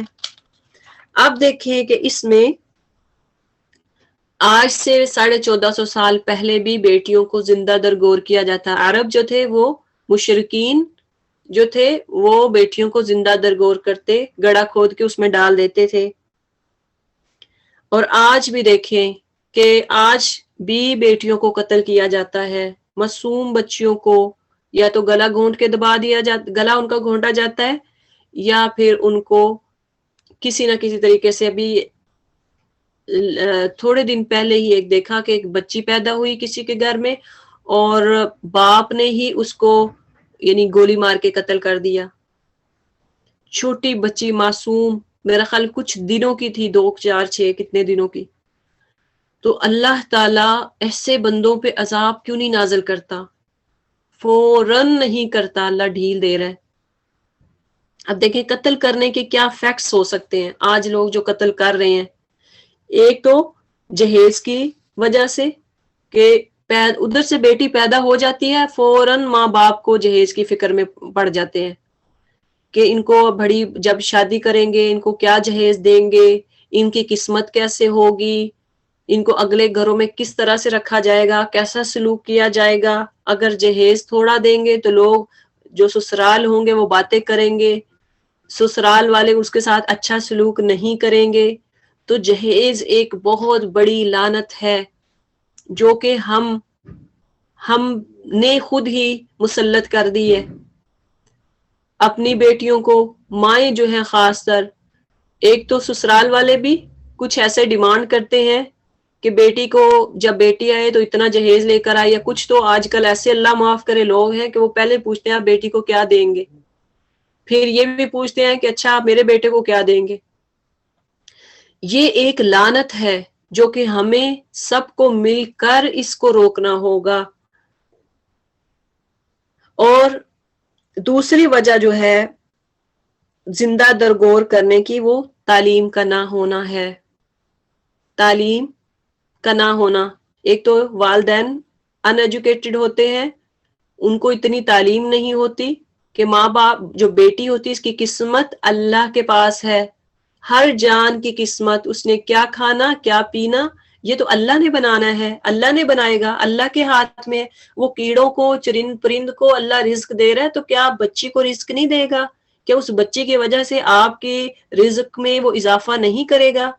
اب دیکھیں کہ اس میں آج سے 1450 سال پہلے بھی بیٹیوں کو زندہ درگور کیا جاتا۔ عرب جو تھے وہ مشرکین جو تھے وہ بیٹیوں کو زندہ درگور کرتے، گڑھا کھود کے اس میں ڈال دیتے تھے. اور آج بھی دیکھیں کہ آج بھی بیٹیوں کو قتل کیا جاتا ہے، معصوم بچیوں کو یا تو گلا گھونٹ کے دبا دیا جاتا، گلا ان کا گھونٹا جاتا ہے، یا پھر ان کو کسی نہ کسی طریقے سے. ابھی تھوڑے دن پہلے ہی ایک دیکھا کہ ایک بچی پیدا ہوئی کسی کے گھر میں اور باپ نے ہی اس کو یعنی گولی مار کے قتل کر دیا. چھوٹی بچی معصوم، میرا خیال کچھ دنوں کی تھی، 2 4 6 کتنے دنوں کی. تو اللہ تعالیٰ ایسے بندوں پہ عذاب کیوں نہیں نازل کرتا؟ فوراً نہیں کرتا، اللہ ڈھیل دے رہا ہے. اب دیکھیں قتل کرنے کے کیا فیکٹس ہو سکتے ہیں آج لوگ جو قتل کر رہے ہیں. ایک تو جہیز کی وجہ سے کہ ادھر سے بیٹی پیدا ہو جاتی ہے، فوراً ماں باپ کو جہیز کی فکر میں پڑ جاتے ہیں کہ ان کو بڑی جب شادی کریں گے ان کو کیا جہیز دیں گے، ان کی قسمت کیسے ہوگی، ان کو اگلے گھروں میں کس طرح سے رکھا جائے گا، کیسا سلوک کیا جائے گا. اگر جہیز تھوڑا دیں گے تو لوگ جو سسرال ہوں گے وہ باتیں کریں گے، سسرال والے اس کے ساتھ اچھا سلوک نہیں کریں گے. تو جہیز ایک بہت بڑی لعنت ہے جو کہ ہم نے خود ہی مسلط کر دی ہے. اپنی بیٹیوں کو مائیں جو ہیں خاص تر، ایک تو سسرال والے بھی کچھ ایسے ڈیمانڈ کرتے ہیں کہ بیٹی کو جب بیٹی آئے تو اتنا جہیز لے کر آئے، یا کچھ تو آج کل ایسے اللہ معاف کرے لوگ ہیں کہ وہ پہلے پوچھتے ہیں آپ بیٹی کو کیا دیں گے، پھر یہ بھی پوچھتے ہیں کہ اچھا آپ میرے بیٹے کو کیا دیں گے. یہ ایک لعنت ہے جو کہ ہمیں سب کو مل کر اس کو روکنا ہوگا. اور دوسری وجہ جو ہے زندہ درگور کرنے کی وہ تعلیم کا نہ ہونا ہے. تعلیم کا نہ ہونا، ایک تو والدین ان ایجوکیٹڈ ہوتے ہیں، ان کو اتنی تعلیم نہیں ہوتی کہ ماں باپ جو بیٹی ہوتی اس کی قسمت اللہ کے پاس ہے. ہر جان کی قسمت، اس نے کیا کھانا کیا پینا یہ تو اللہ نے بنانا ہے، اللہ نے بنائے گا، اللہ کے ہاتھ میں. وہ کیڑوں کو چرند پرند کو اللہ رزق دے رہا ہے تو کیا بچی کو رزق نہیں دے گا؟ کہ اس بچی کی وجہ سے آپ کے رزق میں وہ اضافہ نہیں کرے گا؟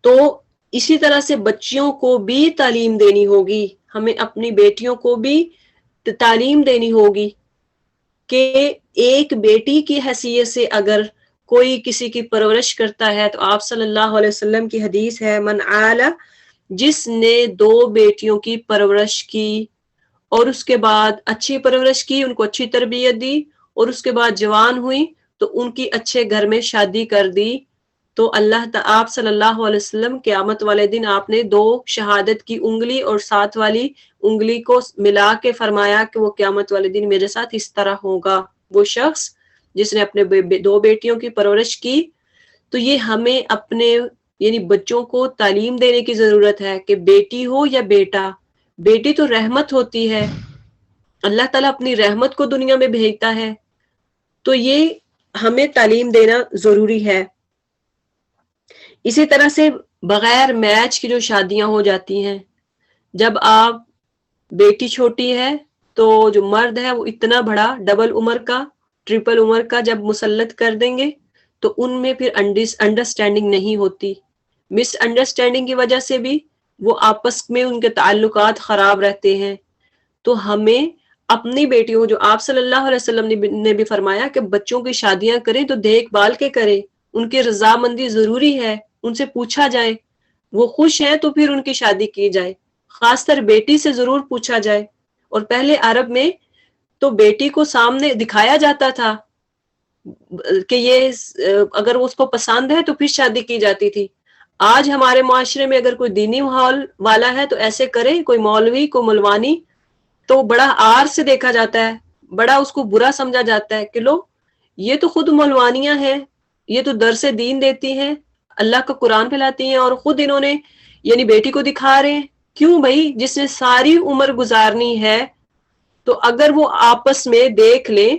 تو اسی طرح سے بچیوں کو بھی تعلیم دینی ہوگی، ہمیں اپنی بیٹیوں کو بھی تعلیم دینی ہوگی کہ ایک بیٹی کی حیثیت سے اگر کوئی کسی کی پرورش کرتا ہے تو آپ صلی اللہ علیہ وسلم کی حدیث ہے من آل، جس نے 2 بیٹیوں کی پرورش کی اور اس کے بعد اچھی پرورش کی، ان کو اچھی تربیت دی اور اس کے بعد جوان ہوئی تو ان کی اچھے گھر میں شادی کر دی، تو آپ صلی اللہ علیہ وسلم قیامت والے دن آپ نے 2 شہادت کی انگلی اور 7 والی انگلی کو ملا کے فرمایا کہ وہ قیامت والے دن میرے ساتھ اس طرح ہوگا وہ شخص جس نے اپنے 2 بیٹیوں کی پرورش کی. تو یہ ہمیں اپنے یعنی بچوں کو تعلیم دینے کی ضرورت ہے کہ بیٹی ہو یا بیٹا، بیٹی تو رحمت ہوتی ہے، اللہ تعالیٰ اپنی رحمت کو دنیا میں بھیجتا ہے، تو یہ ہمیں تعلیم دینا ضروری ہے. اسی طرح سے بغیر میچ کی جو شادیاں ہو جاتی ہیں، جب آپ بیٹی چھوٹی ہے تو جو مرد ہے وہ اتنا بڑا ڈبل عمر کا ٹرپل عمر کا جب مسلط کر دیں گے تو ان میں پھر انڈرسٹینڈنگ نہیں ہوتی، مس انڈرسٹینڈنگ کی وجہ سے بھی وہ آپس میں ان کے تعلقات خراب رہتے ہیں. تو ہمیں اپنی بیٹیوں، جو آپ صلی اللہ علیہ وسلم نے بھی فرمایا کہ بچوں کی شادیاں کریں تو دیکھ بھال کے کریں، ان کی رضامندی ضروری ہے، ان سے پوچھا جائے، وہ خوش ہیں تو پھر ان کی شادی کی جائے، خاص طر بیٹی سے ضرور پوچھا جائے. اور پہلے عرب میں تو بیٹی کو سامنے دکھایا جاتا تھا کہ یہ اگر اس کو پسند ہے تو پھر شادی کی جاتی تھی. آج ہمارے معاشرے میں اگر کوئی دینی ماحول والا ہے تو ایسے کرے، کوئی مولوی کوئی ملوانی تو بڑا آر سے دیکھا جاتا ہے، بڑا اس کو برا سمجھا جاتا ہے کہ لو یہ تو خود ملوانیاں ہیں، یہ تو درس دین دیتی ہیں، اللہ کا قرآن پھیلاتی ہیں اور خود انہوں نے یعنی بیٹی کو دکھا رہے ہیں. کیوں بھائی؟ جس نے ساری عمر گزارنی ہے تو اگر وہ آپس میں دیکھ لیں،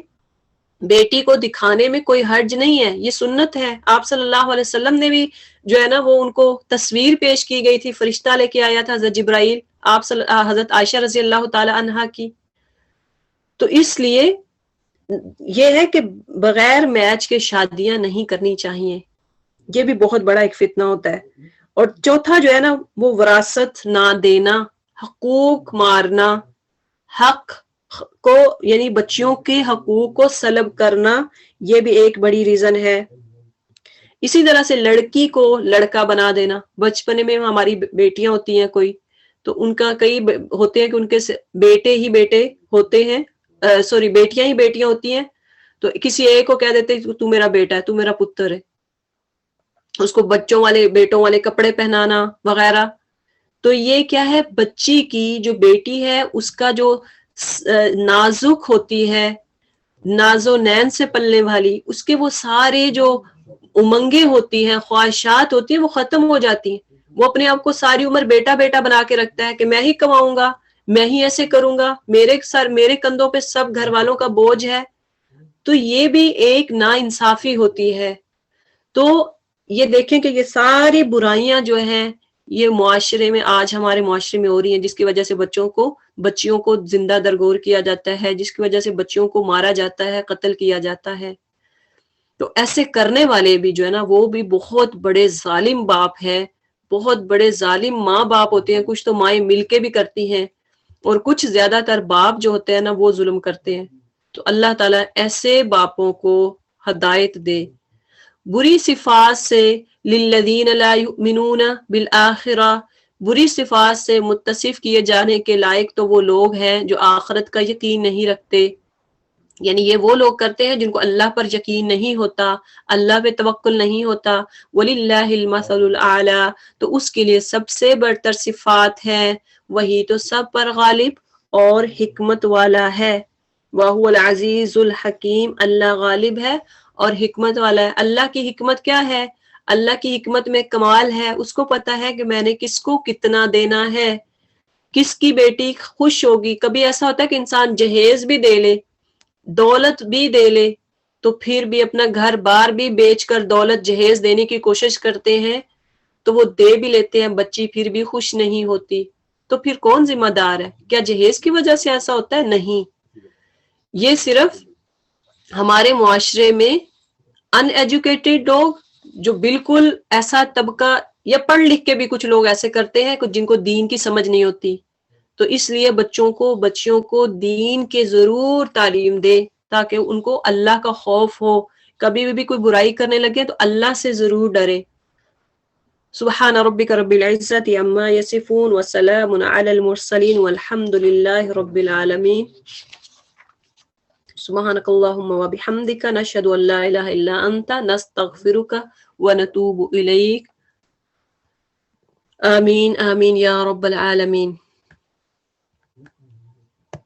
بیٹی کو دکھانے میں کوئی حرج نہیں ہے، یہ سنت ہے. آپ صلی اللہ علیہ وسلم نے بھی جو ہے نا وہ ان کو تصویر پیش کی گئی تھی، فرشتہ لے کے آیا تھا حضرت جبرائیل حضرت عائشہ رضی اللہ تعالی عنہا کی. تو اس لیے یہ ہے کہ بغیر میچ کے شادیاں نہیں کرنی چاہیے، یہ بھی بہت بڑا ایک فتنہ ہوتا ہے۔ اور چوتھا جو ہے نا وہ وراثت نہ دینا، حقوق مارنا، حق کو یعنی بچیوں کے حقوق کو سلب کرنا، یہ بھی ایک بڑی ریزن ہے۔ اسی طرح سے لڑکی کو لڑکا بنا دینا، بچپنے میں ہماری بیٹیاں ہوتی ہیں کوئی تو ان کا کئی ہوتے ہیں کہ ان کے بیٹے ہی بیٹے ہوتے ہیں، سوری بیٹیاں ہی بیٹیاں ہوتی ہیں، تو کسی ایک کو کہہ دیتے تو میرا بیٹا ہے، تو میرا پتر ہے، اس کو بچوں والے بیٹوں والے کپڑے پہنانا وغیرہ۔ تو یہ کیا ہے، بچی کی جو بیٹی ہے اس کا جو نازک ہوتی ہے، نازو نین سے پلنے والی، اس کے وہ سارے جو امنگیں ہوتی ہیں، خواہشات ہوتی ہیں، وہ ختم ہو جاتی ہیں۔ وہ اپنے آپ کو ساری عمر بیٹا بیٹا بنا کے رکھتا ہے کہ میں ہی کماؤں گا، میں ہی ایسے کروں گا، میرے کندھوں پہ سب گھر والوں کا بوجھ ہے۔ تو یہ بھی ایک ناانصافی ہوتی ہے۔ تو یہ دیکھیں کہ یہ ساری برائیاں جو ہیں یہ معاشرے میں، آج ہمارے معاشرے میں ہو رہی ہیں، جس کی وجہ سے بچیوں کو زندہ درگور کیا جاتا ہے، جس کی وجہ سے بچیوں کو مارا جاتا ہے، قتل کیا جاتا ہے۔ تو ایسے کرنے والے بھی جو ہے نا وہ بھی بہت بڑے ظالم باپ ہیں، بہت بڑے ظالم ماں باپ ہوتے ہیں۔ کچھ تو مائیں مل کے بھی کرتی ہیں اور کچھ زیادہ تر باپ جو ہوتے ہیں نا وہ ظلم کرتے ہیں۔ تو اللہ تعالیٰ ایسے باپوں کو ہدایت دے۔ بری صفات سے للذین لا یؤمنون بالآخرہ، بری صفات سے متصف کیے جانے کے لائق تو وہ لوگ ہیں جو آخرت کا یقین نہیں رکھتے، یعنی یہ وہ لوگ کرتے ہیں جن کو اللہ پر یقین نہیں ہوتا، اللہ پہ توکل نہیں ہوتا۔ وَلِلَّهِ الْمَثَلُ الْأَعْلَىٰ، تو اس کے لیے سب سے برتر صفات ہے، وہی تو سب پر غالب اور حکمت والا ہے۔ وَهُوَ الْعَزِيزُ الْحَكِيمُ، اللہ غالب ہے اور حکمت والا ہے۔ اللہ کی حکمت کیا ہے؟ اللہ کی حکمت میں کمال ہے، اس کو پتا ہے کہ میں نے کس کو کتنا دینا ہے، کس کی بیٹی خوش ہوگی۔ کبھی ایسا ہوتا ہے کہ انسان جہیز بھی دے لے، دولت بھی دے لے، تو پھر بھی اپنا گھر بار بھی بیچ کر دولت جہیز دینے کی کوشش کرتے ہیں، تو وہ دے بھی لیتے ہیں، بچی پھر بھی خوش نہیں ہوتی۔ تو پھر کون ذمہ دار ہے؟ کیا جہیز کی وجہ سے ایسا ہوتا ہے؟ نہیں، یہ صرف ہمارے معاشرے میں ان ایجوکیٹڈ لوگ، جو بالکل ایسا طبقہ، یا پڑھ لکھ کے بھی کچھ لوگ ایسے کرتے ہیں جن کو دین کی سمجھ نہیں ہوتی، تو اس لیے بچیوں کو دین کے ضرور تعلیم دے تاکہ ان کو اللہ کا خوف ہو، کبھی بھی کوئی برائی کرنے لگے تو اللہ سے ضرور ڈرے۔ سبحان ربک رب العزت عما یصفون وسلام علی المرسلین والحمد للہ رب العالمین۔ سبحانک اللہم وبحمدک، نشہد ان لا الہ الا انت، نستغفرک ونتوب الیک۔ آمین آمین یا رب العالمین۔